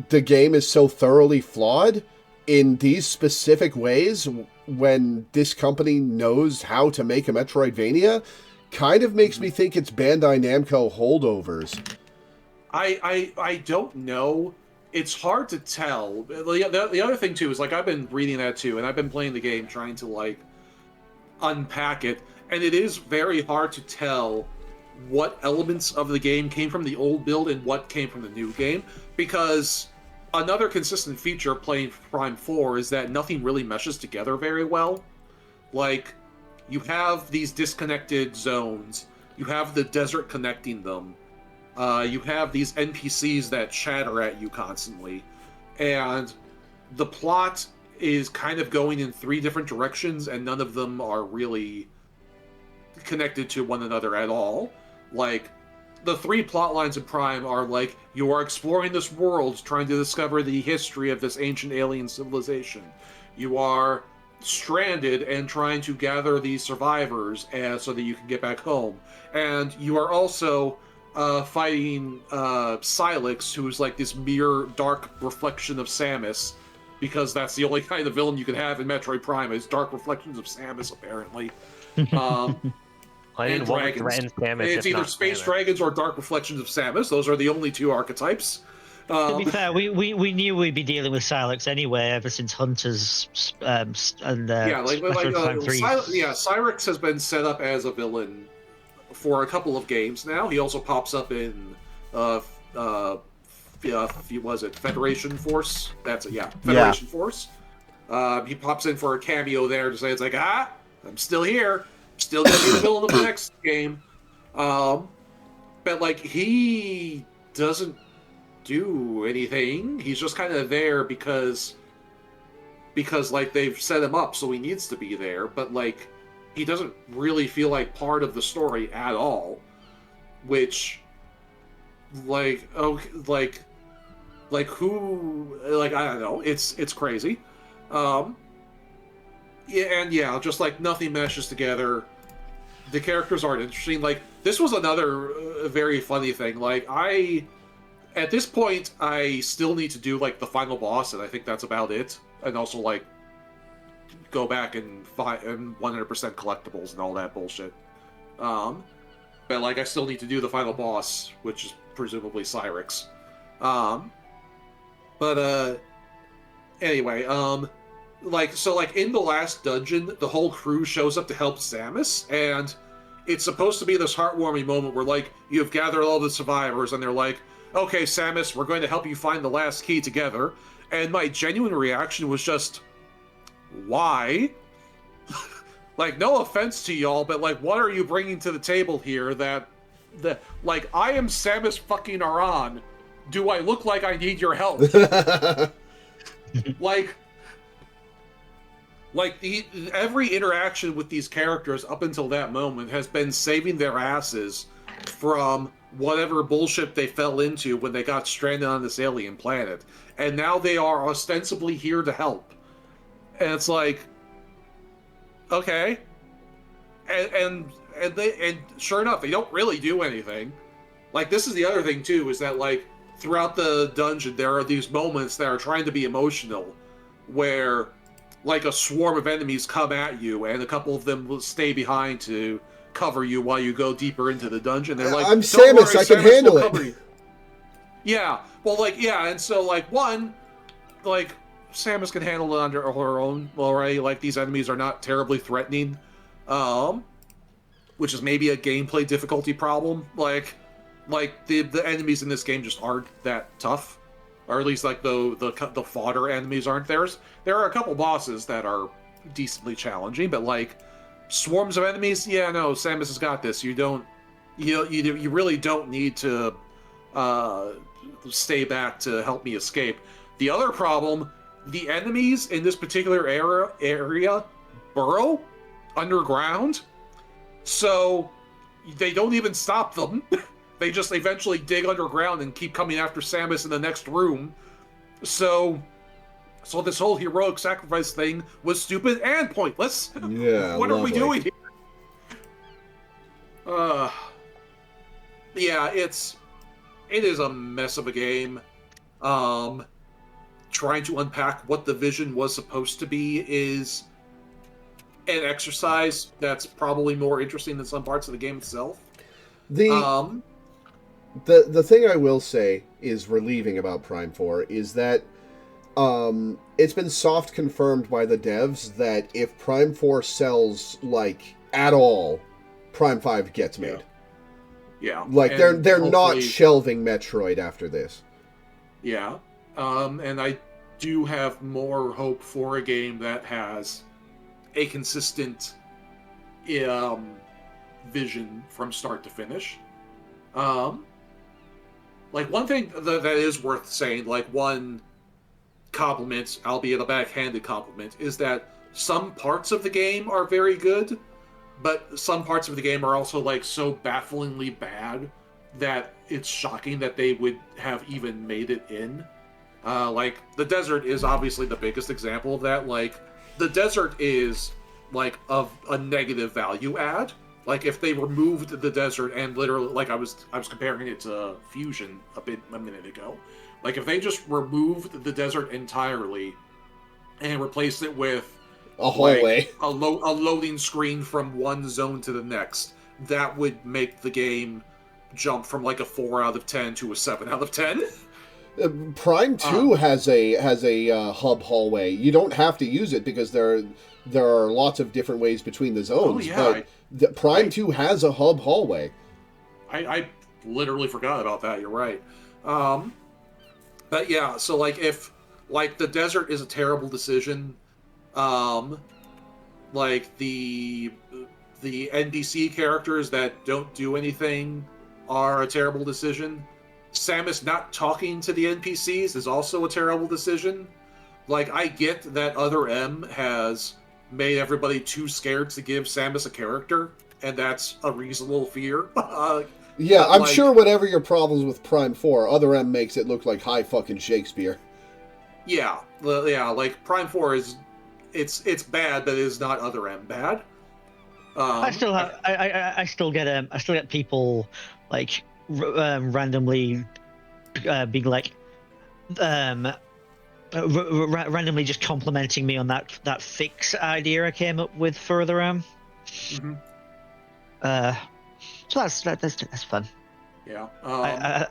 the game is so thoroughly flawed in these specific ways, when this company knows how to make a Metroidvania, kind of makes me think it's Bandai Namco holdovers. I don't know. It's hard to tell. The other thing, too, is, I've been reading that, too, and I've been playing the game, trying to, unpack it, and it is very hard to tell what elements of the game came from the old build and what came from the new game, because another consistent feature of playing Prime 4 is that nothing really meshes together very well. You have these disconnected zones, you have the desert connecting them, you have these NPCs that chatter at you constantly, and the plot is kind of going in 3 different directions, and none of them are really connected to one another at all. The 3 plot lines in Prime are you are exploring this world, trying to discover the history of this ancient alien civilization. You are stranded and trying to gather these survivors so that you can get back home. And you are also fighting Silex, who's this mere dark reflection of Samus, because that's the only kind of villain you can have in Metroid Prime, is dark reflections of Samus, apparently. And dragons. It's either space dragons or dark reflections of Samus. Those are the only 2 archetypes. To be fair, we knew we'd be dealing with Silex anyway, ever since Hunters and Cyrex has been set up as a villain for a couple of games now. He also pops up in Federation Force? That's it, Federation Force. He pops in for a cameo there to say, I'm still here. Still gonna be the villain of the next game. But he doesn't do anything. He's just kind of there because they've set him up, so he needs to be there. But he doesn't really feel like part of the story at all. Which, who, I don't know. It's crazy. Just nothing meshes together. The characters aren't interesting. This was another very funny thing. At this point, I still need to do the final boss, and I think that's about it. And also go back and find 100% collectibles and all that bullshit. But I still need to do the final boss, which is presumably Cyrex. Anyway, in the last dungeon, the whole crew shows up to help Samus, and it's supposed to be this heartwarming moment where, you've gathered all the survivors, and they're okay, Samus, we're going to help you find the last key together. And my genuine reaction was just, why? No offense to y'all, but, what are you bringing to the table here that I am Samus fucking Aran. Do I look like I need your help? Every interaction with these characters up until that moment has been saving their asses from whatever bullshit they fell into when they got stranded on this alien planet. And now they are ostensibly here to help. And it's okay. And sure enough, they don't really do anything. This is the other thing, too, is that, throughout the dungeon, there are these moments that are trying to be emotional, where a swarm of enemies come at you, and a couple of them will stay behind to cover you while you go deeper into the dungeon. They're I'm Samus, I can handle it. Yeah, and so, Samus can handle it under her own already. These enemies are not terribly threatening, which is maybe a gameplay difficulty problem. The enemies in this game just aren't that tough. Or at least, the fodder enemies aren't theirs. There are a couple bosses that are decently challenging, but, swarms of enemies. Yeah, no, Samus has got this. You really don't need to stay back to help me escape. The other problem, the enemies in this particular area burrow underground, so they don't even stop them. They just eventually dig underground and keep coming after Samus in the next room. So this whole heroic sacrifice thing was stupid and pointless. Yeah. What are we doing here? Yeah, it is a mess of a game. Trying to unpack what the vision was supposed to be is an exercise that's probably more interesting than some parts of the game itself. The thing I will say is relieving about Prime 4 is that it's been soft confirmed by the devs that if Prime 4 sells like at all, Prime 5 gets made. Yeah. Like they're not shelving Metroid after this. Yeah. And I do have more hope for a game that has a consistent vision from start to finish. Like, one thing that is worth saying, like, one compliment, albeit a backhanded compliment, is that some parts of the game are very good, but some parts of the game are also, like, so bafflingly bad that it's shocking that they would have even made it in. Like, the desert is obviously the biggest example of that. Like, the desert is, like, of a negative value add. Like, if they removed the desert and literally, like, I was comparing it to Fusion a minute ago. Like, if they just removed the desert entirely and replaced it with a hallway, like, a loading screen from one zone to the next, that would make the game jump from like a 4 out of 10 to a 7 out of 10. Prime 2 has a hub hallway. You don't have to use it because there are lots of different ways between the zones. Oh, yeah, but Prime 2 has a hub hallway. I literally forgot about that. You're right. But yeah, so like if like the desert is a terrible decision, like the NPC characters that don't do anything are a terrible decision. Samus not talking to the NPCs is also a terrible decision. Like, I get that Other M has made everybody too scared to give Samus a character, and that's a reasonable fear. Yeah, I'm sure whatever your problems with Prime 4, Other M makes it look like high fucking Shakespeare. Yeah, like Prime 4 is it's bad, but it is not Other M bad. I still get people like randomly being like randomly just complimenting me on that fix idea I came up with for Other M. Mm-hmm. So that's fun. Yeah. I'll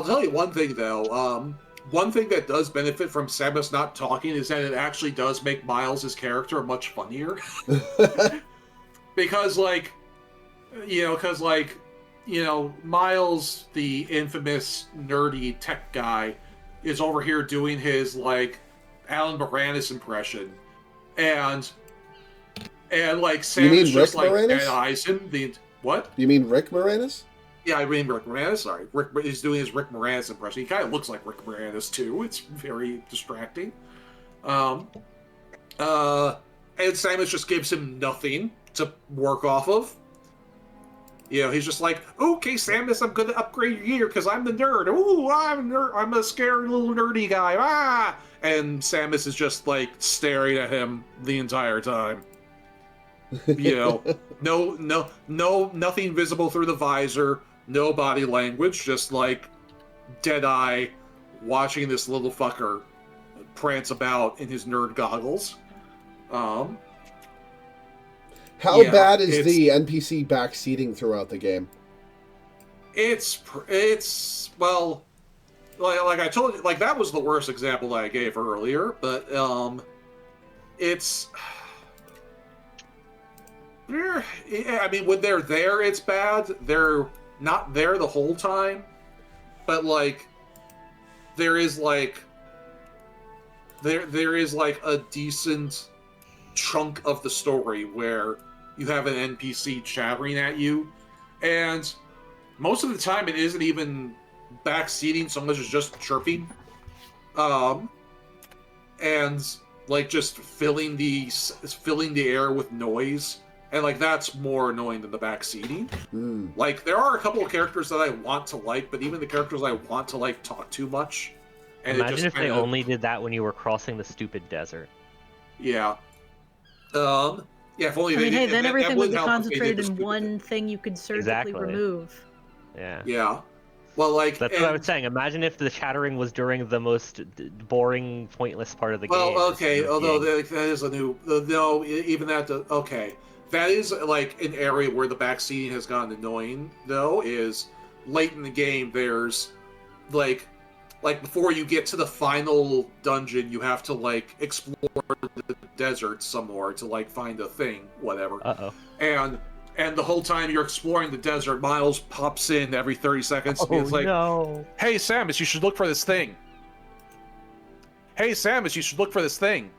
tell you one thing though. One thing that does benefit from Samus not talking is that it actually does make Miles' character much funnier. Because Miles, the infamous nerdy tech guy, is over here doing his like Alan Moranis impression, and like Samus just like dead eyes him. What? You mean Rick Moranis? Yeah, I mean Rick Moranis. Sorry, he's doing his Rick Moranis impression. He kind of looks like Rick Moranis too. It's very distracting. And Samus just gives him nothing to work off of. You know, he's just like, okay, Samus, I'm going to upgrade your gear because I'm the nerd. Ooh, I'm a scary little nerdy guy. Ah! And Samus is just like staring at him the entire time. You know, nothing visible through the visor, no body language, just like dead eye watching this little fucker prance about in his nerd goggles. How bad is the NPC backseating throughout the game? It's well, like I told you, like that was the worst example that I gave earlier, but it's. I mean, when they're there, it's bad. They're not there the whole time, but like there is like there is like a decent chunk of the story where you have an NPC chattering at you, and most of the time it isn't even backseating so much as just chirping, and like just filling the air with noise, and like that's more annoying than the backseating. Like there are a couple of characters that I want to like, but even the characters I want to like talk too much. And Imagine if they only did that when you were crossing the stupid desert. Yeah. Yeah, if only I mean, hey, then everything would be help if they did concentrated the in stupid one thing you could surgically Exactly. remove. Yeah. Yeah. Well, like That's what I was saying. Imagine if the chattering was during the most boring, pointless part of the game. Well, okay, although being... that is a new... No, even that... Okay. That is, like, an area where the backseating has gotten annoying, though, is late in the game, there's, like, before you get to the final dungeon, you have to, like, explore the desert some more to, like, find a thing, whatever. Uh-oh. And the whole time you're exploring the desert, Miles pops in every 30 seconds. Oh, it's like, no. Hey, Samus, you should look for this thing. Hey, Samus, you should look for this thing.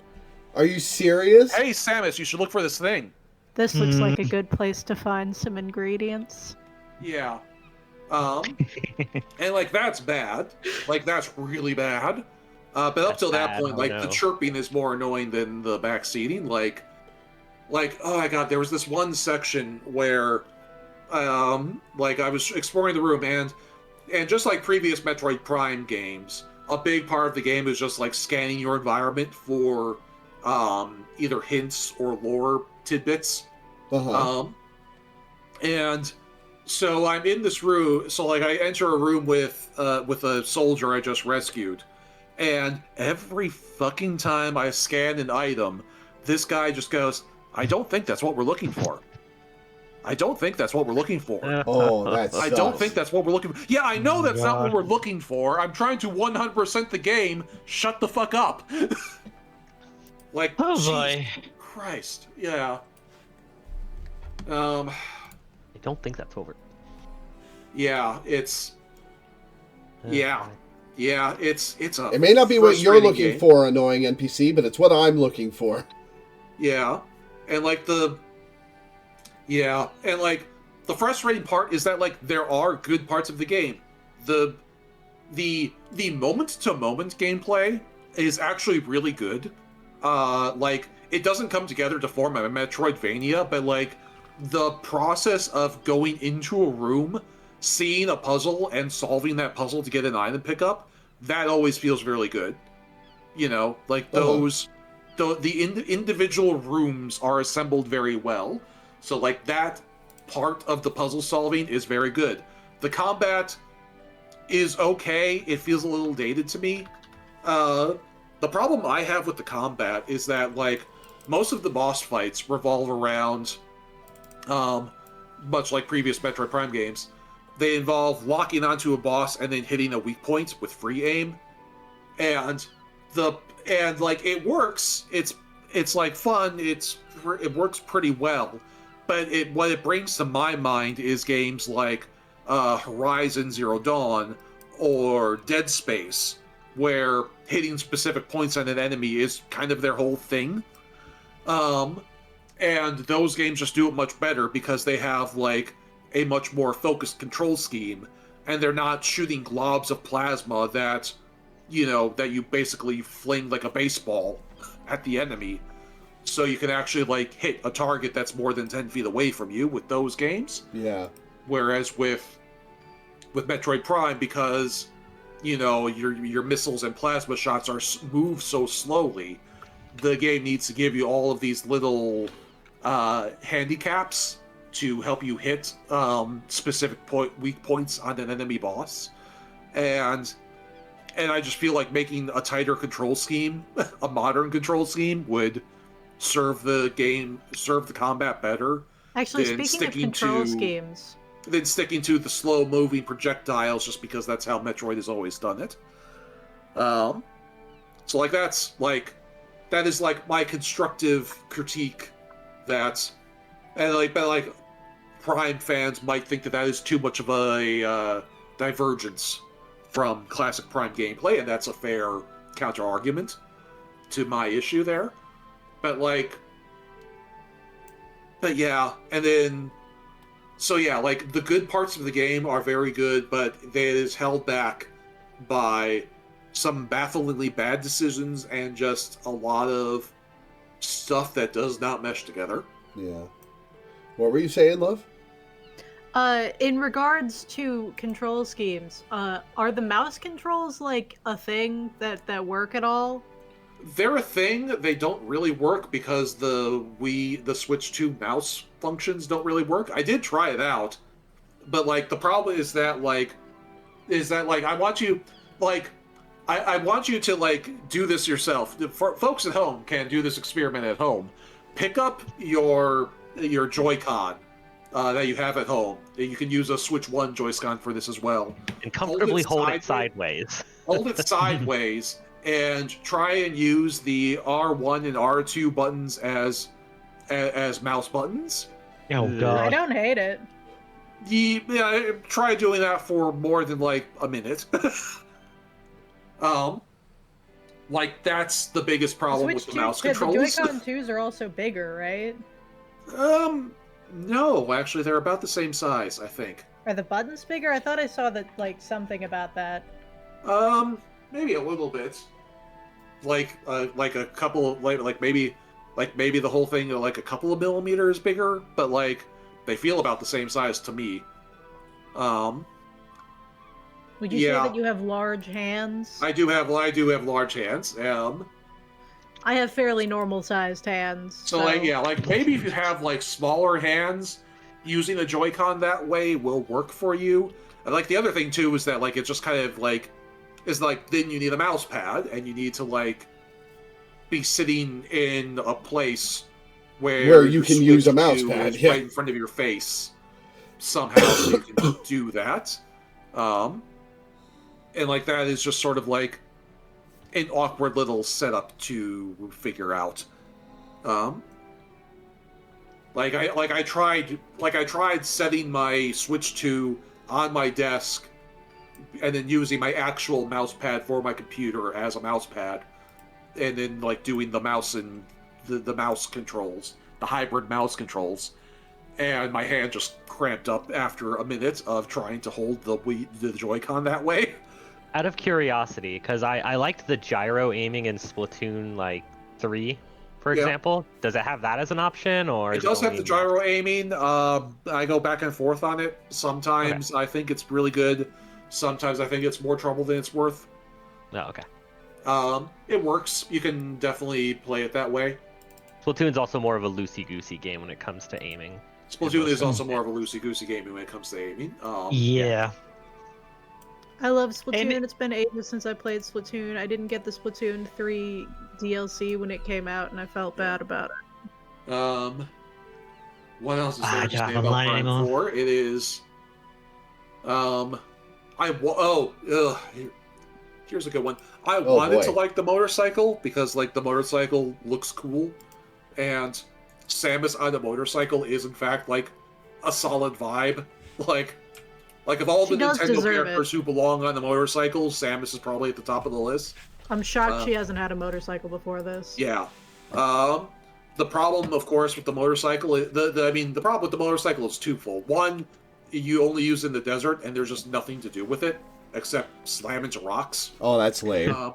Are you serious? Hey, Samus, you should look for this thing. This looks like a good place to find some ingredients. Yeah. And, like, that's bad. Like, that's really bad. But up till that point, like, the chirping is more annoying than the backseating. Like, oh my god, there was this one section where, like, I was exploring the room, and just like previous Metroid Prime games, a big part of the game is just, like, scanning your environment for, either hints or lore tidbits. And so I'm in this room, so, like, I enter a room with a soldier I just rescued, and every fucking time I scan an item, this guy just goes, I don't think that's what we're looking for. I don't think that's what we're looking for. Oh, that sucks. I don't think that's what we're looking for. Yeah, I know that's not what we're looking for. I'm trying to 100% the game. Shut the fuck up. Like, Oh Jesus boy. Christ. Yeah. I don't think that's what we're... Yeah, it's... Yeah. Yeah, it's a... It may not be what you're frustrating looking game. for, annoying NPC, but it's what I'm looking for. Yeah. And, like, Yeah, and, like, the frustrating part is that, like, there are good parts of the game. The moment-to-moment gameplay is actually really good. Like, it doesn't come together to form a Metroidvania, but, like, the process of going into a room, seeing a puzzle, and solving that puzzle to get an item pickup, that always feels really good. You know, like, those... The individual rooms are assembled very well. So, like, that part of the puzzle solving is very good. The combat is okay. It feels a little dated to me. The problem I have with the combat is that, like, most of the boss fights revolve around, much like previous Metroid Prime games, they involve locking onto a boss and then hitting a weak point with free aim. And like, it works. It's like fun. It works pretty well. But what it brings to my mind is games like Horizon Zero Dawn or Dead Space, where hitting specific points on an enemy is kind of their whole thing. And those games just do it much better because they have, like, a much more focused control scheme, and they're not shooting globs of plasma that, you know, that you basically fling like a baseball at the enemy. So you can actually, like, hit a target that's more than 10 feet away from you with those games. Yeah. Whereas with Metroid Prime, because, you know, your missiles and plasma shots move so slowly, the game needs to give you all of these little handicaps to help you hit specific weak points on an enemy boss. And I just feel like making a tighter control scheme, a modern control scheme, would serve the combat better. Actually, speaking of control schemes, than sticking to the slow-moving projectiles, just because that's how Metroid has always done it. So, like, that is like my constructive critique. But like Prime fans might think that is too much of a divergence from classic Prime gameplay, and that's a fair counter-argument. to my issue there. But yeah, and then so yeah, like the good parts of the game are very good, but it is held back by some bafflingly bad decisions and just a lot of stuff that does not mesh together. Yeah. What were you saying, Love? In regards to control schemes, are the mouse controls like a thing that work at all? They're a thing. They don't really work because the Switch 2 mouse functions don't really work. I did try it out, but like the problem is that I want you I want you to like do this yourself. For folks at home can do this experiment at home. Pick up your Joy-Con that you have at home. You can use a Switch 1 Joy-Con for this as well. And comfortably hold it sideways. Hold it sideways and try and use the R1 and R2 buttons as mouse buttons. Oh god. I don't hate it. Yeah, try doing that for more than like a minute. Like that's the biggest problem with the mouse controls. The Joy-Con 2s are also bigger, right? No, actually they're about the same size, I think. Are the buttons bigger? I thought I saw that something about that. Maybe a little bit. Like a couple of maybe the whole thing like a couple of millimeters bigger, but like they feel about the same size to me. Would you say that you have large hands? I do have large hands. I have fairly normal-sized hands. So maybe if you have like smaller hands, using a Joy-Con that way will work for you. And like the other thing too is that like it's just kind of like then you need a mouse pad and you need to like be sitting in a place where you can use a mouse pad right in front of your face somehow so you can do that. And like that is just sort of like an awkward little setup to figure out. I tried setting my Switch 2 on my desk and then using my actual mouse pad for my computer as a mouse pad, and then like doing the mouse and the mouse controls, the hybrid mouse controls, and my hand just cramped up after a minute of trying to hold the Joy-Con that way. Out of curiosity, because I liked the gyro aiming in Splatoon 3, for example. Does it have that as an option, or it does have the gyro aiming? I go back and forth on it. Sometimes I think it's really good. Sometimes I think it's more trouble than it's worth. Oh, okay. It works. You can definitely play it that way. Splatoon's also more of a loosey-goosey game when it comes to aiming. Splatoon is also more of a loosey-goosey game when it comes to aiming. Yeah. I love Splatoon. It's been ages since I played Splatoon. I didn't get the Splatoon 3 DLC when it came out, and I felt bad about it. What else is there to say about Prime 4? It is... here's a good one. I wanted to like the motorcycle because like the motorcycle looks cool, and Samus on a motorcycle is in fact like a solid vibe. Like of all the Nintendo characters who belong on the motorcycle, Samus is probably at the top of the list. I'm shocked she hasn't had a motorcycle before this. Yeah. The problem, of course, with the motorcycle, the problem with the motorcycle is twofold. One, you only use it in the desert, and there's just nothing to do with it except slam into rocks. Oh, that's lame.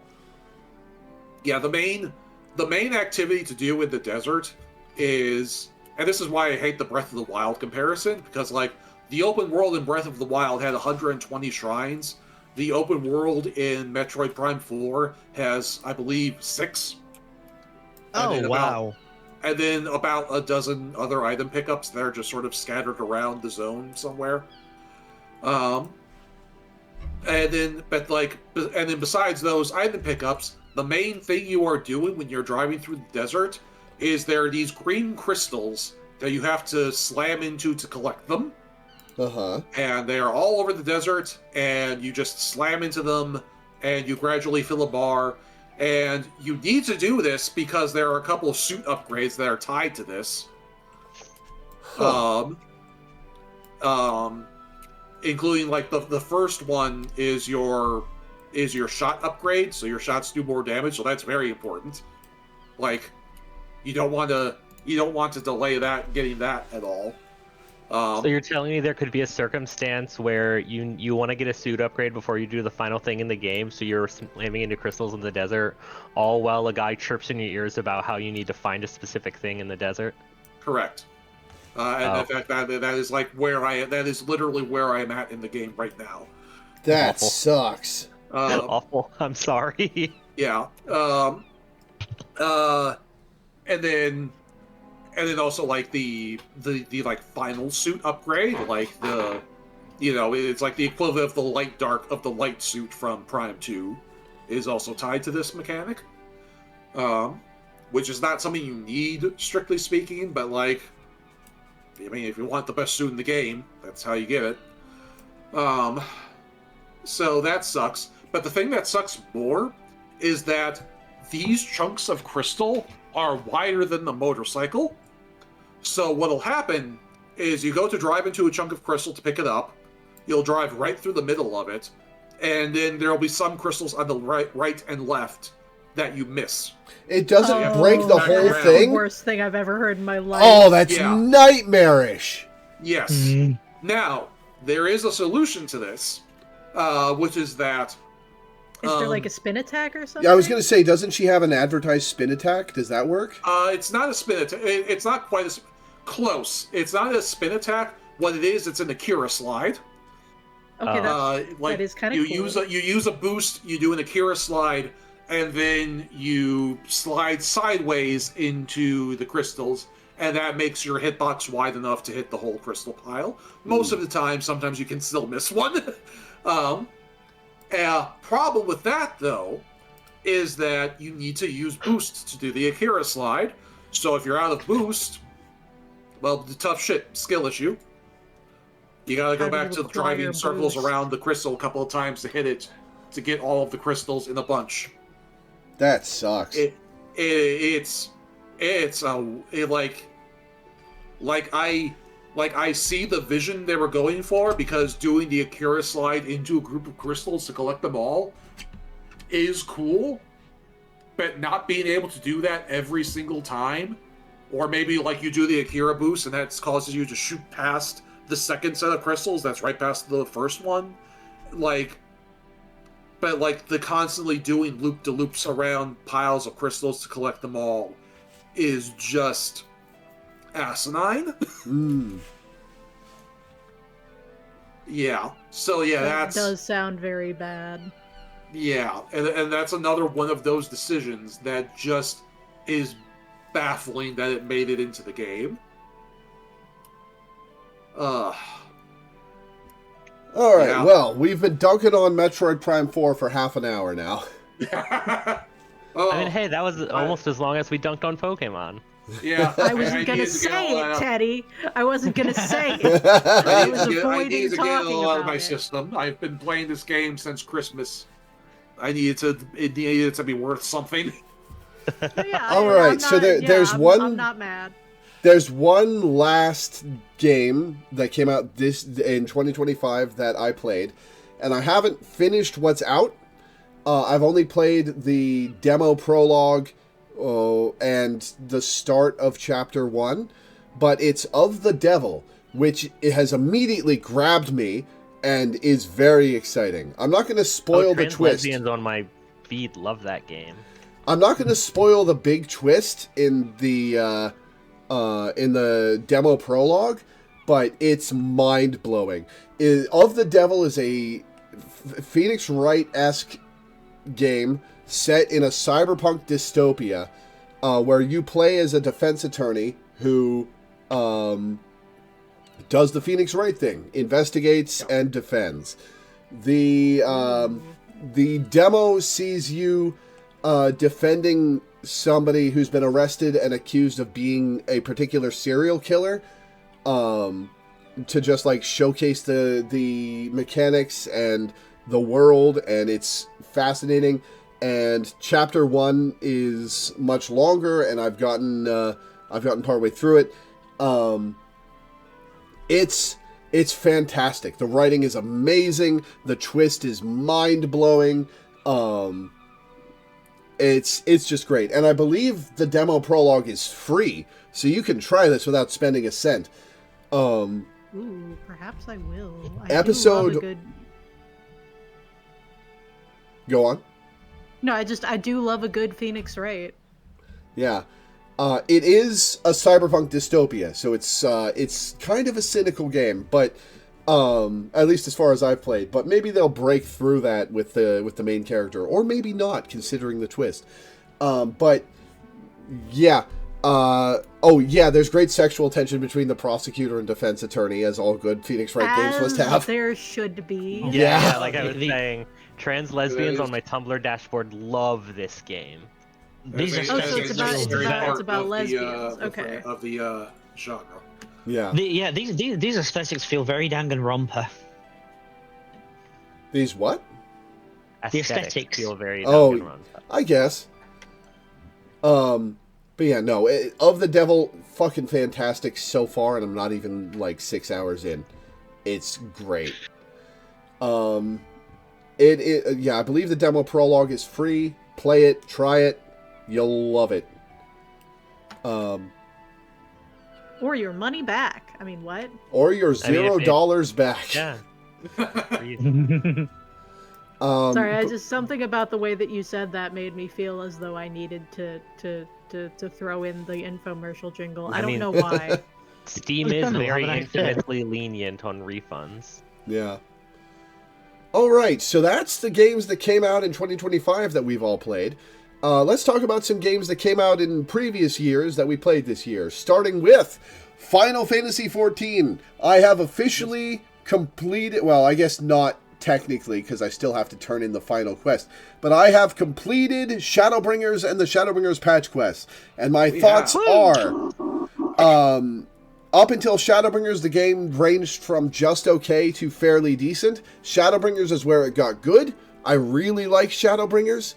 Yeah, the main activity to do in the desert is, and this is why I hate the Breath of the Wild comparison, because like the open world in Breath of the Wild had 120 shrines. The open world in Metroid Prime 4 has, I believe, 6. Oh, wow. And then about a dozen other item pickups that are just sort of scattered around the zone somewhere. And then besides those item pickups, the main thing you are doing when you're driving through the desert is there are these green crystals that you have to slam into to collect them. Uh-huh. And they are all over the desert, and you just slam into them, and you gradually fill a bar. And you need to do this because there are a couple of suit upgrades that are tied to this. Huh. Including like the first one is your shot upgrade, so your shots do more damage, so that's very important. Like, you don't want to delay getting that at all. So you're telling me there could be a circumstance where you want to get a suit upgrade before you do the final thing in the game, so you're slamming into crystals in the desert, all while a guy chirps in your ears about how you need to find a specific thing in the desert? Correct. And in fact, that is like that is literally where I am at in the game right now. That Awful. sucks. Awful. I'm sorry. Yeah. And then also like the like final suit upgrade, like it's like the equivalent of the light suit from Prime 2 is also tied to this mechanic. Which is not something you need, strictly speaking, but like, I mean, if you want the best suit in the game, that's how you get it. So that sucks. But the thing that sucks more is that these chunks of crystal are wider than the motorcycle. So what'll happen is you go to drive into a chunk of crystal to pick it up, you'll drive right through the middle of it, and then there'll be some crystals on the right and left that you miss. It doesn't break the whole That's thing? the worst thing I've ever heard in my life. Oh, that's nightmarish. Yes. Now, there is a solution to this, which is that... Is there like a spin attack or something? Yeah, I was going to say, doesn't she have an advertised spin attack? Does that work? It's not a spin attack. It's not quite as close. It's not a spin attack. What it is, it's an Akira slide. Okay, that is kind of cool. You use a boost, you do an Akira slide, and then you slide sideways into the crystals, and that makes your hitbox wide enough to hit the whole crystal pile. Most of the time, sometimes you can still miss one. Problem with that, though, is that you need to use boost to do the Akira slide. So if you're out of boost, well, the tough shit, skill issue. You gotta go back to driving circles around the crystal a couple of times to hit it, to get all of the crystals in a bunch. That sucks. I see the vision they were going for, because doing the Akira slide into a group of crystals to collect them all is cool, but not being able to do that every single time, or maybe like you do the Akira boost and that causes you to shoot past the second set of crystals that's right past the first one, but the constantly doing loop-de-loops around piles of crystals to collect them all is just asinine. Yeah. So yeah, that does sound very bad. Yeah, and that's another one of those decisions that just is baffling that it made it into the game. All right, well, we've been dunking on Metroid Prime 4 for half an hour now. I mean, hey, that was almost as long as we dunked on Pokemon. Yeah. I wasn't going to say it, Teddy. I wasn't going to say it. I was avoiding talking about my it. system. I've been playing this game since Christmas. It needed to be worth something. Yeah, all right, so there's one... I'm not mad. There's one last game that came out in 2025 that I played, and I haven't finished what's out. I've only played the demo prologue and the start of Chapter 1, but it's Of the Devil, which it has immediately grabbed me and is very exciting. I'm not going to spoil the twist. Lesbians on my feed love that game. I'm not going to spoil the big twist in the demo prologue, but it's mind-blowing. Of the Devil is a Phoenix Wright-esque game set in a cyberpunk dystopia where you play as a defense attorney who does the Phoenix Wright thing, investigates and defends. The demo sees you defending somebody who's been arrested and accused of being a particular serial killer, to just like showcase the mechanics and the world, and it's fascinating. And Chapter 1 is much longer, and I've gotten partway through it. It's fantastic. The writing is amazing. The twist is mind-blowing. It's just great. And I believe the demo prologue is free, so you can try this without spending a cent. Ooh, perhaps I will. Episode... I do love a good... Go on. No, I do love a good Phoenix Wright. Yeah. It is a cyberpunk dystopia, so it's kind of a cynical game, but at least as far as I've played. But maybe they'll break through that with the main character, or maybe not, considering the twist. But yeah. Oh yeah, there's great sexual tension between the prosecutor and defense attorney, as all good Phoenix Wright games must have. There should be. Yeah, like I was saying, trans lesbians on my Tumblr dashboard love this game. So it's about lesbians. Okay. Of the genre. Yeah. These aesthetics feel very Danganronpa. These what? The aesthetics feel very Danganronpa. I guess. But yeah, no. Of the Devil, fucking fantastic so far, and I'm not even like 6 hours in. It's great. Yeah, I believe the demo prologue is free. Play it, try it. You'll love it. Or your money back. I mean, what? Or your $0 back. Yeah. Sorry, something about the way that you said that made me feel as though I needed to throw in the infomercial jingle. I don't know why. Steam is very infinitely lenient on refunds. Yeah. All right, so that's the games that came out in 2025 that we've all played. Let's talk about some games that came out in previous years that we played this year, starting with Final Fantasy XIV. I have officially completed, well, I guess not technically, because I still have to turn in the final quest, but I have completed Shadowbringers and the Shadowbringers patch quests, and my thoughts are, up until Shadowbringers, the game ranged from just okay to fairly decent. Shadowbringers is where it got good. I really like Shadowbringers.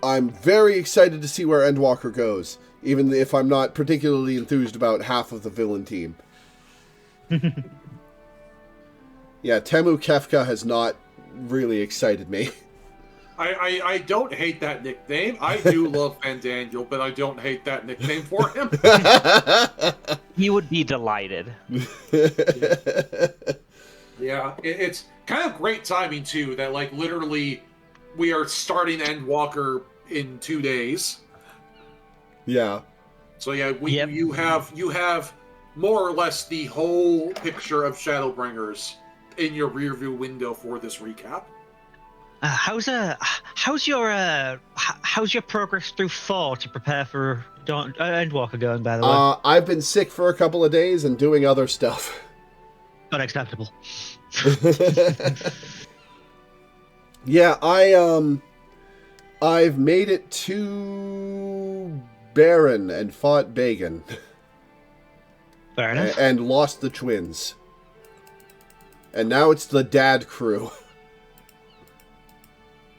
I'm very excited to see where Endwalker goes, even if I'm not particularly enthused about half of the villain team. Yeah, Temu Kefka has not really excited me. I don't hate that nickname. I do love Van Daniel, but I don't hate that nickname for him. You would be delighted. Yeah, it's kind of great timing, too, that, like, literally we are starting Endwalker in 2 days. Yeah. So, yeah, you have more or less the whole picture of Shadowbringers in your rearview window for this recap. How's your progress through 4 to prepare for Endwalker going, by the way? I've been sick for a couple of days and doing other stuff. Unacceptable. Yeah, I've made it to Baron and fought Bagan. Fair enough. And lost the twins. And now it's the dad crew.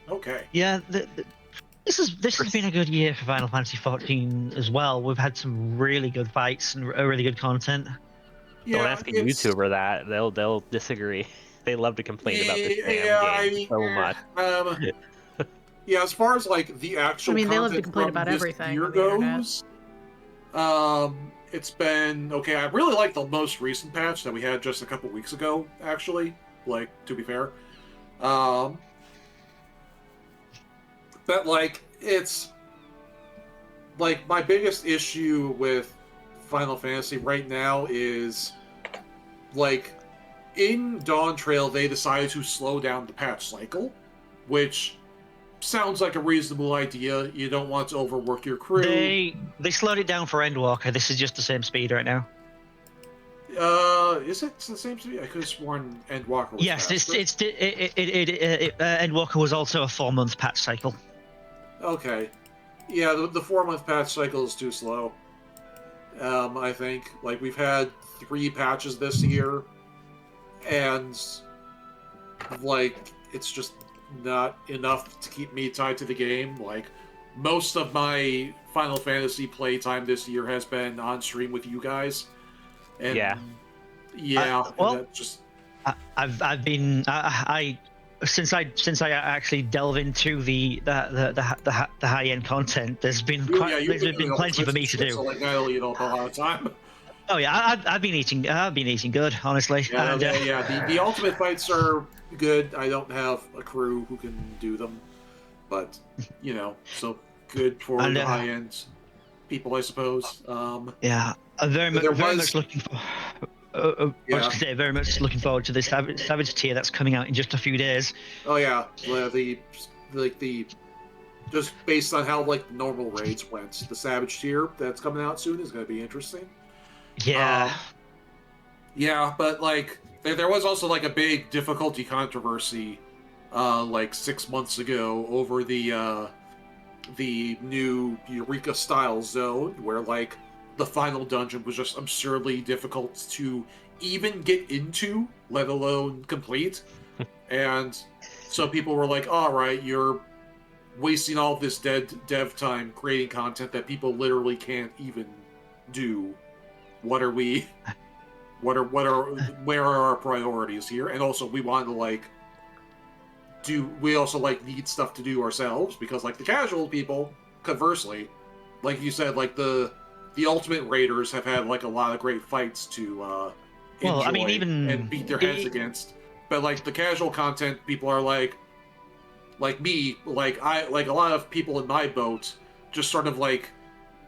Okay. Yeah, this has been a good year for Final Fantasy XIV as well. We've had some really good fights and really good content. Yeah, don't ask a YouTuber that; they'll disagree. They love to complain about this damn game so much. Yeah, as far as like the actual, they love to complain about everything year goes. It's been okay. I really like the most recent patch that we had just a couple weeks ago. Actually, like to be fair, but like it's like my biggest issue with Final Fantasy right now is like in Dawn Trail they decided to slow down the patch cycle, which sounds like a reasonable idea. You don't want to overwork your crew. They slowed it down for Endwalker. This is just the same speed right now. Is it the same speed? I could have sworn Endwalker was yes, faster. Endwalker was also a 4-month patch cycle. Okay. Yeah, the 4-month patch cycle is too slow. I think. Like, we've had 3 patches this year, and, like, it's just not enough to keep me tied to the game. Like, most of my Final Fantasy playtime this year has been on stream with you guys. And yeah. Yeah, well, that just... I since I actually delve into the high end content, there's been plenty for me to do. So like, you don't have a lot of time. Oh yeah, I've been eating good, honestly. Yeah, And, the ultimate fights are good. I don't have a crew who can do them, but so good for And, the high end people, I suppose. Yeah, I'm very much looking for. I was gonna say, very much looking forward to this Savage tier that's coming out in just a few days. Oh yeah, the just based on how like the normal raids went, the Savage tier that's coming out soon is going to be interesting. Yeah. Yeah, but like there was also like a big difficulty controversy like 6 months ago over the new Eureka style zone, where like the final dungeon was just absurdly difficult to even get into, let alone complete. And so people were like, all right, you're wasting all this dev time creating content that people literally can't even do. Where are our priorities here? And also we want to we also need stuff to do ourselves, because like the casual people, conversely, like you said, like the ultimate raiders have had like a lot of great fights to enjoy and beat their heads against. But like the casual content people are like me, like a lot of people in my boat just sort of like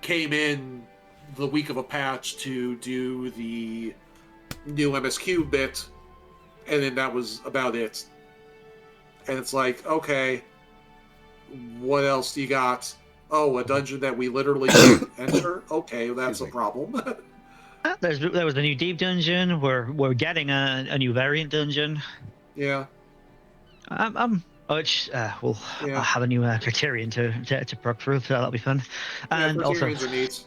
came in the week of a patch to do the new MSQ bit, and then that was about it. And it's like, okay, what else do you got? Oh, a dungeon that we literally didn't enter? Okay, that's a problem. There was the new deep dungeon. We're getting a new variant dungeon. Yeah. We'll have a new criterion to proc through, so that'll be fun. And also, are neat.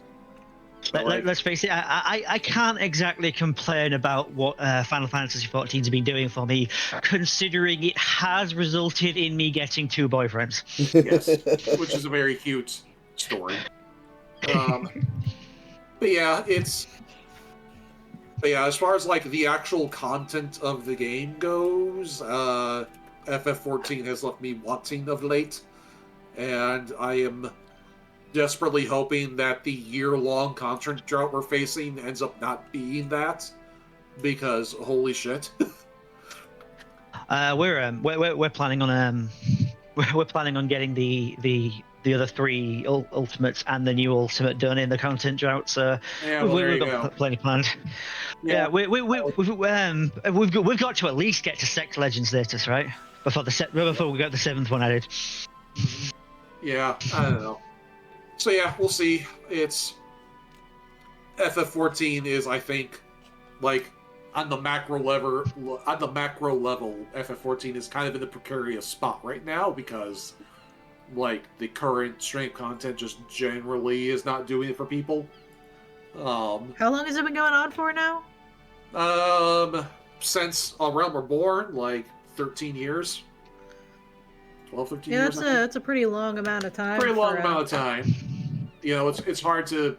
Let's face it, I can't exactly complain about what Final Fantasy XIV has been doing for me, considering it has resulted in me getting 2 boyfriends. Yes, which is a very cute story. But yeah, as far as like the actual content of the game goes, FF14 has left me wanting of late, and I am desperately hoping that the year-long content drought we're facing ends up not being that, because holy shit. We're planning on we're planning on getting the other 3 ultimates and the new ultimate done in the content drought. So we've got plenty planned. Yeah, we've got to at least get to Sect Legend status, right? Before we got the 7th one added. Yeah, I don't know. So yeah, we'll see. It's FF14 is, I think, like on the macro level, FF14 is kind of in a precarious spot right now, because like the current strength content just generally is not doing it for people. How long has it been going on for now? Since A Realm Reborn, like 13 years. 12, 13 years. Yeah, that's a pretty long amount of time. Pretty long amount of time. It's hard to,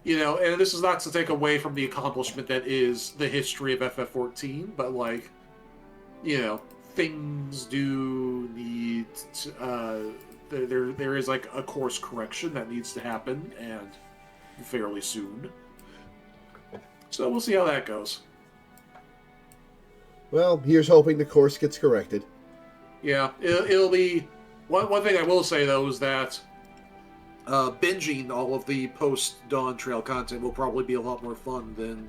and this is not to take away from the accomplishment that is the history of FF14, but like, things do need to, there is like a course correction that needs to happen, and fairly soon. So we'll see how that goes. Well, here's hoping the course gets corrected. Yeah, it'll be... One thing I will say, though, is that binging all of the post-Dawn Trail content will probably be a lot more fun than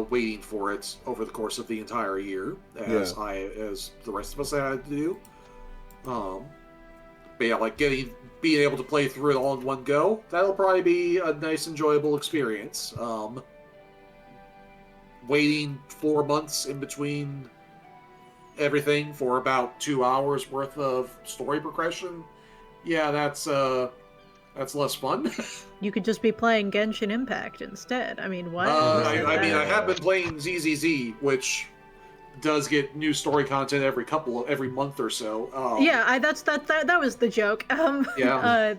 waiting for it over the course of the entire year, as the rest of us had to do. But yeah, like being able to play through it all in one go, that'll probably be a nice, enjoyable experience. Waiting 4 months in between everything for about 2 hours worth of story progression, yeah, that's less fun. You could just be playing Genshin Impact instead. I mean, what? I have been playing ZZZ, which does get new story content every month or so. That was the joke. I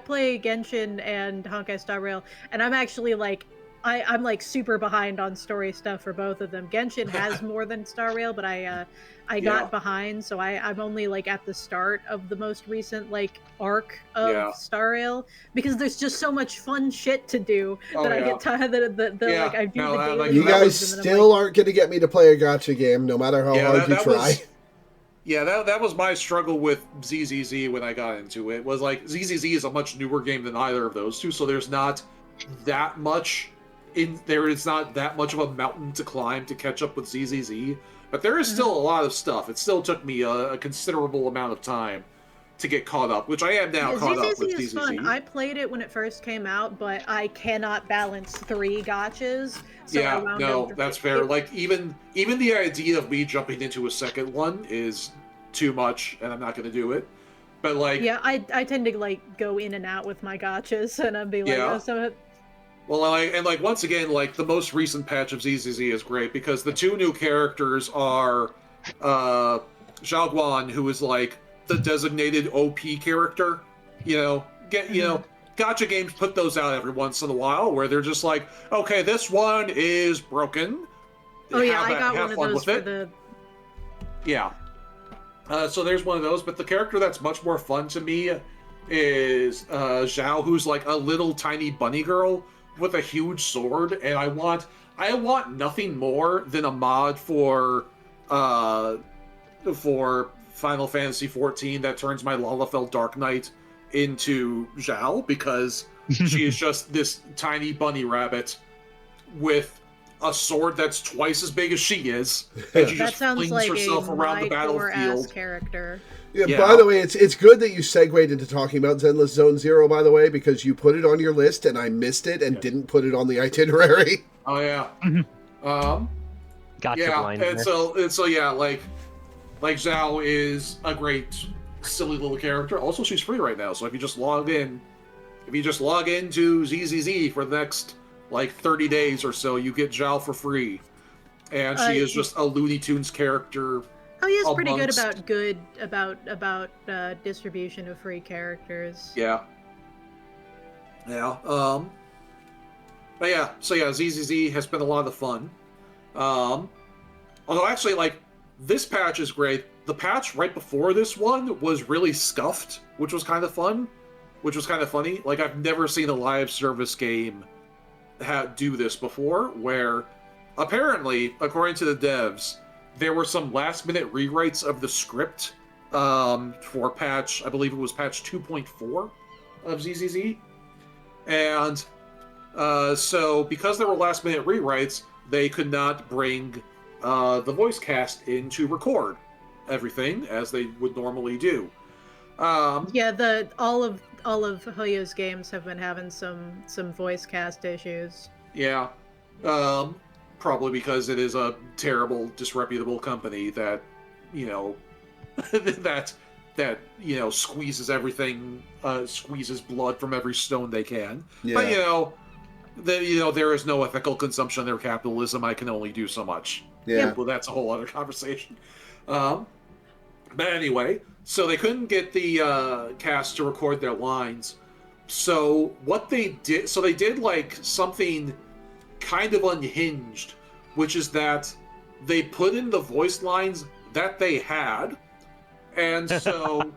play Genshin and Honkai Star Rail, and I'm actually like I'm like super behind on story stuff for both of them. Genshin has more than Star Rail, but I got behind, so I'm only like at the start of the most recent like arc of Star Rail because there's just so much fun shit to do that I get tired that like I do the daily. You guys still aren't going to get me to play a gacha game, no matter how hard you try. That was my struggle with ZZZ when I got into it. Was like ZZZ is a much newer game than either of those two, so there's not that much in there. It's not that much of a mountain to climb to catch up with ZZZ, but there is still a lot of stuff. It still took me a considerable amount of time to get caught up, which I am now caught up with ZZZ. Is fun. I played it when it first came out, but I cannot balance 3 gotchas. So that's fair. Like even the idea of me jumping into a second one is too much, and I'm not going to do it. But like, I tend to like go in and out with my gotchas, and I'd be like, Well, once again, like the most recent patch of ZZZ is great because the 2 new characters are Zhao Guan, who is like the designated OP character. Gacha games put those out every once in a while where they're just like, okay, this one is broken. I got one of those for the. Yeah. So there's one of those, but the character that's much more fun to me is Zhao, who's like a little tiny bunny girl with a huge sword, and I want nothing more than a mod for Final Fantasy XIV that turns my Lalafell Dark Knight into Zhao, because she is just this tiny bunny rabbit with a sword that's twice as big as she is, and she just flings like herself around the battlefield. Character. Yeah, by the way, it's good that you segued into talking about Zenless Zone Zero, by the way, because you put it on your list and I missed it and didn't put it on the itinerary. Oh yeah. Gotcha blindness. And so like Zhao is a great silly little character. Also, she's free right now, so if you just log into ZZZ for the next like 30 days or so, you get Zhao for free, and she is just a Looney Tunes character. Oh, he is pretty good about distribution of free characters. Yeah. But yeah, so yeah, ZZZ has been a lot of fun. Although actually, like, this patch is great. The patch right before this one was really scuffed, which was kind of fun. Which was kind of funny. Like, I've never seen a live service game do this before, where apparently, according to the devs, there were some last-minute rewrites of the script for patch, I believe it was patch 2.4 of ZZZ. And so, because there were last-minute rewrites, they could not bring the voice cast in to record everything as they would normally do. All of Hoyo's games have been having some voice cast issues. Yeah. Probably because it is a terrible, disreputable company that, squeezes everything, squeezes blood from every stone they can. Yeah. But, there is no ethical consumption of their capitalism. I can only do so much. Yeah. Well, that's a whole other conversation. But anyway, so they couldn't get the cast to record their lines. So what they did, they did like something kind of unhinged, which is that they put in the voice lines that they had, and so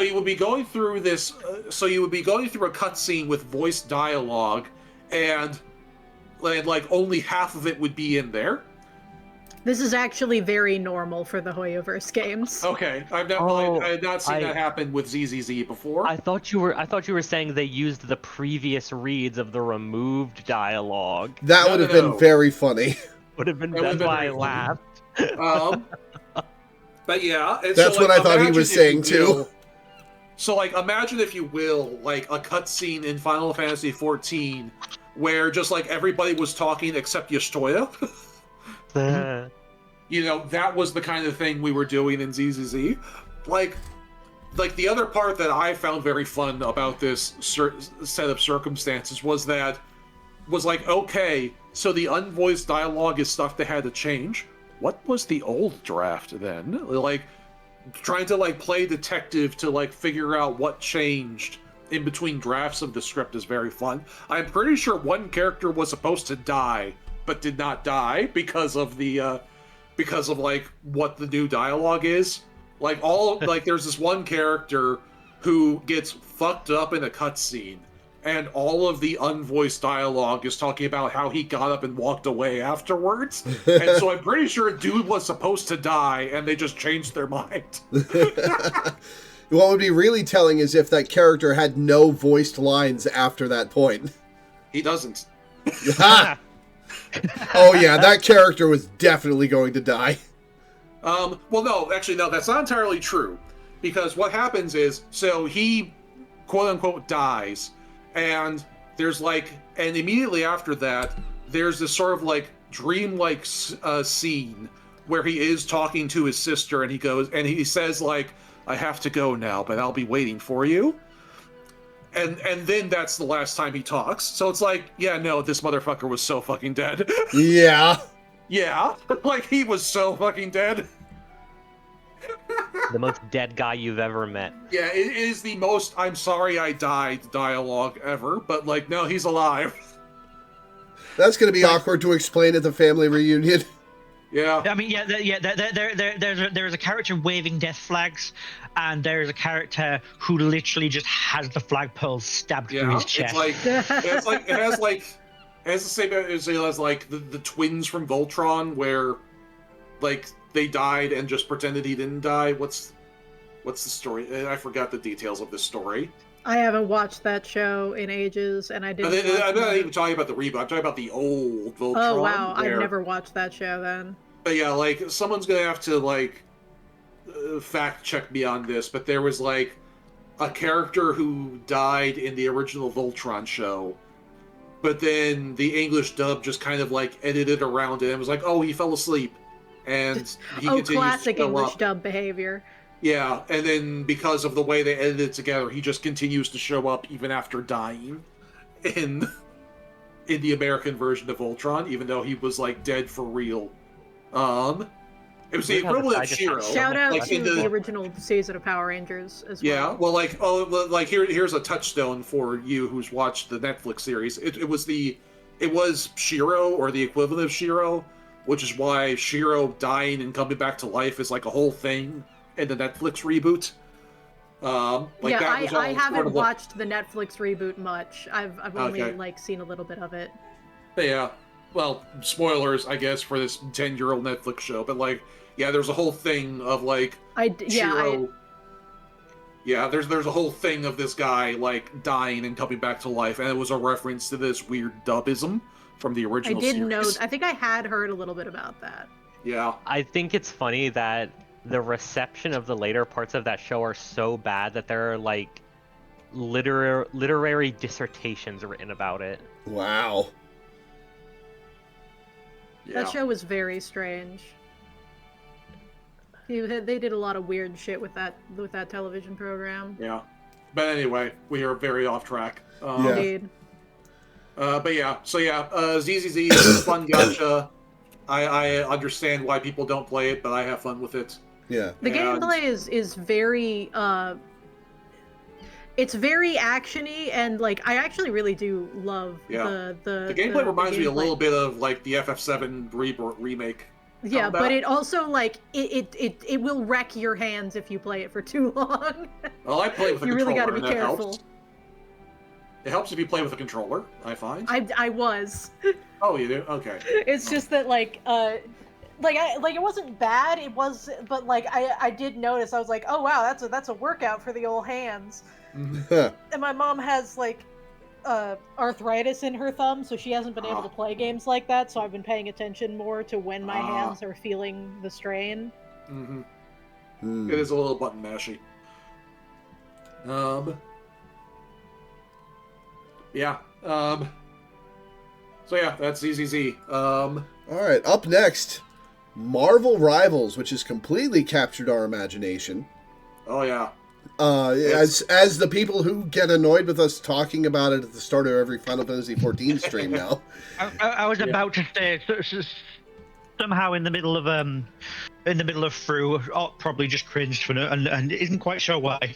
you would be going through this. So you would be going through a cutscene with voice dialogue, and like only half of it would be in there. This is actually very normal for the Hoyoverse games. Okay, I had not seen that happen with ZZZ before. I thought you were saying they used the previous reads of the removed dialogue. That would have been very funny. That's why I laughed. But yeah, and that's what I thought he was saying too. So like, imagine if you will, like a cutscene in Final Fantasy XIV where just like everybody was talking except Yashtoya. That was the kind of thing we were doing in ZZZ. Like the other part that I found very fun about this set of circumstances was like, okay, so the unvoiced dialogue is stuff that had to change. What was the old draft then? Like, trying to like play detective to like figure out what changed in between drafts of the script is very fun. I'm pretty sure one character was supposed to die, but did not die because of like what the new dialogue is. Like there's this one character who gets fucked up in a cutscene, and all of the unvoiced dialogue is talking about how he got up and walked away afterwards. And so I'm pretty sure a dude was supposed to die, and they just changed their mind. What would be really telling is if that character had no voiced lines after that point. He doesn't. Ha! Oh yeah, that character was definitely going to die. Well, no, actually, no, that's not entirely true. Because what happens is, so he, quote-unquote, dies, and there's like, and immediately after that, there's this sort of like dreamlike scene where he is talking to his sister, and he says like, I have to go now, but I'll be waiting for you. And then that's the last time he talks. So it's like, yeah, no, this motherfucker was so fucking dead. Yeah. Yeah, like he was so fucking dead. The most dead guy you've ever met. Yeah, it is the most I'm sorry I died dialogue ever, but like, no, he's alive. That's going to be awkward to explain at the family reunion. Yeah. I mean, there's a character waving death flags, and there's a character who literally just has the flagpole stabbed through his chest. It has the same as like the twins from Voltron, where like they died and just pretended he didn't die. What's the story? I forgot the details of this story. I haven't watched that show in ages, and I didn't. I'm not even talking about the reboot. I'm talking about the old Voltron. Oh wow, I've never watched that show then. But yeah, like someone's gonna have to like fact check me on this, but there was like a character who died in the original Voltron show, but then the English dub just kind of like edited around it and was like, oh, he fell asleep, and he continues classic to show English up. dub behavior. Yeah, and then because of the way they edited it together, he just continues to show up even after dying in the American version of Voltron, even though he was like dead for real. It was the equivalent of Shiro. Shout out like, to the original season of Power Rangers as well. Yeah, well, like here's a touchstone for you who's watched the Netflix series. It was Shiro, or the equivalent of Shiro, which is why Shiro dying and coming back to life is like a whole thing in the Netflix reboot. I haven't watched the Netflix reboot much. I've only like seen a little bit of it. Yeah. Well, spoilers, I guess, for this 10-year-old Netflix show, but like, yeah, there's a whole thing of like Shiro. There's a whole thing of this guy like dying and coming back to life, and it was a reference to this weird dubism from the original series. I did know. I think I had heard a little bit about that. Yeah. I think it's funny that the reception of the later parts of that show are so bad that there are like literary dissertations written about it. Wow. Yeah. That show was very strange. They did a lot of weird shit with that television program. Yeah. But anyway, we are very off track. Indeed. But yeah, so yeah, ZZZ is a fun gacha. I understand why people don't play it, but I have fun with it. Yeah. The gameplay is very it's very actiony, and like I actually really do love the gameplay reminds me a little bit of like the FF7 remake. Yeah, but it also like it will wreck your hands if you play it for too long. Well, I play with a controller. You really got to be and that careful. Helps. It helps if you play with a controller, I find. I was. Oh, you do? Okay. It's just that like it wasn't bad. It was, but like I did notice. I was like, oh wow, that's a workout for the old hands. Mm-hmm. And my mom has like arthritis in her thumb, so she hasn't been able to play games like that. So I've been paying attention more to when my hands are feeling the strain. Mm-hmm. Mm. It is a little button mashy. Yeah. So yeah, that's ZZZ. All right, up next, Marvel Rivals, which has completely captured our imagination. Oh yeah. As the people who get annoyed with us talking about it at the start of every Final Fantasy XIV stream now. I was about to say somehow in the middle of through, probably just cringed for it and isn't quite sure why.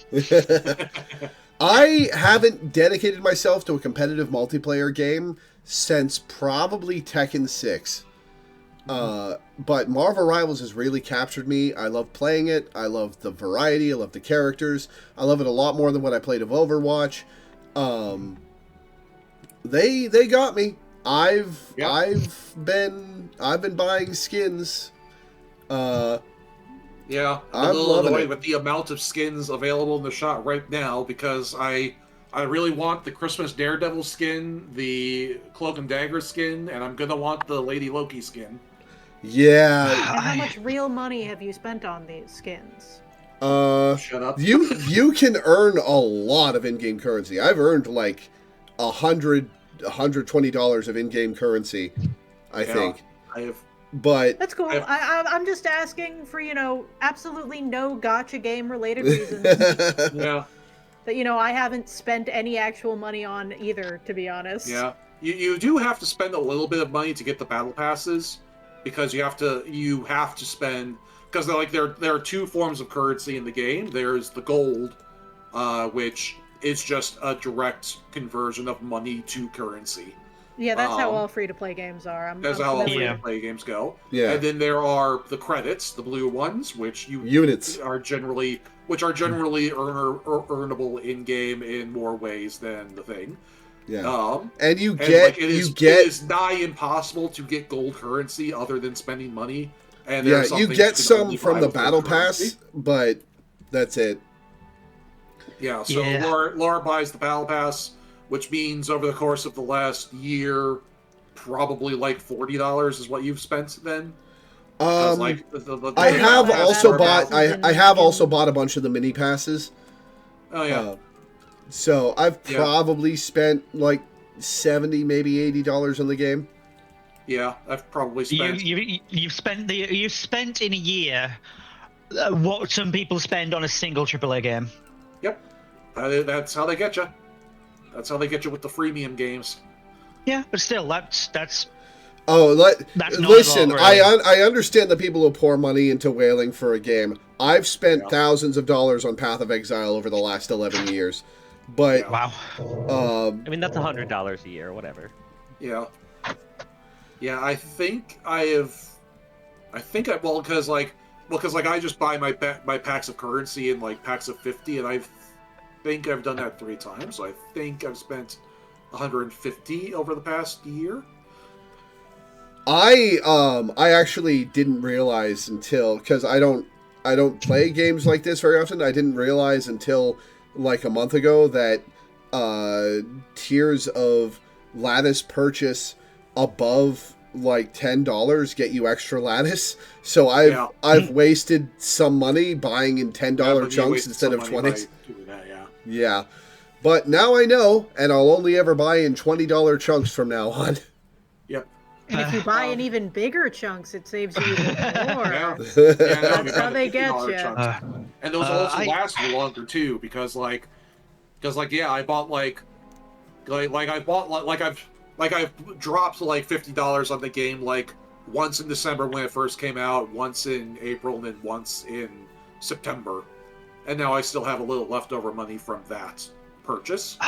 I haven't dedicated myself to a competitive multiplayer game since probably Tekken 6. But Marvel Rivals has really captured me. I love playing it. I love the variety. I love the characters. I love it a lot more than what I played of Overwatch. They got me. I've been buying skins. Yeah, I'm a little annoyed with the amount of skins available in the shop right now because I really want the Christmas Daredevil skin, the Cloak and Dagger skin, and I'm gonna want the Lady Loki skin. Yeah. And how much real money have you spent on these skins? Shut up. You can earn a lot of in-game currency. I've earned like $120 of in-game currency, I think. I have. But that's cool. I'm just asking for, absolutely no gotcha game related reasons. Yeah. That, I haven't spent any actual money on either, to be honest. Yeah. You do have to spend a little bit of money to get the battle passes because you have to spend, because there are two forms of currency in the game. There's the gold, which is just a direct conversion of money to currency. Yeah, that's how all free-to-play games are. That's how all free-to-play games go. Yeah. And then there are the credits, the blue ones, which units are generally earnable in-game in more ways than the thing. Yeah. And it is nigh impossible to get gold currency other than spending money. And you get some from the battle pass, but that's it. Yeah, so Laura buys the battle pass, which means over the course of the last year, probably like $40 is what you've spent then. I have also bought a bunch of the mini passes. Oh yeah. So I've probably spent like $70, maybe $80 on the game. Yeah, I've probably spent. You've spent in a year what some people spend on a single AAA game. Yep, that's how they get you. That's how they get you with the freemium games. Yeah, but still, that's. Listen, I understand the people who pour money into whaling for a game. I've spent thousands of dollars on Path of Exile over the last 11 years. But wow. I mean, that's $100 a year, whatever. Yeah. Yeah, I think because I just buy my packs of currency in like packs of 50, and I think I've done that 3 times. So I think I've spent 150 over the past year. I actually didn't realize until, because I don't play games like this very often. I didn't realize until like a month ago that tiers of lattice purchase above like $10 get you extra lattice. So I've wasted some money buying in $10 chunks instead of 20s. Yeah. But now I know, and I'll only ever buy in $20 chunks from now on. Yep. And if you buy in even bigger chunks, it saves you even more. That's how they get you. And those also last longer too, because I bought I've dropped like $50 on the game like once in December when it first came out, once in April, and then once in September, and now I still have a little leftover money from that purchase.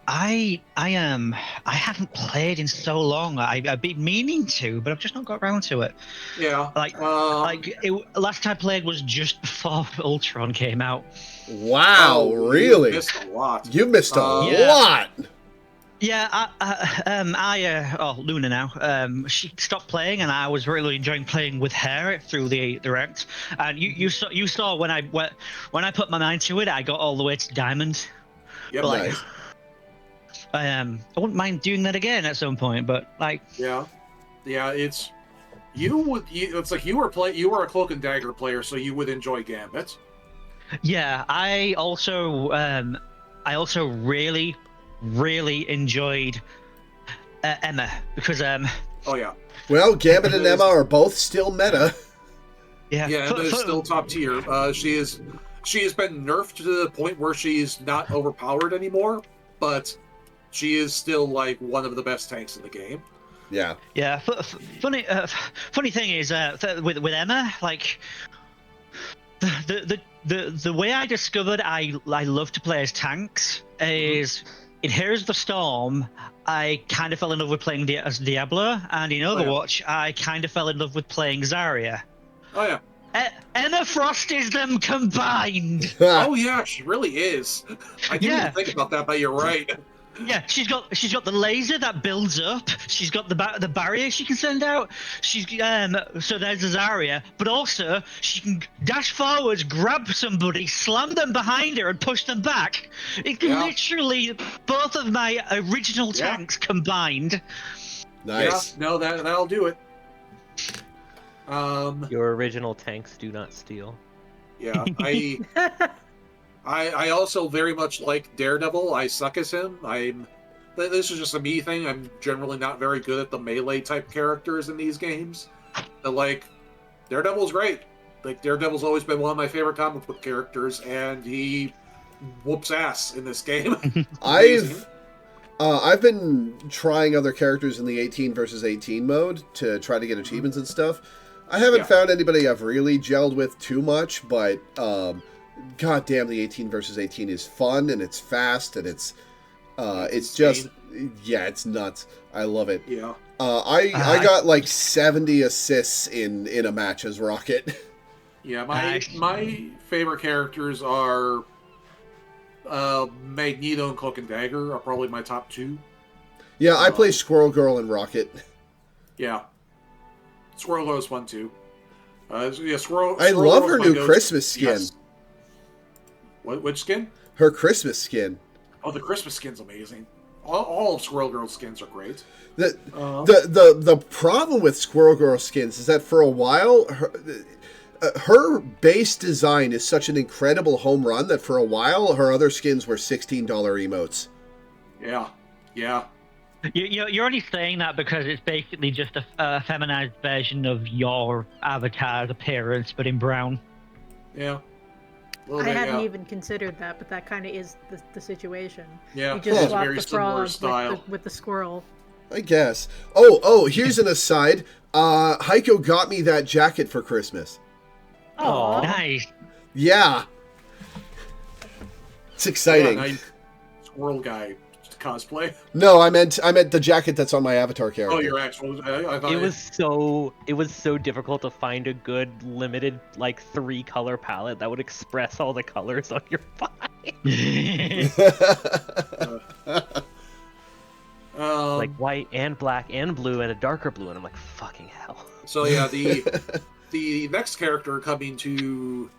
I haven't played in so long. I've been meaning to, but I've just not got around to it. Yeah. Last time I played was just before Ultron came out. Wow, really? You missed a lot. You missed a lot. Yeah, Luna now. She stopped playing, and I was really enjoying playing with her through the direct. And you saw when I put my mind to it, I got all the way to Diamond. Yep. Nice. I wouldn't mind doing that again at some point, but it's like you were a Cloak and Dagger player, so you would enjoy Gambit. Yeah, I also really enjoyed Emma because well, Gambit and Emma are both still meta. Yeah, Emma is still top tier. She has been nerfed to the point where she's not overpowered anymore, but she is still like one of the best tanks in the game. Yeah. Yeah. Funny thing is with Emma, like the way I discovered I love to play as tanks is in Heroes of the Storm. I kind of fell in love with playing as Diablo, and in Overwatch, I kind of fell in love with playing Zarya. Oh yeah. Emma Frost is them combined. Oh yeah, she really is. I didn't even think about that, but you're right. Yeah, she's got the laser that builds up. She's got the barrier she can send out. She's so there's Zarya, but also she can dash forwards, grab somebody, slam them behind her, and push them back. It's literally both of my original tanks combined. Nice. Yeah, no, that'll do it. Your original tanks do not steal. Yeah, I also very much like Daredevil. I suck as him. This is just a me thing. I'm generally not very good at the melee type characters in these games. But like, Daredevil's great. Like, Daredevil's always been one of my favorite comic book characters, and he whoops ass in this game. I've been trying other characters in the 18 versus 18 mode to try to get achievements and stuff. I haven't found anybody I've really gelled with too much, but god damn, the 18 versus 18 is fun, and it's fast, and it's just, it's nuts. I love it. Yeah. I got like 70 assists in a match as Rocket. Yeah, my favorite characters are Magneto and Cloak and Dagger are probably my top two. Yeah, I play Squirrel Girl and Rocket. Yeah. Squirrel Girl is fun too. Squirrel I love Girl her is new Christmas skin. Yes. Which skin? Her Christmas skin. Oh, the Christmas skin's amazing. All of Squirrel Girl's skins are great. The problem with Squirrel Girl skins is that for a while, her base design is such an incredible home run that for a while her other skins were $16 emotes. Yeah, yeah. You're only saying that because it's basically just a feminized version of your avatar's appearance, but in brown. Yeah. I hadn't even considered that, but that kind of is the situation. Yeah, you just swap very the frog with the squirrel. I guess. Oh, here's an aside. Heiko got me that jacket for Christmas. Oh, nice. Yeah. It's exciting. Yeah, squirrel guy cosplay. No, I meant the jacket that's on my avatar character. Oh, your actual. I thought it was so difficult to find a good limited 3-color palette that would express all the colors on your body. Like white and black and blue and a darker blue, and I'm like, fucking hell. So yeah, the next character coming to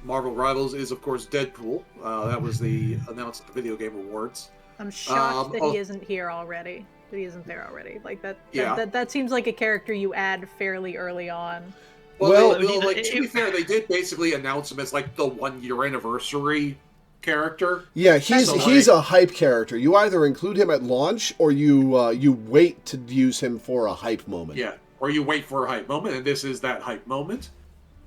Marvel Rivals is of course Deadpool. That was the announced at the Video Game Awards. I'm shocked that he isn't here already. That he isn't there already. Like that seems like a character you add fairly early on. Well, to be fair, they did basically announce him as the 1-year anniversary character. Yeah, he's a hype character. You either include him at launch or you wait to use him for a hype moment. Yeah, or you wait for a hype moment, and this is that hype moment.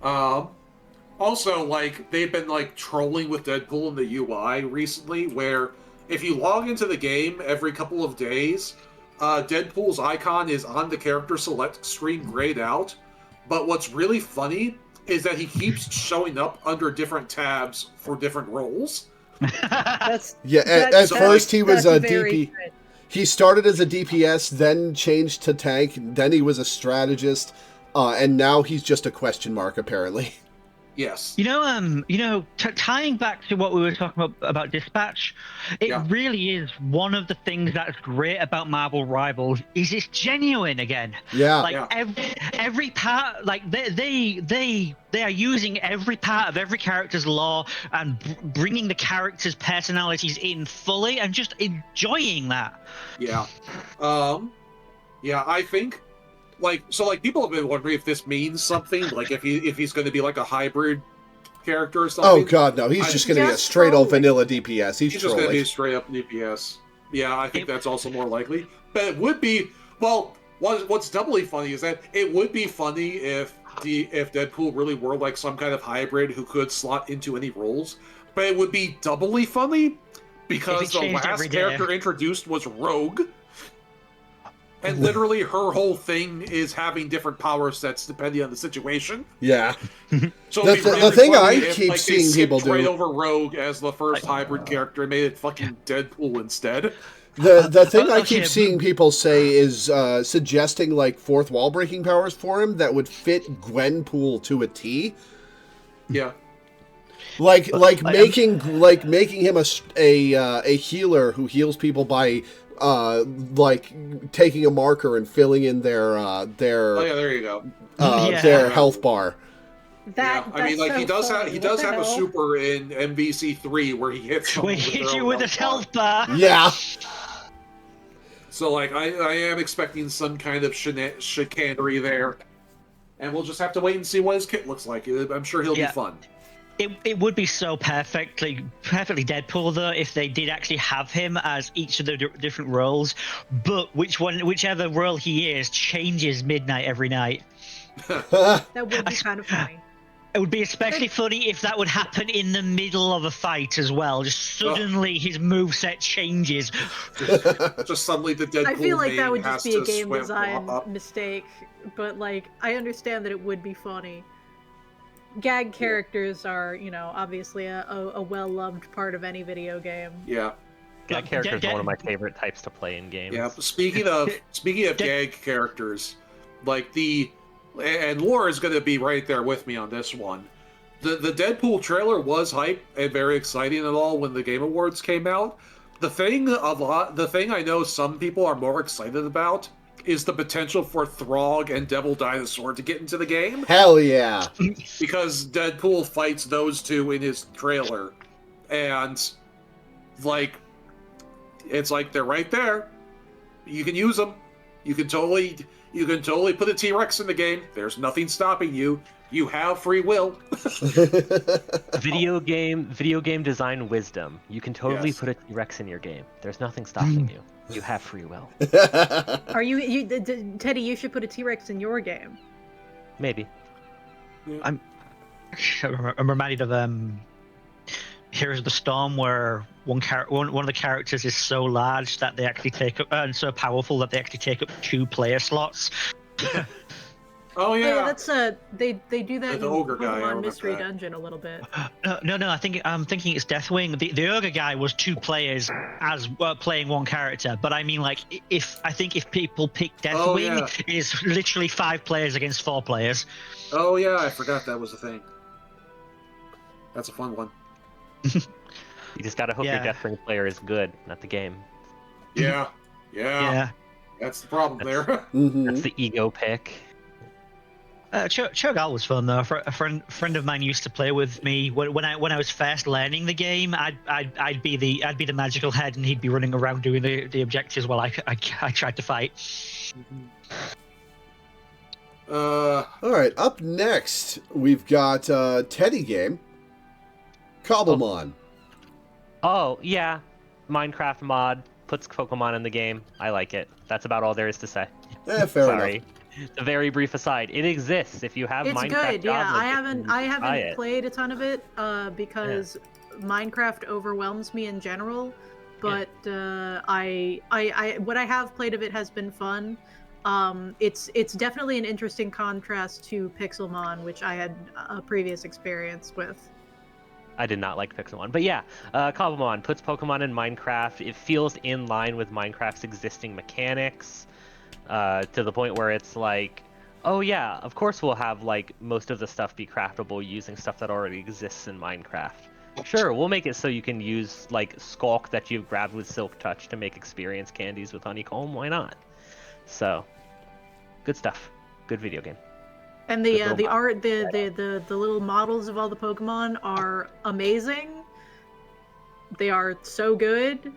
Also, they've been trolling with Deadpool in the UI recently, where if you log into the game every couple of days, Deadpool's icon is on the character select screen grayed out. But what's really funny is that he keeps showing up under different tabs for different roles. At first he was a DP. He started as a DPS, then changed to tank, then he was a strategist, and now he's just a question mark apparently. Yes. Tying back to what we were talking about Dispatch, it really is one of the things that's great about Marvel Rivals is it's genuine again. Yeah. Every part, they are using every part of every character's lore and bringing the characters' personalities in fully and just enjoying that. Yeah. I think. People have been wondering if this means something, if he's going to be a hybrid character or something. Oh god, no, he's just going to be a straight old vanilla DPS. He's just going to be a straight up DPS. Yeah, I think that's also more likely. But it would be, what's doubly funny is that it would be funny if Deadpool really were some kind of hybrid who could slot into any roles. But it would be doubly funny because the last character introduced was Rogue. And literally her whole thing is having different power sets depending on the situation. Yeah. So The thing I keep seeing people do right over Rogue as the first hybrid character and made it fucking Deadpool instead. The thing I keep seeing people say is suggesting like fourth wall breaking powers for him that would fit Gwenpool to a T. Yeah. Like making him a healer who heals people by like taking a marker and filling in their oh yeah, there you go. Their health bar. I mean, like he does have a super in MVC3 where he hits you with his health bar. Yeah. So like I am expecting some kind of chicanery there, and we'll just have to wait and see what his kit looks like. I'm sure he'll be fun. It would be so perfectly Deadpool though if they did actually have him as each of the different roles, but whichever role he is changes midnight every night. That would be kind of funny. It would be especially funny if that would happen in the middle of a fight as well. Just suddenly his moveset changes. Just suddenly the Deadpool. I feel like that would just be a game design mistake, but like I understand that it would be funny. Gag characters are, obviously a well-loved part of any video game. Yeah. Gag characters are one of my favorite types to play in games. Yeah. Speaking of gag characters, like and Laura is going to be right there with me on this one. The Deadpool trailer was hype and very exciting and all when the Game Awards came out. The thing I know some people are more excited about is the potential for Throg and Devil Dinosaur to get into the game. Hell yeah. Because Deadpool fights those two in his trailer. And, like, it's like they're right there. You can use them. You can totally put a T-Rex in the game. There's nothing stopping you. You have free will. Video game design wisdom. You can totally put a T-Rex in your game. There's nothing stopping you. You have free will. Are you Teddy? You should put a T-Rex in your game. Maybe. Yeah. I'm reminded of Heroes of the Storm, where one of the characters is so large that they actually take up, and so powerful that they actually take up 2 player slots. Oh yeah, that's they do that the in ogre guy, Pokemon Mystery Dungeon a little bit. No, I'm thinking it's Deathwing. The ogre guy was 2 players as playing one character, but I mean like if people pick Deathwing, it is literally 5 players against 4 players. Oh yeah, I forgot that was a thing. That's a fun one. You just gotta hope your Deathwing player is good, not the game. Yeah. That's the problem there. That's the ego pick. Cho'Gall was fun though. A friend of mine used to play with me when I was first learning the game. I'd be the magical head, and he'd be running around doing the objectives while I tried to fight. All right, up next we've got Teddy game, Cobblemon. Oh yeah, Minecraft mod puts Pokemon in the game. I like it. That's about all there is to say. Fair enough. It's a very brief aside. It exists if you have it's Minecraft. It's good, yeah. I haven't played a ton of it because Minecraft overwhelms me in general. But I what I have played of it has been fun. It's definitely an interesting contrast to Pixelmon, which I had a previous experience with. I did not like Pixelmon, but yeah, Cobblemon puts Pokemon in Minecraft. It feels in line with Minecraft's existing mechanics. To the point where it's like, oh yeah, of course we'll have like most of the stuff be craftable using stuff that already exists in Minecraft. Sure, we'll make it so you can use like Skulk that you've grabbed with Silk Touch to make experience candies with Honeycomb. Why not? So, good stuff. Good video game. And the art, the little models of all the Pokemon are amazing. They are so good.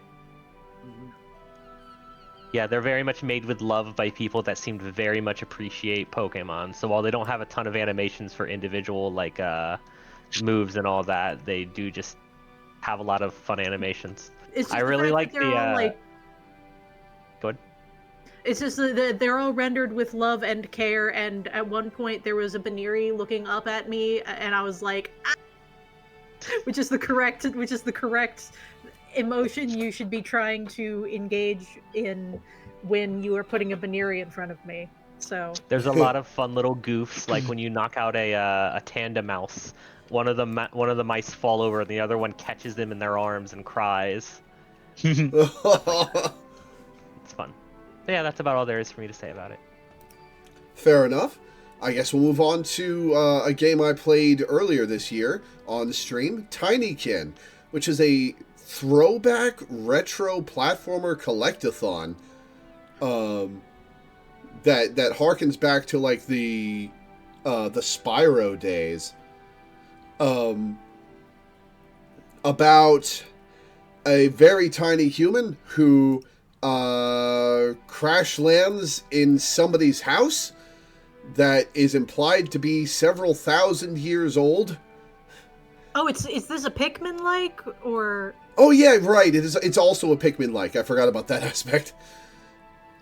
Yeah, they're very much made with love by people that seem to very much appreciate Pokemon. So while they don't have a ton of animations for individual like moves and all that, they do just have a lot of fun animations. I really like the. Go ahead. It's just that they're all rendered with love and care. And at one point, there was a Baneri looking up at me, and I was like, ah! which is the correct emotion you should be trying to engage in when you are putting a Baneri in front of me. So There's a lot of fun little goofs, like when you knock out a tandem mouse. One of the mice fall over, and the other one catches them in their arms and cries. It's fun. But yeah, that's about all there is for me to say about it. Fair enough. I guess we'll move on to a game I played earlier this year on stream, Tinykin, which is a throwback retro platformer collectathon that harkens back to like the Spyro days. About a very tiny human who crash lands in somebody's house that is implied to be several thousand years old. oh, is this a Pikmin-like, or... Oh yeah, right. It's also a Pikmin-like. I forgot about that aspect.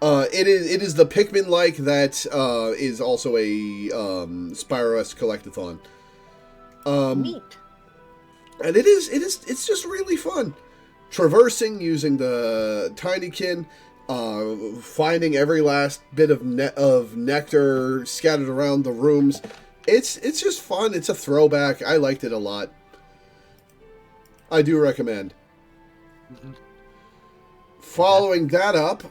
It is the Pikmin-like that is also a Spyro-esque collectathon. Neat. And it's just really fun. Traversing using the Tinykin, finding every last bit of nectar scattered around the rooms. It's just fun. It's a throwback. I liked it a lot. I do recommend. Mm-hmm. Following that up,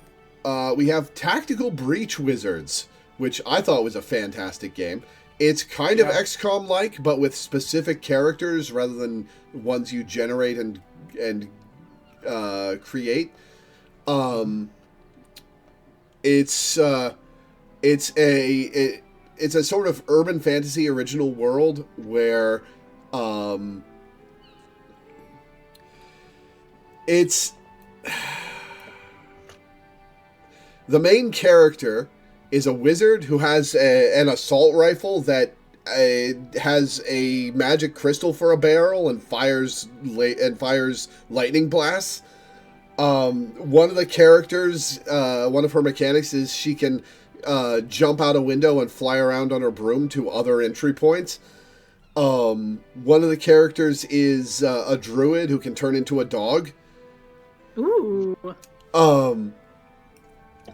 we have Tactical Breach Wizards, which I thought was a fantastic game. It's kind of XCOM-like, but with specific characters rather than ones you generate and create. It's a sort of urban fantasy original world where it's the main character is a wizard who has an assault rifle that has a magic crystal for a barrel and fires lightning blasts. One of the characters, one of her mechanics is she can jump out a window and fly around on her broom to other entry points. One of the characters is a druid who can turn into a dog. Ooh.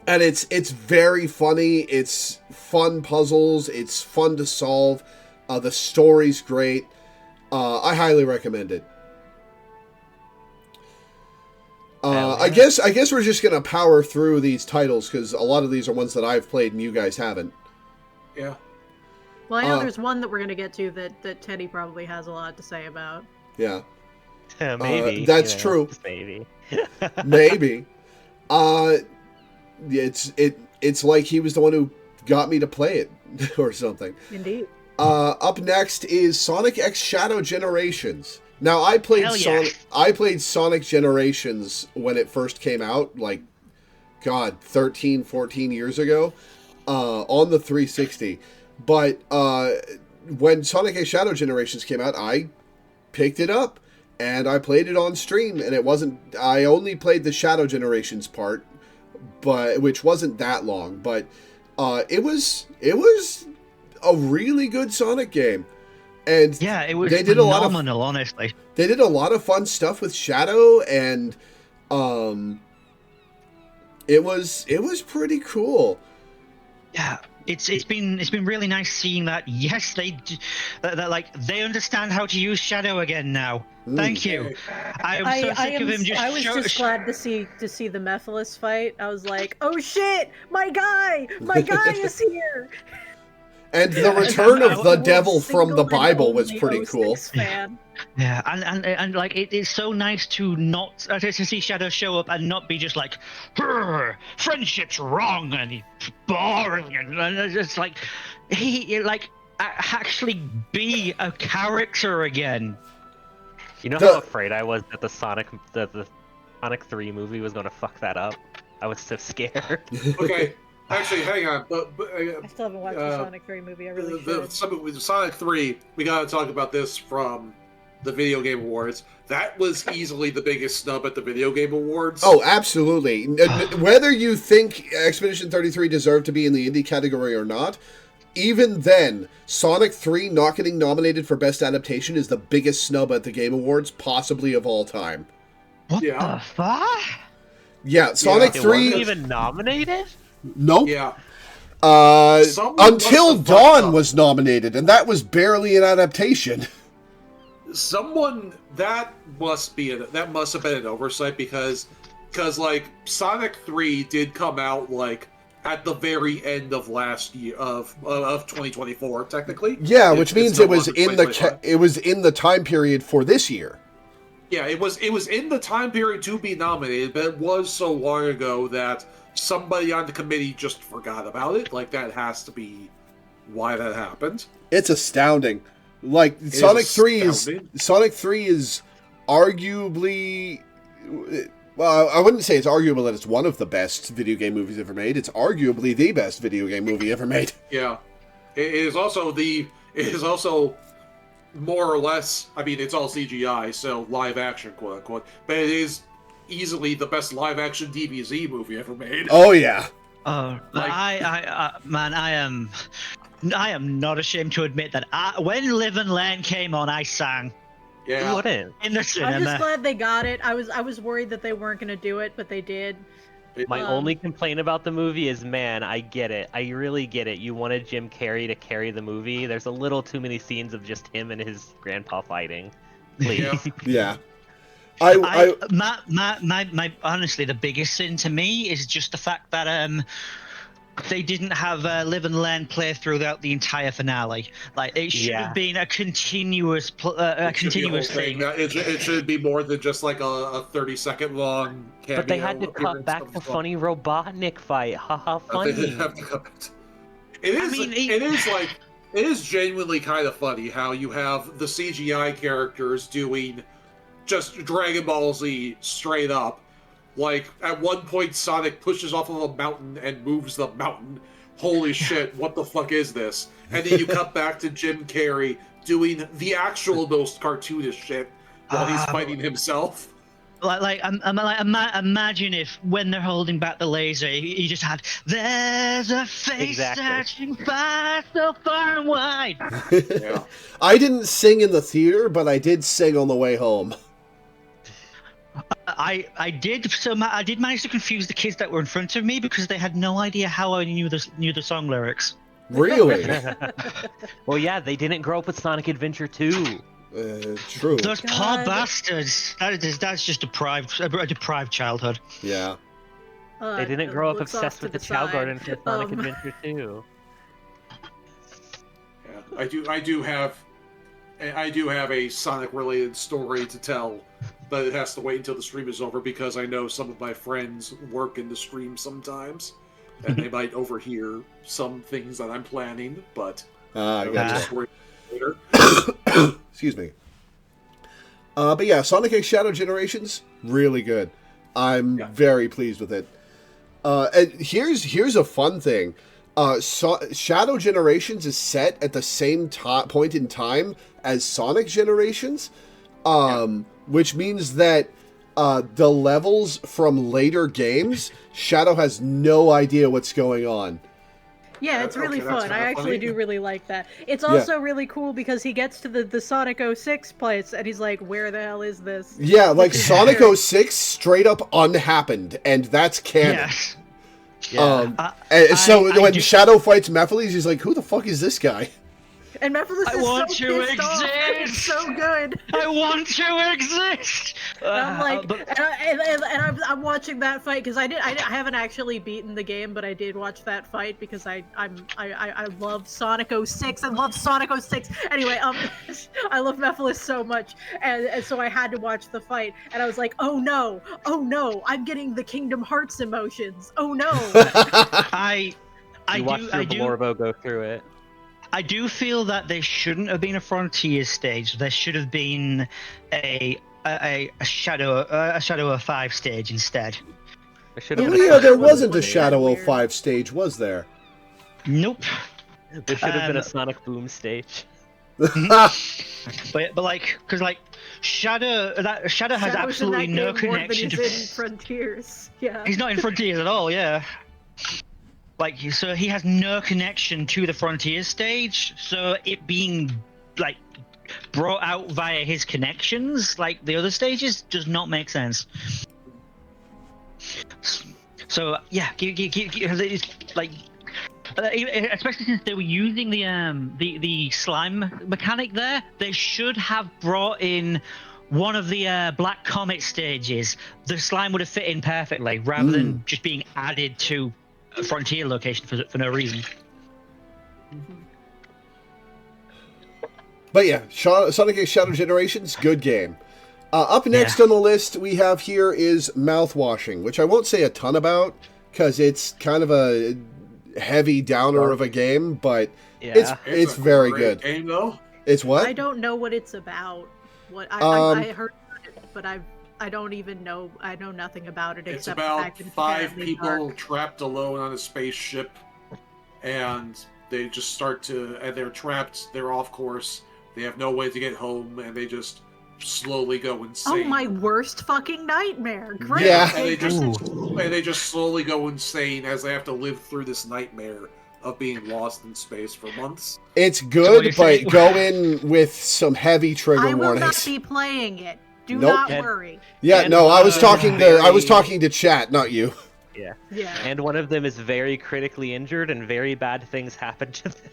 And it's very funny. It's fun puzzles. It's fun to solve. The story's great. I highly recommend it. I guess we're just gonna power through these titles because a lot of these are ones that I've played and you guys haven't. Yeah. Well, I know there's one that we're gonna get to that Teddy probably has a lot to say about. Yeah. Maybe. That's true. Maybe. Maybe. It's like he was the one who got me to play it or something. Indeed. Up next is Sonic X Shadow Generations. Now I played Sonic Generations when it first came out, like 13, 14 years ago, on the 360. But when Sonic X Shadow Generations came out, I picked it up and I played it on stream, and I only played the Shadow Generations part, which wasn't that long, but it was a really good Sonic game. And yeah, it was phenomenal, honestly. They did a lot of fun stuff with Shadow, and it was pretty cool. Yeah, it's been really nice seeing that. Yes, they understand how to use Shadow again now. Thank you. I was just glad to see the Mephiles fight. I was like, oh shit, my guy is here. And the return of the devil from the Bible was pretty cool. Fan. Yeah, and like it's so nice to not to see Shadow show up and not be just like, friendship's wrong and boring, and it's like he like actually be a character again. You know how afraid I was that the Sonic 3 movie was going to fuck that up? I was so scared. Okay. Actually, hang on. I still haven't watched the Sonic 3 movie. I really should. With Sonic 3, we gotta talk about this from the Video Game Awards. That was easily the biggest snub at the Video Game Awards. Oh, absolutely. Whether you think Expedition 33 deserved to be in the indie category or not, even then, Sonic 3 not getting nominated for Best Adaptation is the biggest snub at the Game Awards, possibly of all time. What the fuck? Yeah, Sonic it 3. Wasn't even nominated? Nope. Yeah. Until Someone must have fucked Dawn up. was nominated, and that was barely an adaptation. Someone that must have been an oversight because like Sonic 3 did come out like at the very end of last year of 2024 technically. Yeah, which means no it was longer in the 2025. time period for this year. Yeah, it was in the time period to be nominated, but it was so long ago that somebody on the committee just forgot about it. Like, that has to be why that happened. It's astounding. Like It Sonic is 3 astounding. Sonic 3 is arguably, well, I wouldn't say it's arguable that it's one of the best video game movies ever made. It's arguably the best video game movie ever made. Yeah. It is also more or less, I mean, it's all CGI, so live action, quote unquote, but it is easily the best live action DBZ movie ever made. Oh yeah. Like- I am not ashamed to admit that when Live and Learn came on, I sang Who Yeah. wouldn't? in the I'm just cinema. glad they got it. I was worried that they weren't gonna do it, but they did. My Um, only complaint about the movie is, man, I get it. I really get it. You wanted Jim Carrey to carry the movie. There's a little too many scenes of just him and his grandpa fighting. Please. Yeah. Yeah. My honestly, the biggest sin to me is just the fact that they didn't have Live and Learn play throughout the entire finale. Like, it should Yeah. have been a continuous It should be a whole continuous thing. It should be more than just like a 30-second long cameo. But they had to cut appearance back of the Sonic. funny Robotnik fight. Haha, They funny. have to cut back. It is. mean, it is genuinely kind of funny how you have the CGI characters doing just Dragon Ball Z straight up. Like, at one point, Sonic pushes off of a mountain and moves the mountain. Holy shit, what the fuck is this? And then you cut back to Jim Carrey doing the actual most cartoonish shit while he's fighting himself. Imagine if when they're holding back the laser, you just had "There's a face Exactly. searching far, so far and wide." Yeah. I didn't sing in the theater, but I did sing on the way home. I did manage to confuse the kids that were in front of me because they had no idea how I knew the song lyrics. Really? Well, yeah, they didn't grow up with Sonic Adventure 2. True. Those poor God. bastards. That's just a deprived childhood. Yeah. They didn't grow up looks off obsessed to with the the Chow side. Garden for Sonic Um, Adventure 2. Yeah, I do have a Sonic related story to tell, but it has to wait until the stream is over because I know some of my friends work in the stream sometimes, and they might overhear some things that I'm planning. But I I'll gotcha. just wait later. Excuse me. But yeah, Sonic X Shadow Generations, really good. I'm Yeah. very pleased with it. And here's a fun thing. Shadow Generations is set at the same point in time as Sonic Generations, which means that the levels from later games, Shadow has no idea what's going on. Yeah, it's really Okay, that's fun. I kinda actually funny. do really like that. It's also really cool because he gets to the Sonic 06 place and he's like, where the hell is this? Yeah, like Which is Sonic weird. 06 straight up unhappened, and that's canon. Yes. Yeah. And so I when do- Shadow fights Mephiles, he's like, "Who the fuck is this guy?" And Mephiles I is want so to pissed off. It's exist! so good. I want to exist. And I'm like, But- and I'm watching that fight because I haven't actually beaten the game, but I did watch that fight because I love Sonic 06 and love Sonic 06. Anyway, I love Mephiles so much, and so I had to watch the fight, and I was like, oh no, I'm getting the Kingdom Hearts emotions. Oh no. I You watched your Blorbo go through it. I do feel that there shouldn't have been a Frontier stage. There should have been a Shadow 05 stage instead. There should Oh have been yeah, there That was wasn't a weird. Shadow Weird. 05 stage, was there? Nope. there should have been a Um, Sonic Boom stage. But like, because like Shadow has Shadow's in absolutely that no game more than connection he's to. in Frontiers. Yeah. He's not in Frontiers at all. Yeah. Like, so he has no connection to the Frontier stage. So it being like brought out via his connections, like the other stages, does not make sense. So yeah, it's like especially since they were using the slime mechanic there, they should have brought in one of the Black Comet stages. The slime would have fit in perfectly, rather than just being added to a Frontier location for no reason. But yeah, Sonic X Shadow Generations, good game. Up next on the list we have here is Mouthwashing, which I won't say a ton about, because it's kind of a heavy downer of a game, but it's very good. Game, though. It's what? I don't know what it's about. What I heard about it, but I don't even know. I know nothing about it It's except about the fact that it's 5 people dark. trapped alone on a spaceship, and they just start to, and they're trapped. They're off course. They have no way to get home, and they just slowly go insane. Oh, my worst fucking nightmare! Great. Yeah. And they just slowly go insane as they have to live through this nightmare of being lost in space for months. It's good, but go in with some heavy trigger I will warnings. not be playing it. Do Nope. not worry. Yeah, And no, I was talking to chat, not you. Yeah. Yeah. And one of them is very critically injured, and very bad things happen to them.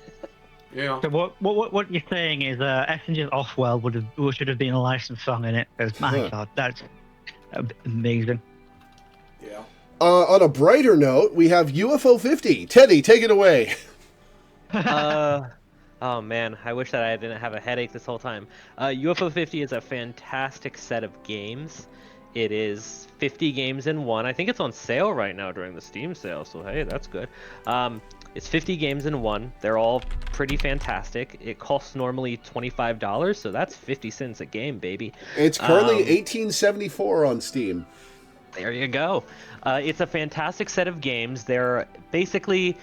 Yeah. So what you're saying is Essenger's Offworld should have been a licensed song in it. Because my god, that's amazing. Yeah. On a brighter note, we have UFO 50. Teddy, take it away. Oh man, I wish that I didn't have a headache this whole time. UFO 50 is a fantastic set of games. It is 50 games in one. I think it's on sale right now during the Steam sale, so hey, that's good. It's 50 games in one. They're all pretty fantastic. It costs normally $25, so that's 50 cents a game, baby. It's currently $18.74 on Steam. There you go. It's a fantastic set of games. They're basically...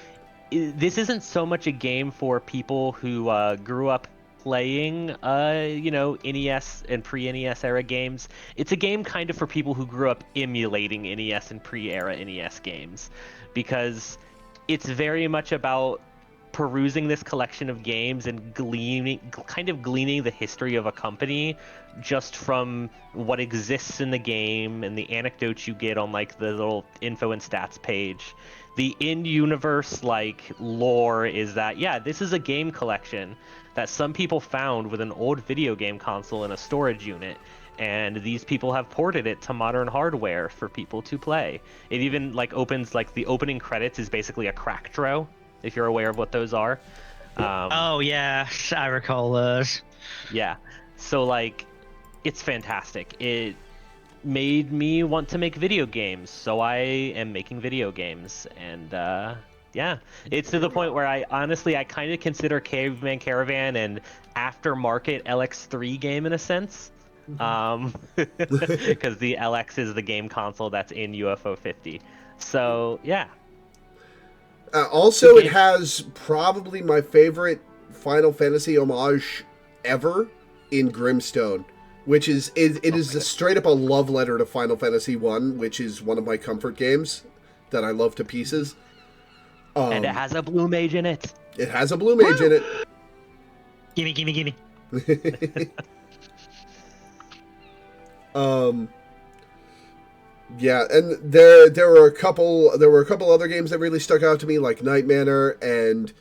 This isn't so much a game for people who grew up playing, NES and pre-NES era games. It's a game kind of for people who grew up emulating NES and pre-era NES games, because it's very much about perusing this collection of games and gleaning the history of a company just from what exists in the game and the anecdotes you get on like the little info and stats page. The in-universe lore is that this is a game collection that some people found with an old video game console in a storage unit, and these people have ported it to modern hardware for people to play. It even opens the opening credits is basically a crack draw, if you're aware of what those are. Oh yeah, I recall those. Yeah, so it's fantastic. It made me want to make video games, so I am making video games, and it's to the point where I kind of consider Caveman Caravan an aftermarket LX3 game in a sense, because the LX is the game console that's in UFO 50. So yeah. Also, it has probably my favorite Final Fantasy homage ever in Grimstone, which is it is straight up a love letter to Final Fantasy 1, which is one of my comfort games that I love to pieces. And it has a blue mage in it. It has a blue mage in it. Gimme. Yeah, and there were a couple other games that really stuck out to me, like Night Manor, and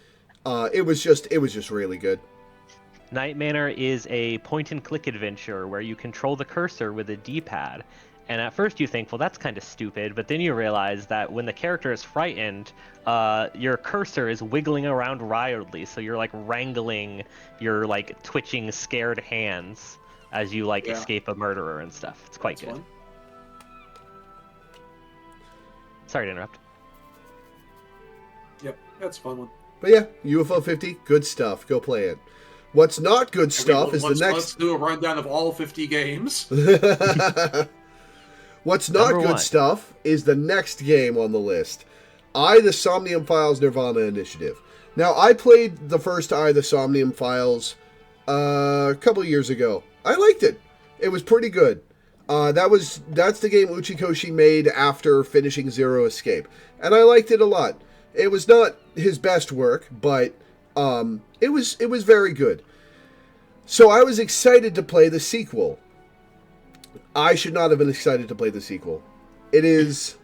it was just really good. Night Manor is a point-and-click adventure where you control the cursor with a D-pad. And at first you think, well, that's kind of stupid, but then you realize that when the character is frightened, your cursor is wiggling around wildly, so you're wrangling your twitching, scared hands as you escape a murderer and stuff. It's quite good. Fun. Sorry to interrupt. Yep, that's a fun one. But yeah, UFO 50, good stuff. Go play it. What's not good stuff is the next... Let's do a rundown of all 50 games. What's not Number good one. stuff is the next game on the list. The Somnium Files Nirvana Initiative. Now, I played the first the Somnium Files a couple years ago. I liked it. It was pretty good. That's the game Uchikoshi made after finishing Zero Escape, and I liked it a lot. It was not his best work, but it was very good. So I was excited to play the sequel. I should not have been excited to play the sequel. It is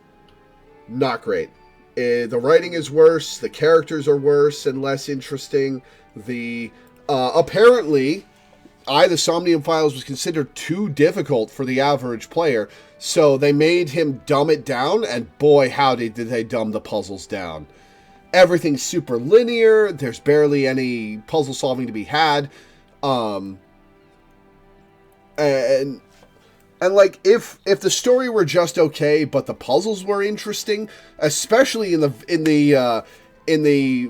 not great. The writing is worse. The characters are worse and less interesting. The apparently, the Somnium Files was considered too difficult for the average player, so they made him dumb it down, and boy, howdy did they dumb the puzzles down. Everything's super linear. There's barely any puzzle solving to be had. And like if the story were just okay, but the puzzles were interesting, especially in the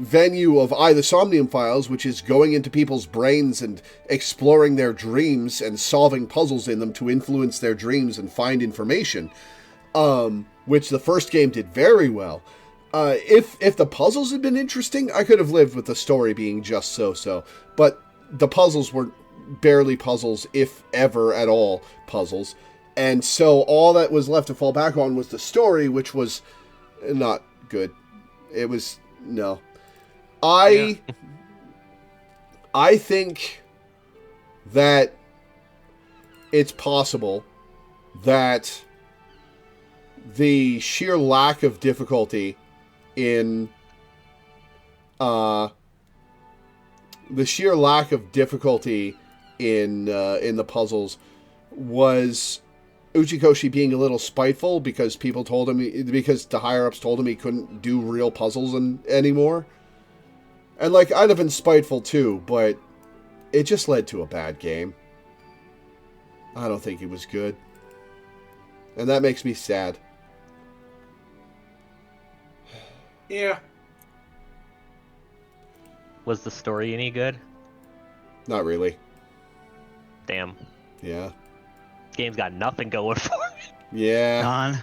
venue of the Somnium Files, which is going into people's brains and exploring their dreams and solving puzzles in them to influence their dreams and find information, which the first game did very well. If the puzzles had been interesting, I could have lived with the story being just so. But the puzzles were barely puzzles, if ever at all puzzles. And so all that was left to fall back on was the story, which was not good. It was, no. I think that it's possible that the sheer lack of difficulty in the puzzles was Uchikoshi being a little spiteful because the higher-ups told him he couldn't do real puzzles anymore. And, like, I'd have been spiteful too, but it just led to a bad game. I don't think it was good. And that makes me sad. Yeah. Was the story any good? Not really. Damn. Yeah. Game's got nothing going for it. Yeah.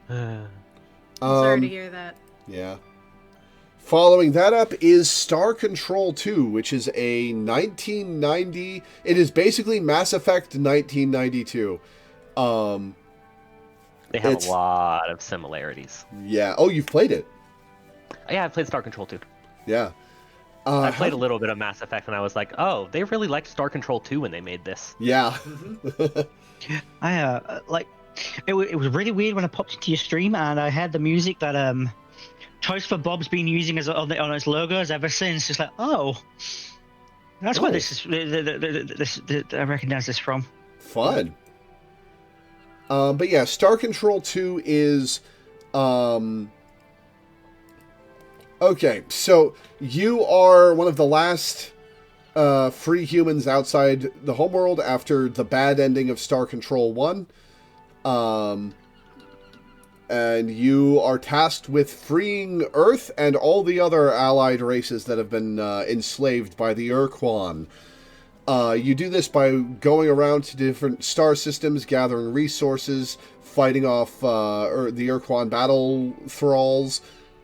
I'm sorry to hear that. Yeah. Following that up is Star Control 2, which is a 1990... It is basically Mass Effect 1992. They have a lot of similarities. Yeah. Oh, you've played it? Yeah, I played Star Control 2. Yeah. I played a little bit of Mass Effect, and I was like, oh, they really liked Star Control 2 when they made this. Yeah. I it was really weird when I popped into your stream and I had the music that Toys for Bob's been using on its logos ever since. It's like, oh, that's where this is. I recognize this from. Fun. But yeah, Star Control 2 is okay, so you are one of the last free humans outside the homeworld after the bad ending of Star Control 1. And you are tasked with freeing Earth and all the other allied races that have been enslaved by the Urquan. You do this by going around to different star systems, gathering resources, fighting off the Urquan battle thralls,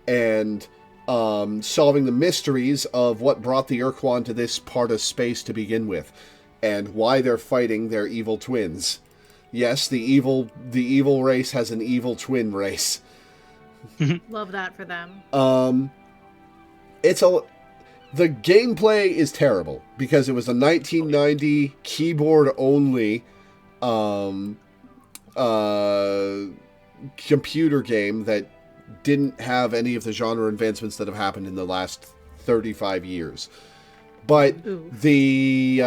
and solving the mysteries of what brought the Urquan to this part of space to begin with, and why they're fighting their evil twins. Yes, the evil race has an evil twin race. Love that for them. The gameplay is terrible because it was a 1990 keyboard-only computer game that didn't have any of the genre advancements that have happened in the last 35 years. But the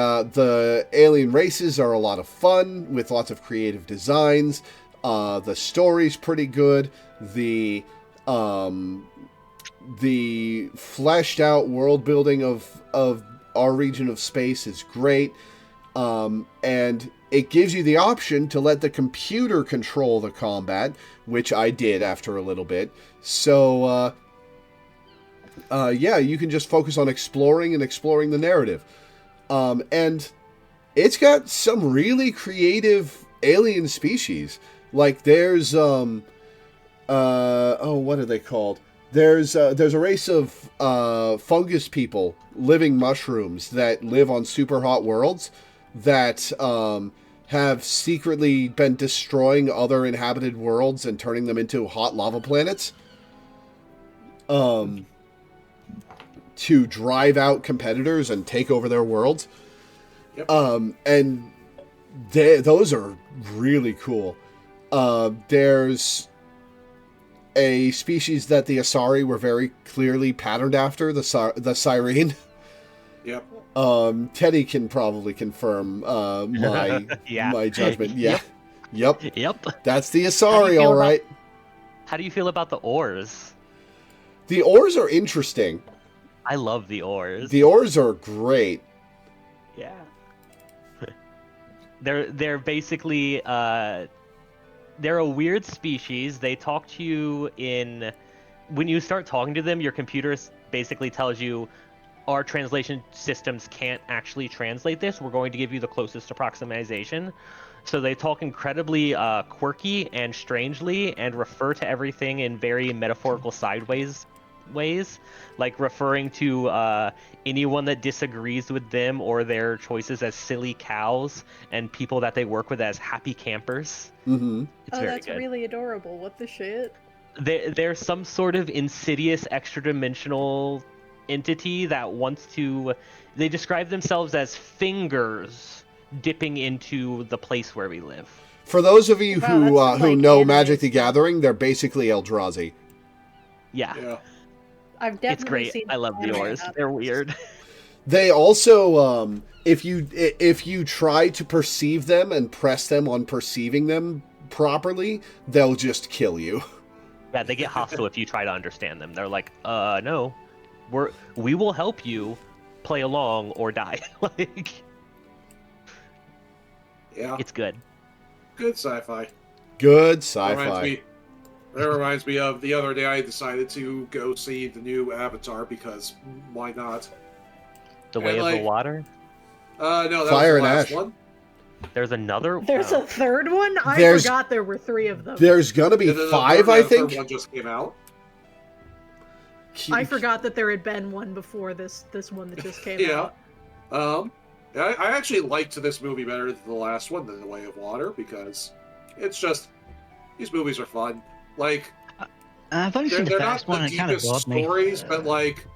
alien races are a lot of fun with lots of creative designs. The story's pretty good. The fleshed out world building of our region of space is great. And it gives you the option to let the computer control the combat, which I did after a little bit. So, yeah, you can just focus on exploring the narrative. And it's got some really creative alien species. Like, there's, what are they called? There's a race of fungus people, living mushrooms, that live on super hot worlds that have secretly been destroying other inhabited worlds and turning them into hot lava planets to drive out competitors and take over their worlds. Yep. And those are really cool. There's a species that the Asari were very clearly patterned after, the Sirene. Yep. Teddy can probably confirm my Yeah. my judgment. Yeah. Yep. Yep. That's the How do you Asari, feel all about- right. How do you feel about the oars? The oars are interesting. I love the oars. The oars are great. Yeah. They're basically they're a weird species. They talk to you in when you start talking to them, your computer basically tells you our translation systems can't actually translate this. We're going to give you the closest approximation. So they talk incredibly quirky and strangely and refer to everything in very metaphorical sideways ways, like referring to anyone that disagrees with them or their choices as silly cows and people that they work with as happy campers. Mm-hmm. It's Oh, very that's good. really adorable. What the shit? They're some sort of insidious extra-dimensional entity that wants to... They describe themselves as fingers dipping into the place where we live. For those of you Wow, who that sounds like know anime Magic the stuff. Gathering, they're basically Eldrazi. Yeah, Yeah. I've definitely it's great. seen I love the anime oars. about They're this. weird. They also, if you try to perceive them and press them on perceiving them properly, they'll just kill you. Yeah, they get hostile if you try to understand them. They're like, no, we will help you play along or die. Like, Yeah. it's good. Good sci-fi. Good That sci-fi. reminds me of the other day I decided to go see the new Avatar because why not? The And, Way of like, the Water. No, that Fire was the and last Ash. one. There's another. There's oh. a third one? I There's- forgot there were 3 of them. There's gonna be The 5, third- I the third think. one just came out. I forgot that there had been one before this one that just came Yeah. out. I actually liked this movie better than the last one, than The Way of Water, because it's just these movies are fun. Like I've only seen the they're not first one, the and it kind of deepest bored me. stories, but like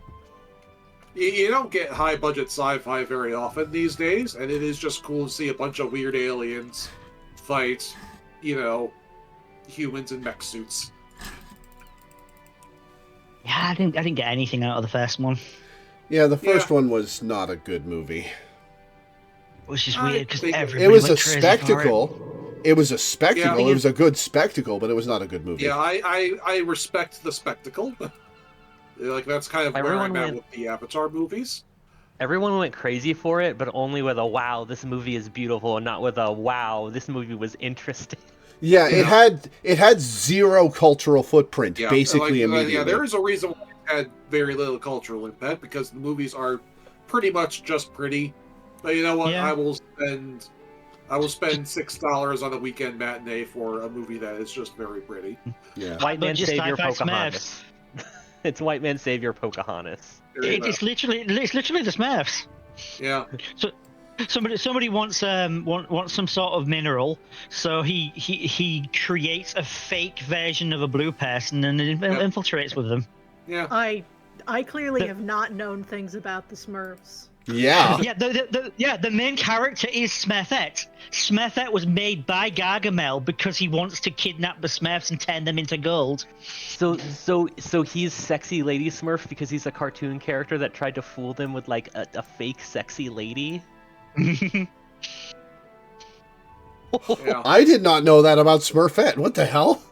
you don't get high budget sci-fi very often these days, and it is just cool to see a bunch of weird aliens fight, humans in mech suits. Yeah, I didn't get anything out of the first one, Yeah, the first Yeah. one was not a good movie. which is I weird because think- everybody It was went a crazy for it. spectacle. It was a spectacle. Yeah. It was a good spectacle, but it was not a good movie. Yeah, I respect the spectacle. Like that's kind of where Everyone I'm at went- with the Avatar movies. Everyone went crazy for it, but only with a "wow, this movie is beautiful," and not with a "wow, this movie was interesting." Yeah, Yeah. it had zero cultural footprint, Yeah, basically like, immediately. yeah, there is a reason why it had very little cultural impact because the movies are pretty much just pretty. But you know what? Yeah. I will spend $6 on a weekend matinee for a movie that is just very pretty. Yeah. White man just savior sci-fi Pocahontas. It's white man savior Pocahontas. Very It's literally the Smurfs. yeah, Somebody wants some sort of mineral, so he creates a fake version of a blue person and infiltrates with them. yeah. I clearly have not known things about the Smurfs. Yeah. Yeah, the main character is Smurfette. Smurfette was made by Gargamel because he wants to kidnap the Smurfs and turn them into gold. So he's sexy lady Smurf because he's a cartoon character that tried to fool them with like a fake sexy lady. Yeah. I did not know that about Smurfette. What the hell?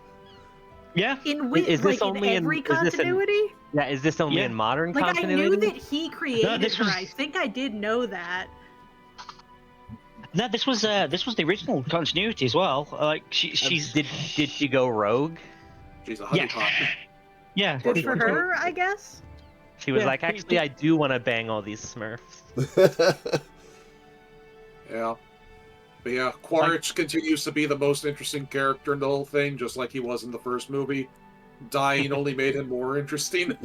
Yeah. In Is this only in- every is this in- continuity? Yeah, is this only Yeah. in modern Like, I continuity? knew that he created this her. was- I think I did know that. No, this was the original continuity as well. Like she's Did she go rogue? She's a yeah, honeypot. yeah. Good for her, I guess. She was Yeah, like, actually, I do want to bang all these Smurfs. Yeah. But yeah, Quaritch continues to be the most interesting character in the whole thing, just like he was in the first movie. Dying only made him more interesting.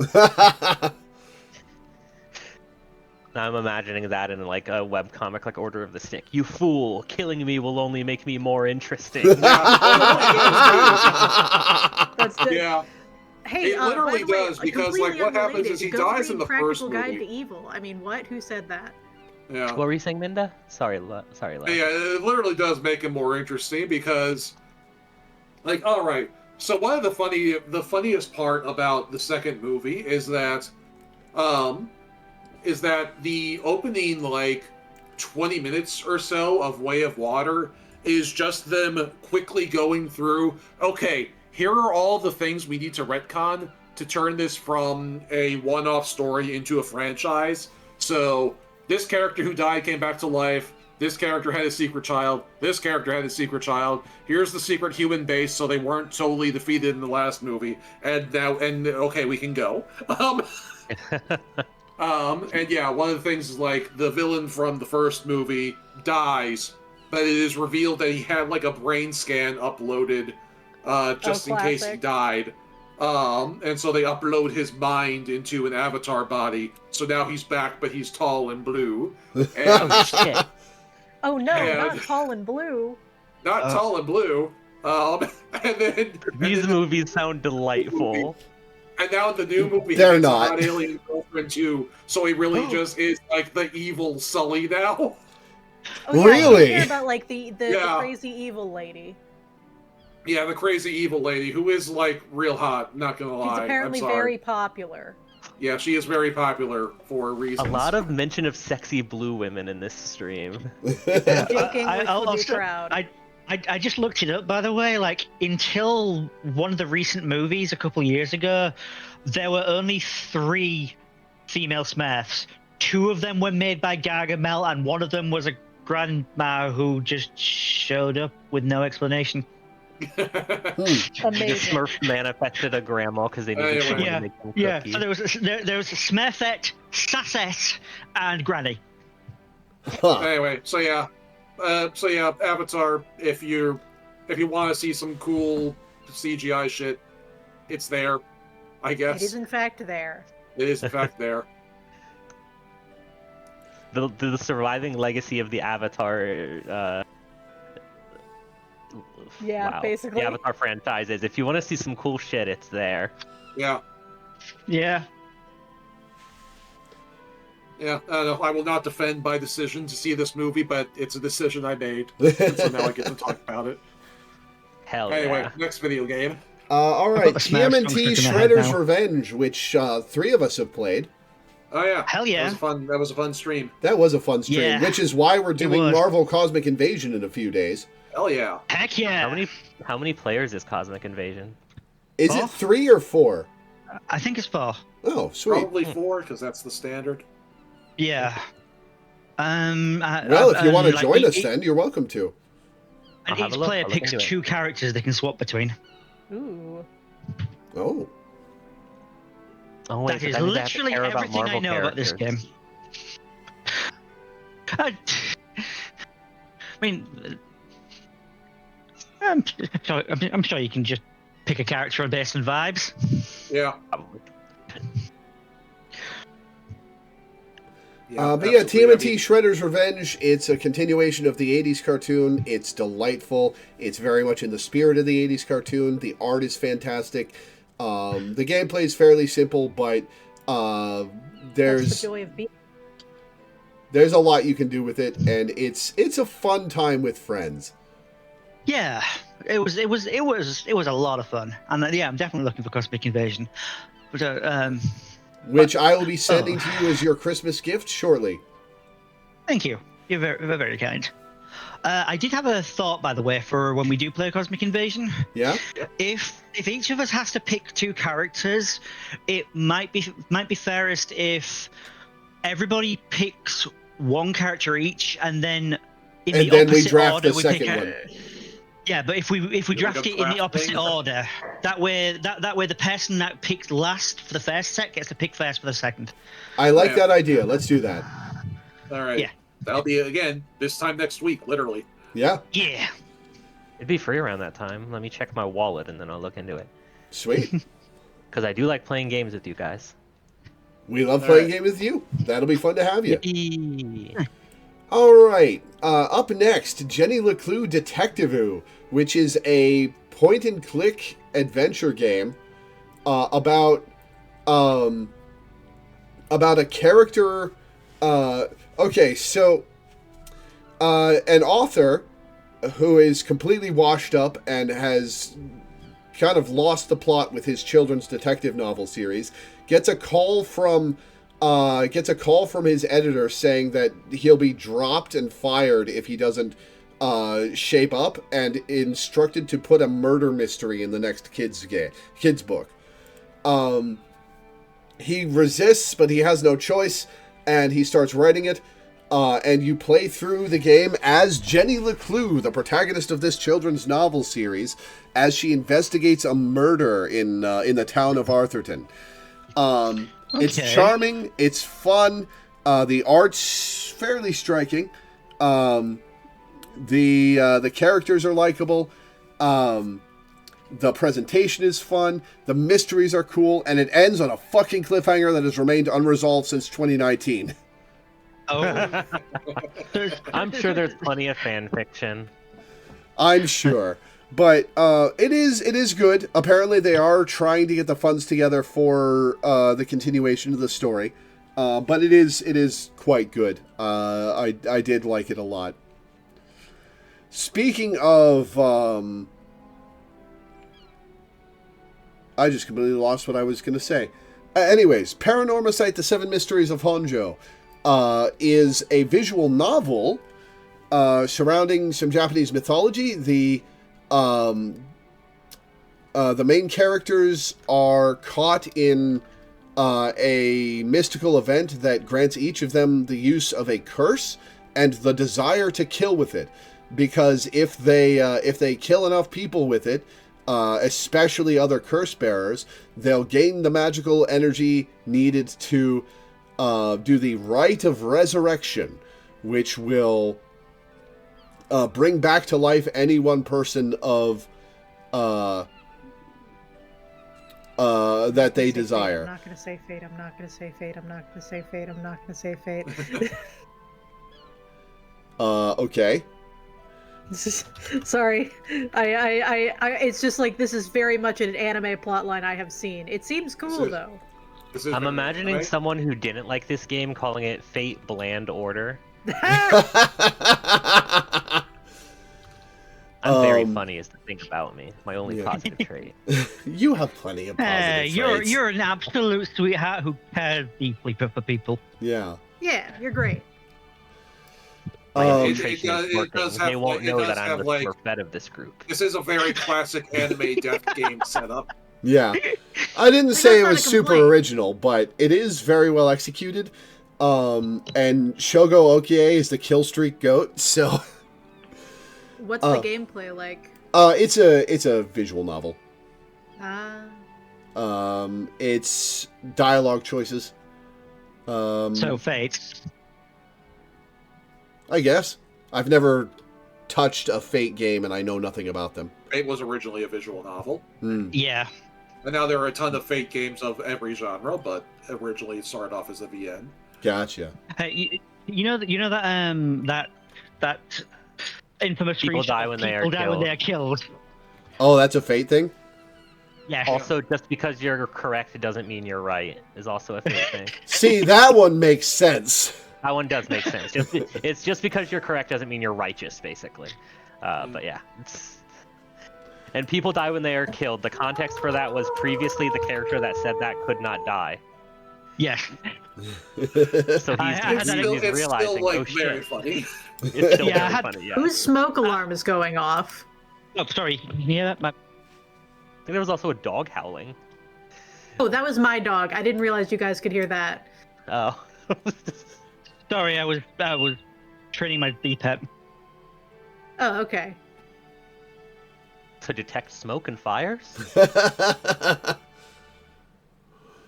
Now I'm imagining that in like a webcomic like Order of the Stick. You fool! Killing me will only make me more interesting. That's the, Yeah. Hey, It by literally the way, does, because, like, completely what happens unrelated, is he go dies in read the first Practical Guide movie. to Evil. I mean, what? Who said that? Yeah. What were you saying, Minda? Sorry, sorry, Yeah, it literally does make him more interesting because, like, all right, So one of the funniest part about the second movie is that the opening, like, 20 minutes or so of Way of Water is just them quickly going through, okay, here are all the things we need to retcon to turn this from a one-off story into a franchise. So, this character who died came back to life, this character had a secret child, this character had a secret child, here's the secret human base so they weren't totally defeated in the last movie, and okay, we can go. And yeah, one of the things is, like, the villain from the first movie dies, but it is revealed that he had, like, a brain scan uploaded just in case he died. And so they upload his mind into an avatar body, so now he's back, but he's tall and blue. And, Oh shit! Oh no, And- not tall and blue. not tall and blue. And then These movies sound delightful. And now the new movie, They're has not. Hot Alien Girlfriend 2, so he really just is like the evil Sully now. Oh, yeah, Really? I care about like the Yeah. crazy evil lady. Yeah, the crazy evil lady who is like real hot. Not gonna lie. She's apparently I'm sorry. very popular. Yeah, she is very popular for reasons. A lot of mention of sexy blue women in this stream. Jake English I'll would be also- proud. I just looked it up, by the way. Like, until one of the recent movies a couple years ago, there were only 3 female Smurfs. 2 of them were made by Gargamel, and one of them was a grandma who just showed up with no explanation. The Amazing. Smurf manifested a grandma because they needed Anyway. someone Yeah, to make them Yeah, cookies. so there was a Smurfette, Sassette, and Granny. Huh. Anyway, so yeah, Avatar. If you want to see some cool CGI shit, it's there. I guess It is in fact there. it is in fact there. The surviving legacy of the Avatar. Yeah, basically. The Avatar franchises. If you want to see some cool shit, it's there. Yeah, Yeah. yeah. I don't know. I will not defend my decision to see this movie, but it's a decision I made, and so now I get to talk about it. Hell Anyway, yeah. next video game. All I right, thought the Smash TMNT songs were gonna head Shredder's now. Revenge, which 3 of us have played. Oh yeah, Hell yeah. That was a fun stream. That was a fun stream, Yeah. which is why we're doing was. Marvel Cosmic Invasion in a few days. Hell yeah. Heck yeah. How many players is Cosmic Invasion? Is Oh. it 3 or 4? I think it's 4. Oh, sweet. Probably 4 because that's the standard. Yeah. Well, if you want to like, join us, then you're welcome to. I'll And have each a look, player I'll look picks into it. 2 characters they can swap between. Ooh. Oh, Oh wait, That is but means I have to literally care about everything I Marvel know about this game. characters. I mean, I'm sure you can just pick a character based on vibes. Yeah. Probably. but yeah, absolutely. TMNT Shredder's Revenge, it's a continuation of the 80s cartoon. It's delightful. It's very much in the spirit of the 80s cartoon. The art is fantastic. The gameplay is fairly simple, but That's there's the joy of being. a lot you can do with it, and it's a fun time with friends. Yeah, it was a lot of fun, and yeah, I'm definitely looking for Cosmic Invasion. But Which I will be sending to you as your Christmas gift shortly. thank you. You're very, very kind. I did have a thought, by the way, for when we do play Cosmic Invasion. Yeah? If each of us has to pick 2 characters, it might be fairest if everybody picks 1 character each, and then in And the then we opposite draft order, the we second pick one. Yeah, but if we draft like a it in the craft opposite thing? order, that way the person that picked last for the first set gets to pick first for the second. I like Yeah. that idea. Let's do that. All right. Yeah. That'll be again this time next week, literally. Yeah? Yeah. It'd be free around that time. Let me check my wallet and then I'll look into it. Sweet. Because I do like playing games with you guys. We love All playing right. games with you. That'll be fun to have you. Yee. All right. Up next, Jenny LeClue Detective-oo, which is a point-and-click adventure game about a character. Okay, so an author who is completely washed up and has kind of lost the plot with his children's detective novel series, gets a call from his editor saying that he'll be dropped and fired if he doesn't shape up, and instructed to put a murder mystery in the next kids book. He resists, but he has no choice, and he starts writing it. And you play through the game as Jenny LeClue, the protagonist of this children's novel series, as she investigates a murder in the town of Arthurton. It's charming. It's fun. The art's fairly striking. The characters are likable. The presentation is fun. The mysteries are cool, and it ends on a fucking cliffhanger that has remained unresolved since 2019. Oh, I'm sure there's plenty of fan fiction. I'm sure. But it is good. Apparently they are trying to get the funds together for the continuation of the story. But it is quite good. I did like it a lot. Speaking of... I just completely lost what I was going to say. Anyways, Paranormacite, The Seven Mysteries of Honjo is a visual novel surrounding some Japanese mythology. The main characters are caught in a mystical event that grants each of them the use of a curse and the desire to kill with it. Because if they kill enough people with it, especially other curse bearers, they'll gain the magical energy needed to do the rite of resurrection, which will bring back to life any one person of that they desire. I'm not going to say fate. I'm not going to say fate. I'm not going to say fate. I'm not going to say fate. Okay. Sorry, I it's just like, this is very much an anime plotline I have seen. It seems cool though. I'm imagining someone who didn't like this game calling it Fate Bland Order. I'm very funny is the thing about me. My only positive trait. You have plenty of positive traits. You're an absolute sweetheart who cares deeply for people. Yeah. Yeah, you're great. It does have, they won't know that I'm the like, Smurfette of this group. This is a very classic anime death game setup. Yeah. I didn't say it was super complaint. original, but it is very well executed. And Shogo Okie is the kill streak goat, so... What's the gameplay like? It's a visual novel. Ah. It's dialogue choices. So Fate. I guess. I've never touched a Fate game, and I know nothing about them. Fate was originally a visual novel. Yeah. And now there are a ton of Fate games of every genre, but originally it started off as a VN. Gotcha. You know that infamous People die when they are killed. Oh, that's a Fate thing? Yeah. Also, just because you're correct doesn't mean you're right is also a Fate thing. See, that one makes sense. That one does make sense. It's just because you're correct doesn't mean you're righteous, basically. But yeah. And people die when they are killed. The context for that was previously the character that said that could not die. Yeah. So he's realizing, still, like, oh very shit. funny. It's still Yeah, very funny, yeah. Whose smoke alarm is going off? Oh, sorry. Yeah, that. I think there was also a dog howling. Oh, that was my dog. I didn't realize you guys could hear that. Oh. Sorry, I was training my D-pet. Oh, okay. To detect smoke and fires?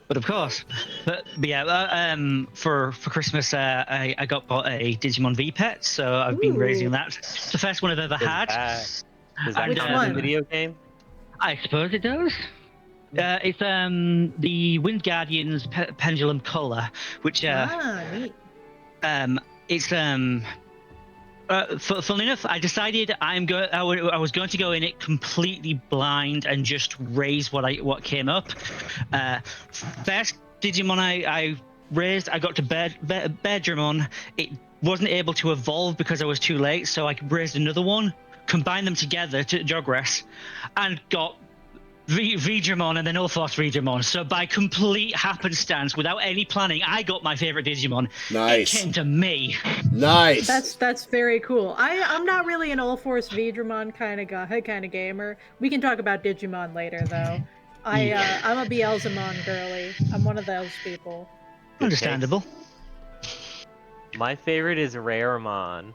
But of course, but yeah, for Christmas, I got bought a Digimon V-Pet, so I've been raising that. It's the first one I've ever had. Does that Which count as one? a video game? I suppose it does. It's the Wind Guardians Pendulum Color, which Neat. it's funnily enough, I decided I was going to go in it completely blind and just raise what came up. First Digimon I raised, I got to Beardramon. It wasn't able to evolve because I was too late, so I raised another one, combined them together to Jogress, and got Veedramon and then Ulthos Veedramon. So by complete happenstance, without any planning, I got my favorite Digimon. Nice. It came to me. Nice. That's very cool. I'm not really an All Force Veedramon kind of gamer. We can talk about Digimon later, though. I'm a Beelzemon girly. I'm one of those people. Understandable. My favorite is Rareamon.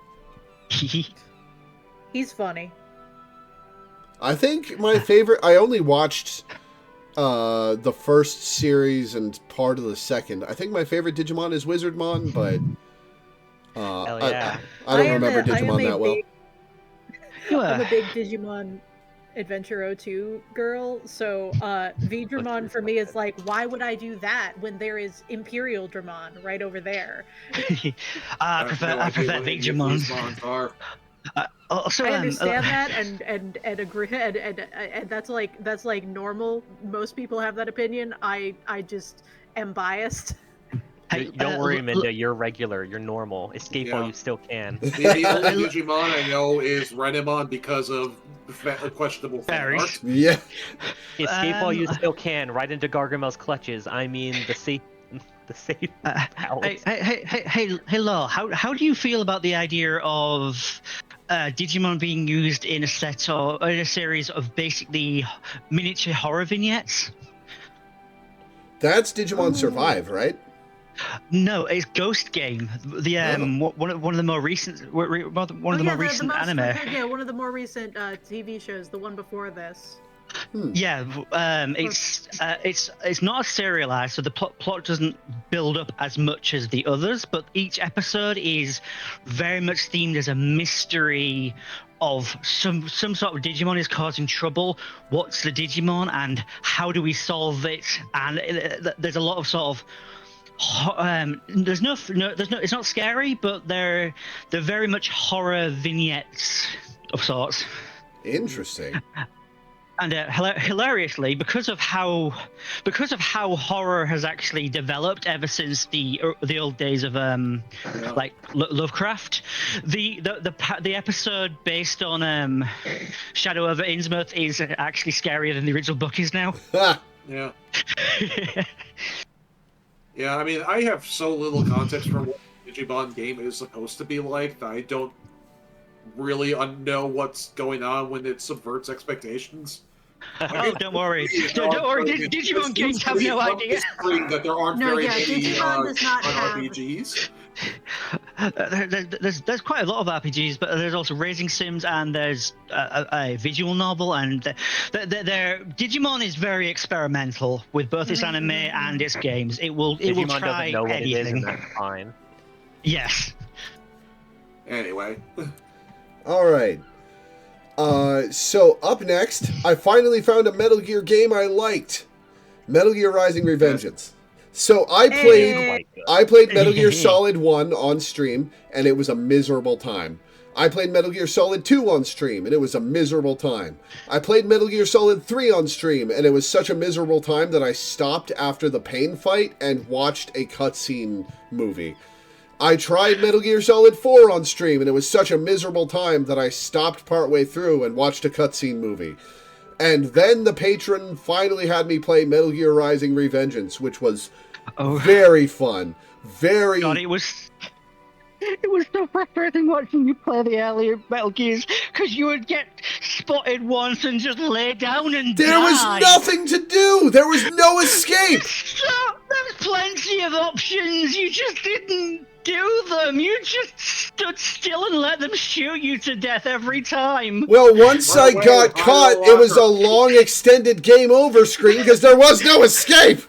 He's funny. I think my favorite... I only watched the first series and part of the second. I think my favorite Digimon is Wizardmon, but... Hell yeah. I don't remember Digimon that well. I'm a big Digimon Adventure 02 girl, so Veedramon for me is like, why would I do that when there is Imperial Dramon right over there? I prefer Veedramon. Also, I understand that and agree, and that's like normal. Most people have that opinion. I just am biased. Don't worry, Minda. You're regular. You're normal. Escape while you still can. The only Digimon I know is Renamon because of questionable fan art. Yeah. Escape while you still can. Right into Gargamel's clutches. I mean, the safe palace. Hey, Lo. How do you feel about the idea of Digimon being used in a set or in a series of basically miniature horror vignettes? That's Digimon Survive, right? No, it's Ghost Game. The one of the more recent anime. Yeah, one of the more recent TV shows. The one before this. Yeah, it's not serialized, so the plot doesn't build up as much as the others. But each episode is very much themed as a mystery of some sort of Digimon is causing trouble. What's the Digimon, and how do we solve it? And there's a lot of sort of there's no, it's not scary, but they're very much horror vignettes of sorts. Interesting. And hilariously, because of how horror has actually developed ever since the old days of like Lovecraft, the episode based on Shadow over Innsmouth is actually scarier than the original book is now. Yeah. Yeah, I mean, I have so little context for what the Digimon game is supposed to be like that I don't really know what's going on when it subverts expectations. Oh, don't worry. Don't worry. Digimon games have no idea. That there aren't very many Digimon does not have RPGs. There's quite a lot of RPGs, but there's also racing sims and there's a visual novel, and Digimon is very experimental with both its anime and its games. It will try doesn't know what anything. it is, and that's fine. Yes. Anyway. All right. So up next, I finally found a Metal Gear game I liked. Metal Gear Rising: Revengeance. So I played Metal Gear Solid 1 on stream, and it was a miserable time. I played Metal Gear Solid 2 on stream, and it was a miserable time. I played Metal Gear Solid 3 on stream, and it was such a miserable time that I stopped after the pain fight and watched a cutscene movie. I tried Metal Gear Solid 4 on stream, and it was such a miserable time that I stopped partway through and watched a cutscene movie. And then the patron finally had me play Metal Gear Rising: Revengeance, which was very fun. Very... God, it was so frustrating watching you play the earlier Metal Gears, because you would get spotted once and just lay down and die. There was nothing to do! There was no escape! There was plenty of options, you just didn't do them. You just stood still and let them shoot you to death every time. Well, once I got caught, it was a long extended game over screen because there was no escape.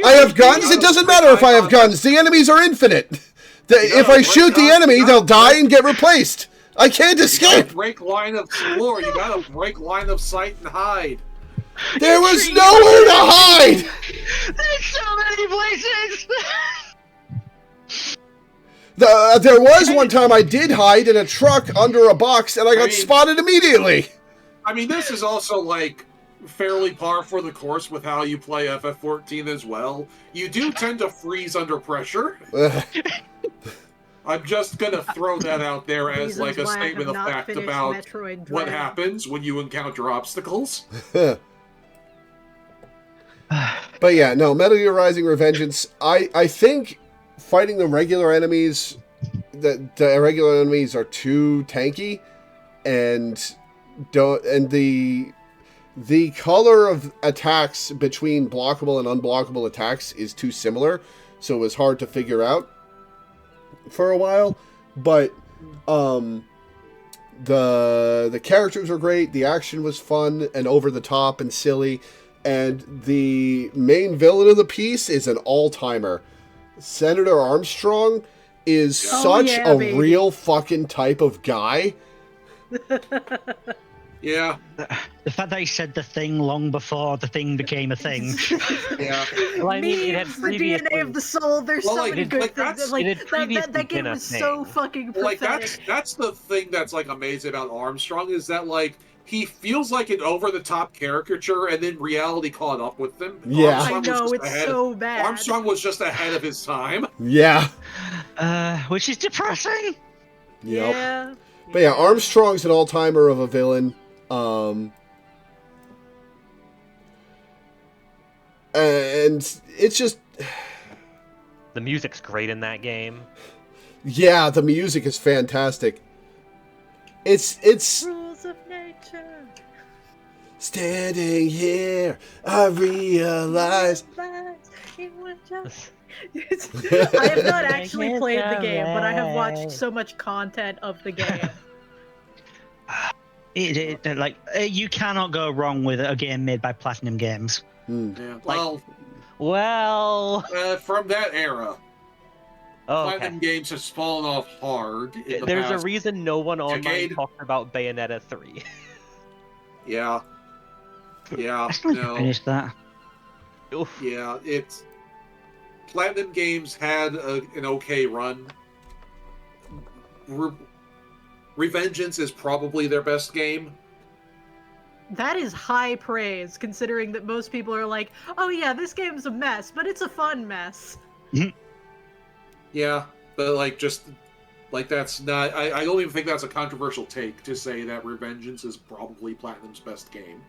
I have guns. It doesn't matter if I have guns. The enemies are infinite. If I shoot the enemy, they'll die and get replaced. I can't escape. You gotta break line of explore. You gotta break line of sight and hide. There was nowhere to hide. There's so many places. There was one time I did hide in a truck under a box, and I got spotted immediately. I mean, this is also, like, fairly par for the course with how you play FF14 as well. You do tend to freeze under pressure. I'm just gonna throw that out there as Reasons like a why I have statement of not fact finished about Metroid what Dread. happens when you encounter obstacles. But yeah, no, Metal Gear Rising: Revengeance. I think fighting the regular enemies, the regular enemies are too tanky, and the color of attacks between blockable and unblockable attacks is too similar, so it was hard to figure out for a while. But the characters were great, the action was fun and over the top and silly, and the main villain of the piece is an all-timer. Senator Armstrong is such a baby. real fucking type of guy. Yeah, The fact that he said the thing long before the thing became a thing. yeah. Well, I mean, it had Memes, the previously. DNA of the soul. There's Well, so like, many it- good like, things. that's- Like it had previously that game been a was so thing. fucking Like pathetic. that's the thing that's like amazing about Armstrong is that like he feels like an over-the-top caricature, and then reality caught up with him. Yeah. I Armstrong was know, just it's ahead- so bad. Armstrong was just ahead of his time. Yeah. Which is depressing. Yep. Yeah. But yeah, Armstrong's an all-timer of a villain. And it's just, The music's great in that game. yeah, the music is fantastic. It's Rules of nature. standing here, I realize. I have not actually played the game, but I have watched so much content of the game. You cannot go wrong with a game made by Platinum Games. Yeah. Well, Well, from that era, oh, Platinum okay. Games has fallen off hard. In the There's a past reason no one online decade. talked about Bayonetta 3. Yeah. Yeah. I still need to No. finish that. Oof. Yeah. It's Platinum Games had an okay run. Revengeance is probably their best game. That is high praise, considering that most people are like, oh yeah, this game's a mess, but it's a fun mess. Yeah, but like just like that's not. I don't even think that's a controversial take to say that Revengeance is probably Platinum's best game.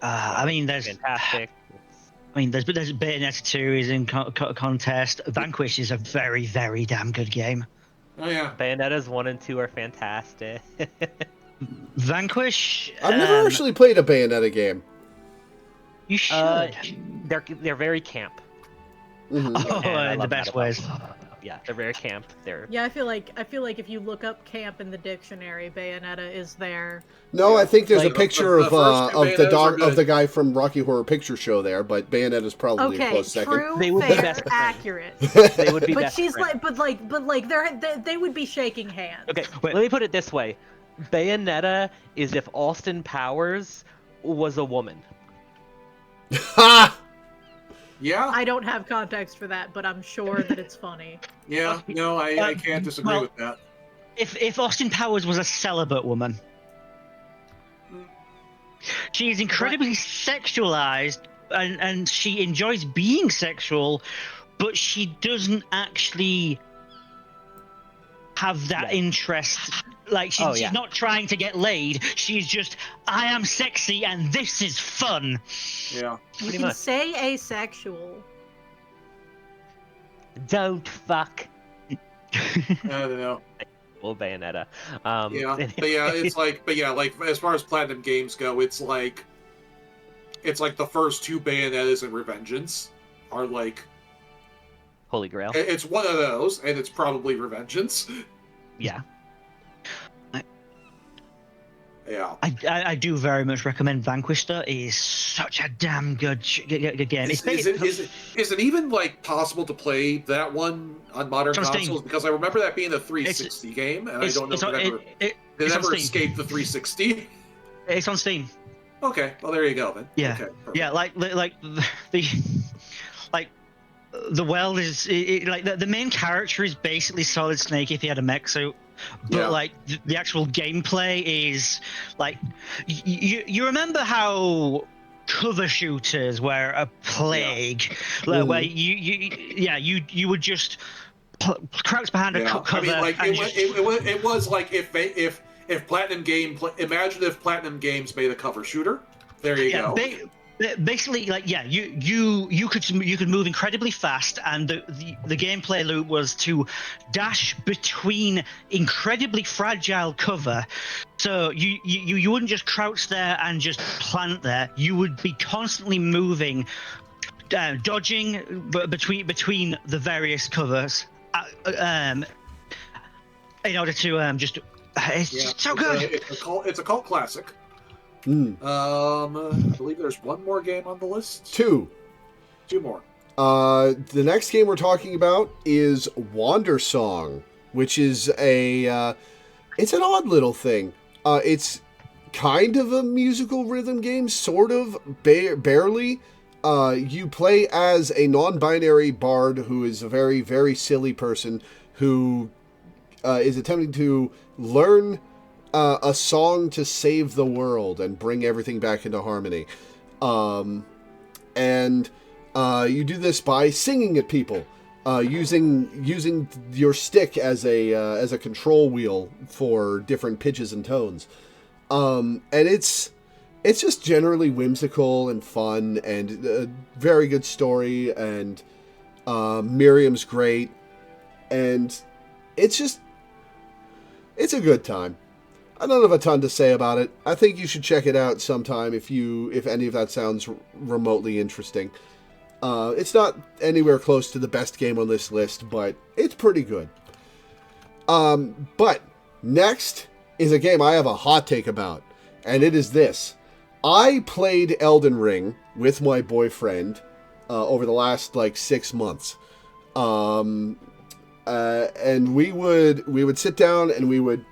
I mean, there's Fantastic. Bayonetta 2 is in contest. Vanquish is a very, very damn good game. Oh yeah. Bayonetta's 1 and 2 are fantastic. Vanquish. I've never actually played a Bayonetta game. You should. They're very camp. Mhm. Oh, And I in the love best that about ways. them. Yeah, they're very camp. They're Yeah, I feel like if you look up camp in the dictionary, Bayonetta is there. No, I think there's Like, a picture the first two of the Bayonettas dog are of good. the guy from Rocky Horror Picture Show there, but Bayonetta's probably a Okay, close second. true, They would be fair, best friends. accurate. they would be But best she's friends. like, they would be shaking hands. Okay, Wait. let me put it this way. Bayonetta is if Austin Powers was a woman. Ha! Yeah. I don't have context for that, but I'm sure that it's funny. Yeah. No, I can't disagree well- with that. If Austin Powers was a celibate woman, she is incredibly sexualized and she enjoys being sexual, but she doesn't actually have that Yeah. interest. Like Oh, she's yeah. not trying to get laid. She's just, I am sexy and this is fun. Yeah. You Pretty can much. say asexual. Don't fuck. I don't know. Well, Bayonetta. Yeah. But yeah, it's like, but yeah, like as far as Platinum Games go, it's like the first two Bayonettas and Revengeance are like Holy Grail. it's one of those, and it's probably Revengeance. Yeah. Yeah. I do very much recommend Vanquish. Though it is such a damn good game. Is it even like possible to play that one on modern It's on Steam. consoles? Because I remember that being a 360 game, and I don't know if it it's on ever Steam. escaped the 360. It's on Steam. Okay, well there you go then. Yeah. Okay, perfect. Yeah, like the world is like the main character is basically Solid Snake if he had a mech suit, but Yeah. like the actual gameplay is like you remember how cover shooters were a plague, like, where you would just crouch behind a cover. I mean, like and it was like if Platinum imagine if Platinum Games made a cover shooter. There you go. Basically, like you could move incredibly fast, and the gameplay loop was to dash between incredibly fragile cover. So you wouldn't just crouch there and just plant there. You would be constantly moving, dodging between the various covers, in order to just. It's so good. It's a cult classic. I believe there's one more game on the list. Two more. The next game we're talking about is Wander Song, which is it's an odd little thing. It's kind of a musical rhythm game, sort of, barely. You play as a non-binary bard who is a very, very silly person who is attempting to learn a song to save the world and bring everything back into harmony. And you do this by singing at people, using your stick as a control wheel for different pitches and tones. And it's just generally whimsical and fun and a very good story, and Miriam's great, and it's a good time. I don't have a ton to say about it. I think you should check it out sometime if any of that sounds remotely interesting. It's not anywhere close to the best game on this list, but it's pretty good. But next is a game I have a hot take about, and it is this. I played Elden Ring with my boyfriend over the last 6 months. And we would sit down and we would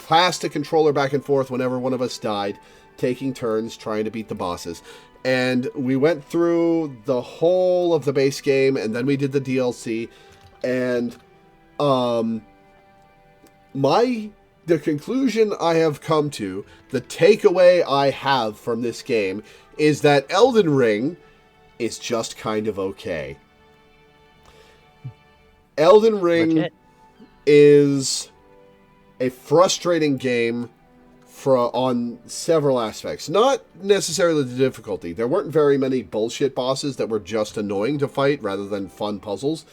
pass the controller back and forth whenever one of us died, taking turns trying to beat the bosses. And we went through the whole of the base game, and then we did the DLC. And the conclusion I have come to, the takeaway I have from this game, is that Elden Ring is just kind of okay. Elden Ring is a frustrating game on several aspects. Not necessarily the difficulty. There weren't very many bullshit bosses that were just annoying to fight rather than fun puzzles.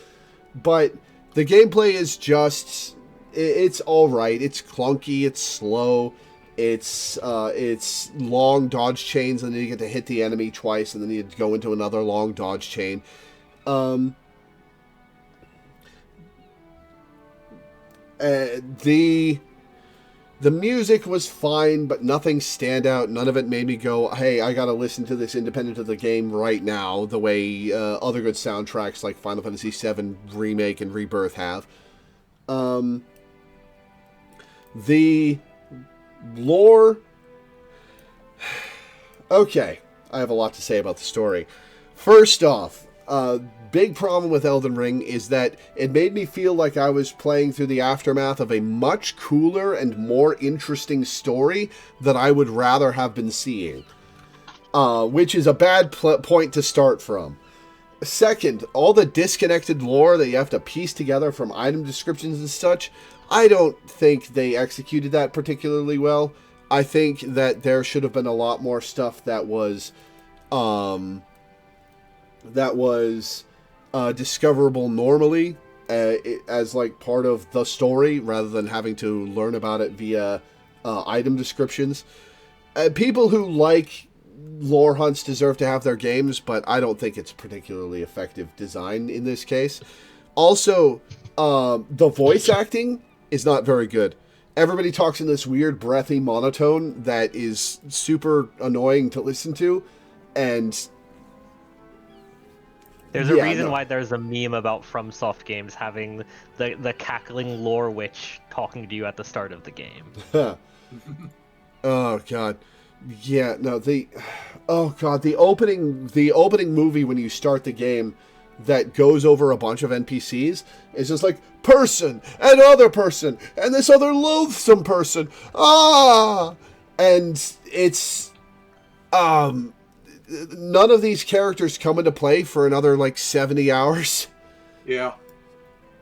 But the gameplay is just... It's alright. It's clunky. It's slow. It's long dodge chains, and then you get to hit the enemy twice, and then you go into another long dodge chain. The music was fine, but nothing stand out. None of it made me go, hey, I gotta listen to this independent of the game right now, the way other good soundtracks like Final Fantasy VII Remake and Rebirth have. The lore... Okay, I have a lot to say about the story. First off, big problem with Elden Ring is that it made me feel like I was playing through the aftermath of a much cooler and more interesting story that I would rather have been seeing. Which is a bad point to start from. Second, all the disconnected lore that you have to piece together from item descriptions and such, I don't think they executed that particularly well. I think that there should have been a lot more stuff that was discoverable normally as part of the story, rather than having to learn about it via item descriptions. People who like lore hunts deserve to have their games, but I don't think it's particularly effective design in this case. Also, the voice acting is not very good. Everybody talks in this weird breathy monotone that is super annoying to listen to, and there's a reason why there's a meme about FromSoft games having the cackling lore witch talking to you at the start of the game. Oh god. Yeah, no, the opening movie when you start the game that goes over a bunch of NPCs is just like person and other person and this other loathsome person. And it's none of these characters come into play for another 70 hours. Yeah.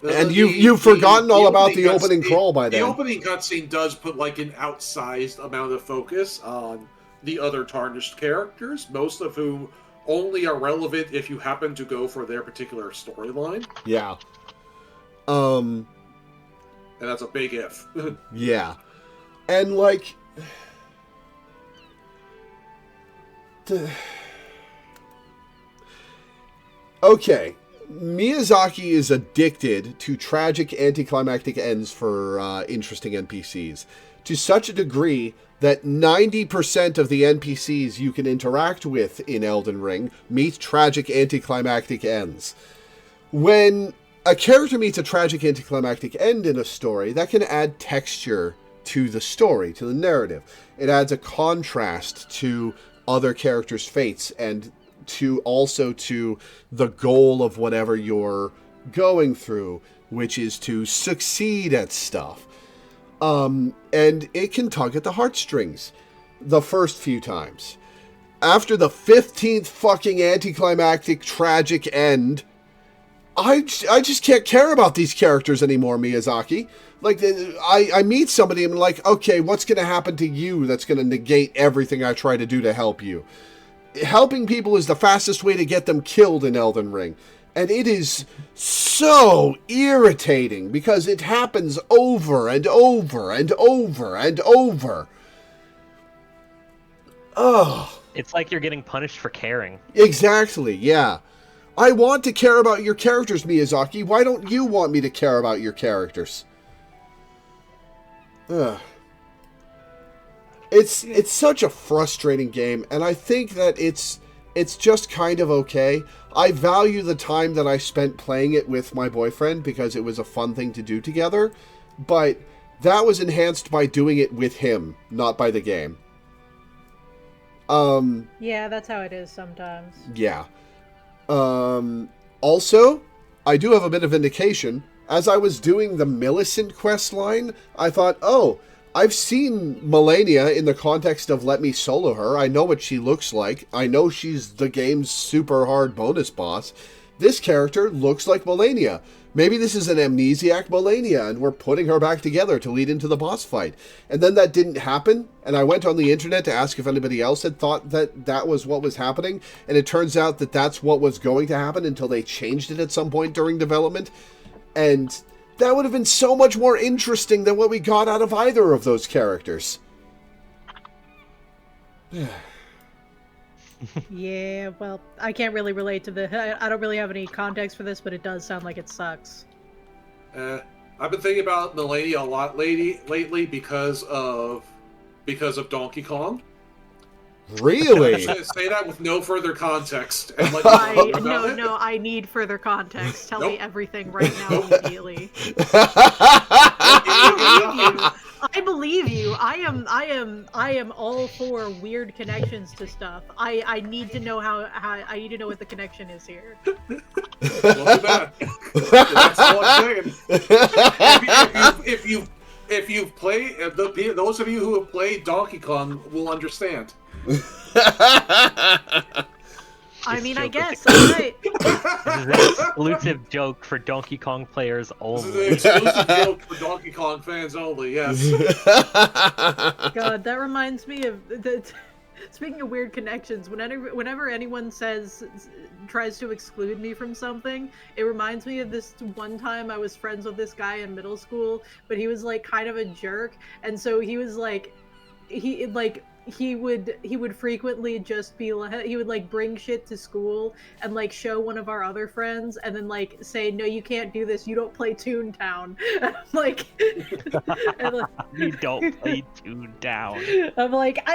And you've forgotten all about the opening cutscene- crawl by then. The opening cutscene does put like an outsized amount of focus on the other tarnished characters, most of whom only are relevant if you happen to go for their particular storyline. Yeah. And that's a big if. Yeah. And like okay, Miyazaki is addicted to tragic anticlimactic ends for interesting NPCs to such a degree that 90% of the NPCs you can interact with in Elden Ring meet tragic anticlimactic ends. When a character meets a tragic anticlimactic end in a story, that can add texture to the story, to the narrative. It adds a contrast to other characters' fates and to the goal of whatever you're going through, which is to succeed at stuff. And it can tug at the heartstrings the first few times. After the 15th fucking anticlimactic tragic end, I just can't care about these characters anymore, Miyazaki. Like, I meet somebody and I'm like, okay, what's going to happen to you that's going to negate everything I try to do to help you? Helping people is the fastest way to get them killed in Elden Ring. And it is so irritating because it happens over and over and over and over. Oh. It's like you're getting punished for caring. Exactly, yeah. I want to care about your characters, Miyazaki. Why don't you want me to care about your characters? Ugh. It's such a frustrating game, and I think that it's just kind of okay. I value the time that I spent playing it with my boyfriend because it was a fun thing to do together, but that was enhanced by doing it with him, not by the game. Yeah, that's how it is sometimes. Yeah. Also, I do have a bit of indication. As I was doing the Millicent quest line, I thought, oh, I've seen Melania in the context of Let Me Solo Her. I know what she looks like. I know she's the game's super hard bonus boss. This character looks like Melania. Maybe this is an amnesiac Melania, and we're putting her back together to lead into the boss fight. And then that didn't happen, and I went on the internet to ask if anybody else had thought that that was what was happening, and it turns out that that's what was going to happen until they changed it at some point during development. And that would have been so much more interesting than what we got out of either of those characters. Yeah, well, I can't really relate to the... I don't really have any context for this, but it does sound like it sucks. I've been thinking about Melania a lot lately because of Donkey Kong. Really? Say that with no further context. And let you know about it. No, I need further context. Tell me everything right now immediately. I believe you. I am all for weird connections to stuff. I need to know how I need to know what the connection is here. Well, do that. That's all I'm saying. If you've played, those of you who have played Donkey Kong will understand. I mean, I guess. All right. This is an exclusive joke for Donkey Kong players only. This is an exclusive joke for Donkey Kong fans only, yes. God, that reminds me of... Speaking of weird connections, whenever anyone tries to exclude me from something, it reminds me of this one time I was friends with this guy in middle school, but he was like kind of a jerk, and so he was like, he would frequently just be like, he would like bring shit to school and like show one of our other friends and then like say, no, you can't do this, you don't play Toontown. I'm like, you don't play Toontown. I'm like,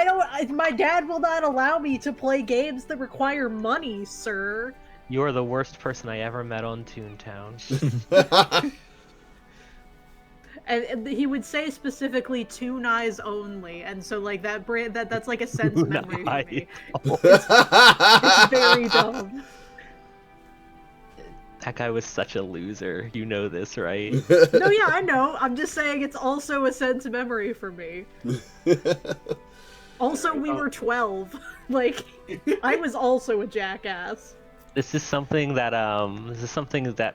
my dad will not allow me to play games that require money, sir. You are the worst person I ever met on Toontown. And he would say specifically Toon Eyes only, and so like that's like a sense memory for me. It's very dumb. That guy was such a loser. You know this, right? No, yeah, I know. I'm just saying it's also a sense memory for me. Also, we were 12. Like, I was also a jackass. This is something that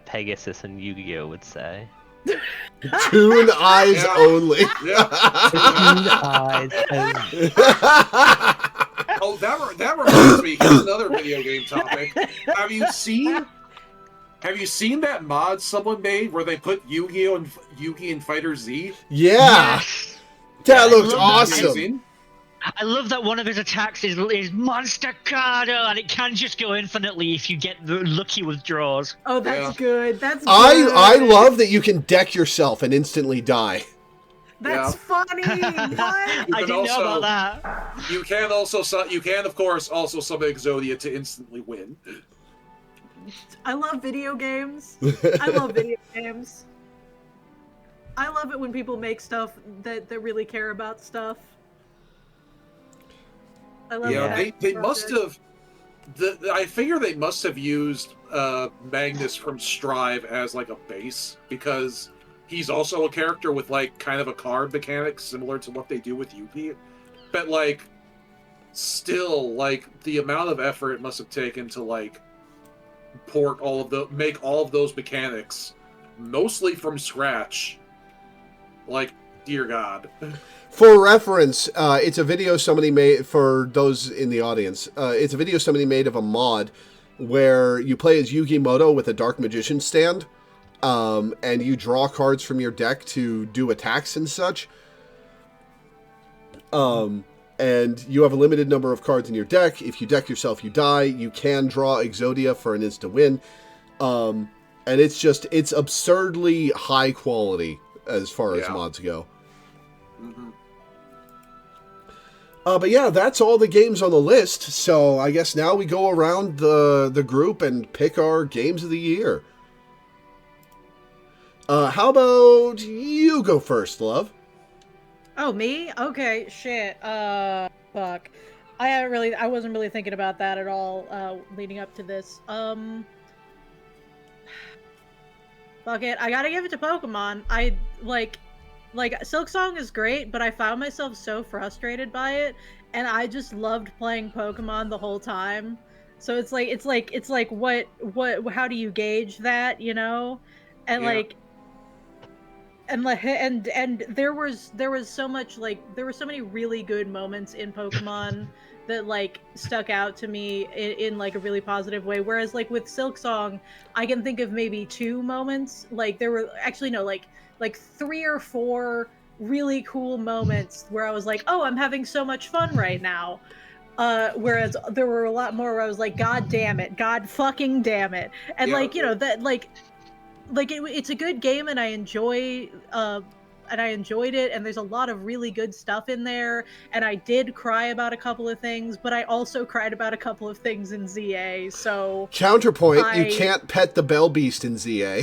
Pegasus and Yu-Gi-Oh would say. Toon eyes Yeah. only. Yeah. Eyes only. Oh, that reminds me. Here's another video game topic. Have you seen that mod someone made where they put Yu-Gi-Oh and Yu-Gi and Fighter Z? Yeah, Yes. that looks love that. awesome. Amazing. I love that one of his attacks is Monster Cardo, and it can just go infinitely if you get lucky with draws. Oh, that's Yeah. good. That's good. I love that you can deck yourself and instantly die. That's Yeah. funny. What? I didn't know also- about that. You can of course also summon Exodia to instantly win. I love video games. I love video games. I love it when people make stuff that really care about stuff. I love Yeah, that. they must have. I figure they must have used Magnus from Strive as like a base because he's also a character with like kind of a card mechanic similar to what they do with Yugi, but like still like the amount of effort it must have taken to like make all of those mechanics mostly from scratch. Like, dear God. For reference, it's a video somebody made, for those in the audience, it's a video somebody made of a mod where you play as Yugi Moto with a Dark Magician stand, and you draw cards from your deck to do attacks and such. And you have a limited number of cards in your deck. If you deck yourself, you die. You can draw Exodia for an instant win. And it's absurdly high quality as far as mods go. Mm-hmm. But yeah, that's all the games on the list. So I guess now we go around the group and pick our games of the year. How about you go first, love? Oh, me? Okay, shit. Fuck. I wasn't really thinking about that at all, leading up to this. Fuck it. I gotta give it to Pokemon. I, like, Silk Song is great, but I found myself so frustrated by it, and I just loved playing Pokemon the whole time. So it's like, what, how do you gauge that, you know? And, Yeah. and there was so much, like, there were so many really good moments in Pokemon that, like, stuck out to me in like a really positive way, whereas like with Silk Song I can think of maybe 2 moments. Like there were actually no, like 3 or 4 really cool moments where I was like, oh, I'm having so much fun right now. Whereas there were a lot more where I was like, God damn it, God fucking damn it. And Yeah, like, you know, that like it's a good game, and I enjoyed it, and there's a lot of really good stuff in there, and I did cry about a couple of things, but I also cried about a couple of things in ZA, so... Counterpoint, you can't pet the Bell Beast in ZA.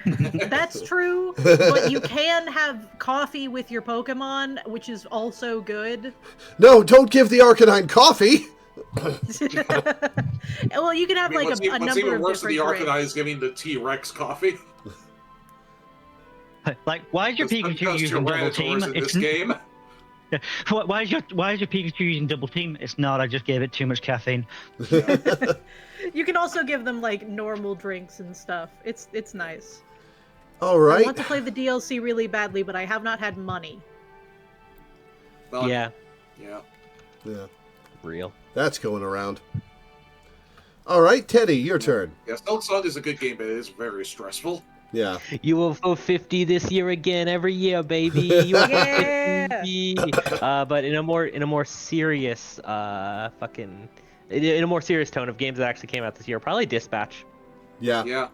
That's true, but you can have coffee with your Pokemon, which is also good. No, don't give the Arcanine coffee! Well, you can have like What's a even number of worse than different the Arcanine drinks. is giving the T-Rex coffee. Like, why is your Pikachu using double team? in this game. Why is your Pikachu using double team? It's not. I just gave it too much caffeine. You can also give them like normal drinks and stuff. It's nice. All I right. want to play the DLC really badly, but I have not had money. Well, Yeah, Yeah. Yeah, real. that's going around. All right, Teddy, your turn. Yeah, Silk Song is a good game, but it is very stressful. Yeah. You will vote 50 this year again, every year, baby. You will vote Yeah. 50. But in a more serious in a more serious tone of games that actually came out this year, probably Dispatch. Yeah. Yeah.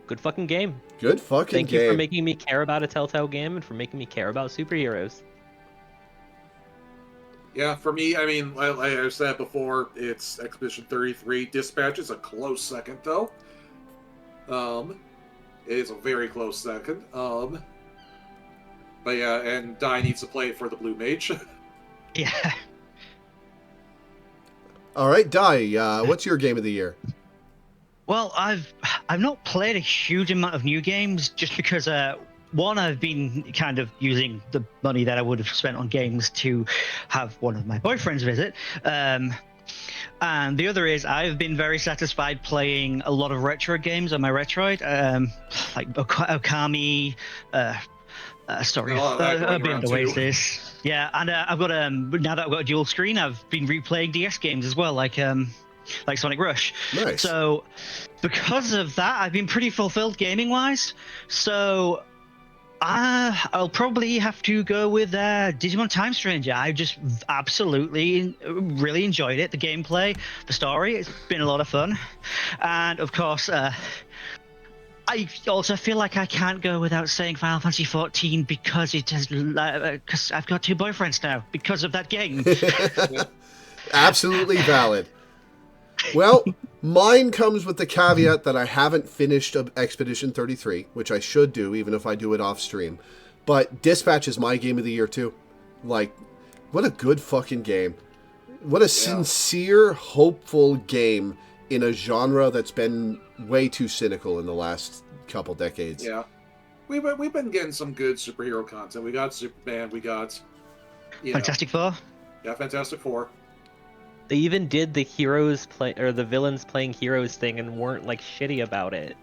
Good fucking game. Good fucking Thank game. you for making me care about a Telltale game and for making me care about superheroes. Yeah, for me, I mean, like I said before, it's Expedition 33. Dispatch is a close second, though. It is a very close second. But yeah, and Dai needs to play it for the Blue Mage. Yeah. All right, Dai, what's your game of the year? Well, I've not played a huge amount of new games just because one, I've been kind of using the money that I would have spent on games to have one of my boyfriends visit. And the other is I've been very satisfied playing a lot of retro games on my Retroid, like Okami, sorry, Oh, that going Beyond around too. Oasis. Yeah, and I've got now that I've got a dual screen, I've been replaying DS games as well, like Sonic Rush. Nice. So because of that, I've been pretty fulfilled gaming wise. So I'll probably have to go with Digimon Time Stranger. I just absolutely really enjoyed it. The gameplay, the story, it's been a lot of fun. And of course, I also feel like I can't go without saying Final Fantasy XIV because it has, because I've got 2 boyfriends now because of that game. Absolutely valid. Well, mine comes with the caveat that I haven't finished Expedition 33, which I should do, even if I do it off stream. But Dispatch is my game of the year, too. Like, what a good fucking game. What a sincere, hopeful game in a genre that's been way too cynical in the last couple decades. Yeah. We've been getting some good superhero content. We got Superman, we got... Fantastic Four? Yeah, Fantastic Four. They even did the the villains playing heroes thing and weren't like shitty about it.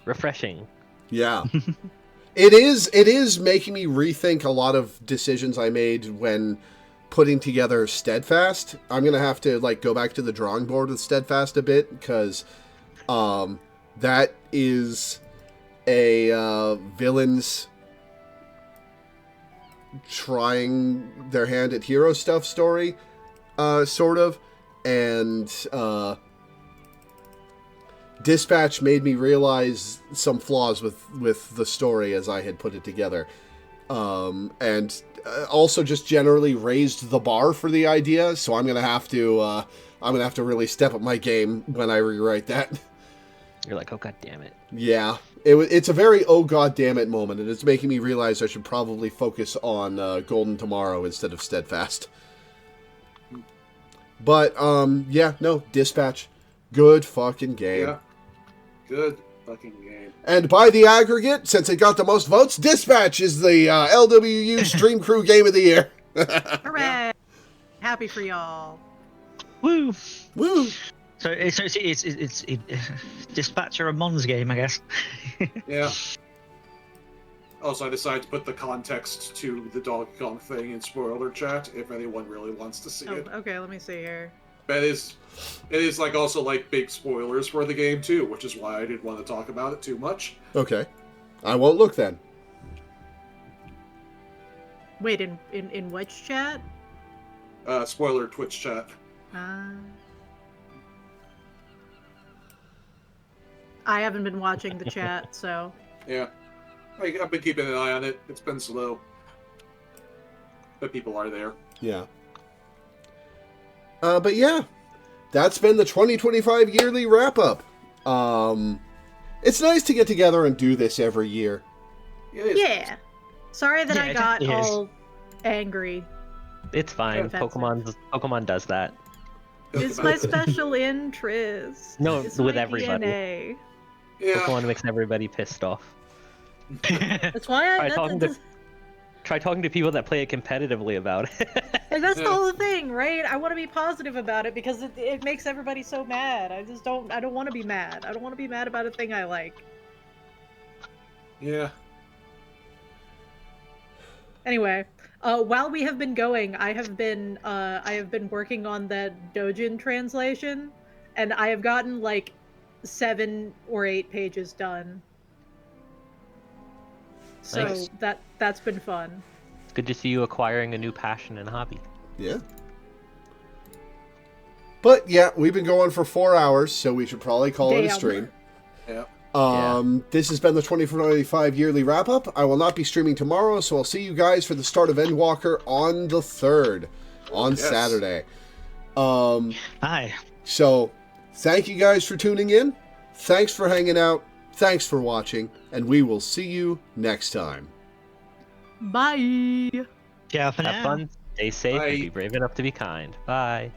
Refreshing. Yeah. It is making me rethink a lot of decisions I made when putting together Steadfast. I'm going to have to like go back to the drawing board with Steadfast a bit because that is a villains trying their hand at hero stuff story. Sort of, and Dispatch made me realize some flaws with the story as I had put it together, and also just generally raised the bar for the idea. So I'm gonna have to really step up my game when I rewrite that. You're like, oh god damn it. Yeah, it's a very oh god damn it moment, and it's making me realize I should probably focus on Golden Tomorrow instead of Steadfast. But, Dispatch. Good fucking game. Yeah. Good fucking game. And by the aggregate, since it got the most votes, Dispatch is the LWU Stream Crew Game of the Year. Hooray! Happy for y'all. Woo! Woo! So it's Dispatch or a Mons game, I guess. Yeah. Also, I decided to put the context to the Donkey Kong thing in spoiler chat if anyone really wants to see it. Okay, let me see here. But it is like also like big spoilers for the game too, which is why I didn't want to talk about it too much. Okay. I won't look then. Wait, in which chat? Spoiler Twitch chat. I haven't been watching the chat, so... Yeah. I've been keeping an eye on it. It's been slow. But people are there. Yeah. But yeah, that's been the 2025 yearly wrap-up. It's nice to get together and do this every year. Yeah. Sorry that I got it is. all angry. It's fine. Offensive. Pokemon does that. It's my special interest. No, It's with my everybody. DNA. Yeah. Pokemon makes everybody pissed off. That's why Try talking to people that play it competitively about it. Like, that's the Yeah. whole thing, right? I want to be positive about it because it makes everybody so mad. I don't want to be mad. I don't want to be mad about a thing I like. Yeah. Anyway, while we have been going, I have been working on that Dojin translation, and I have gotten like 7 or 8 pages done. So Nice. that's been fun. It's good to see you acquiring a new passion and hobby. Yeah. But yeah, we've been going for 4 hours, so we should probably call it a Damn. stream. Yeah. This has been the 2025 yearly wrap-up. I will not be streaming tomorrow, so I'll see you guys for the start of Endwalker on the 3rd, on Yes. Saturday. Hi. So, thank you guys for tuning in. Thanks for hanging out. Thanks for watching, and we will see you next time. Bye. Ciao for Have now. fun, stay safe, Bye. and be brave enough to be kind. Bye.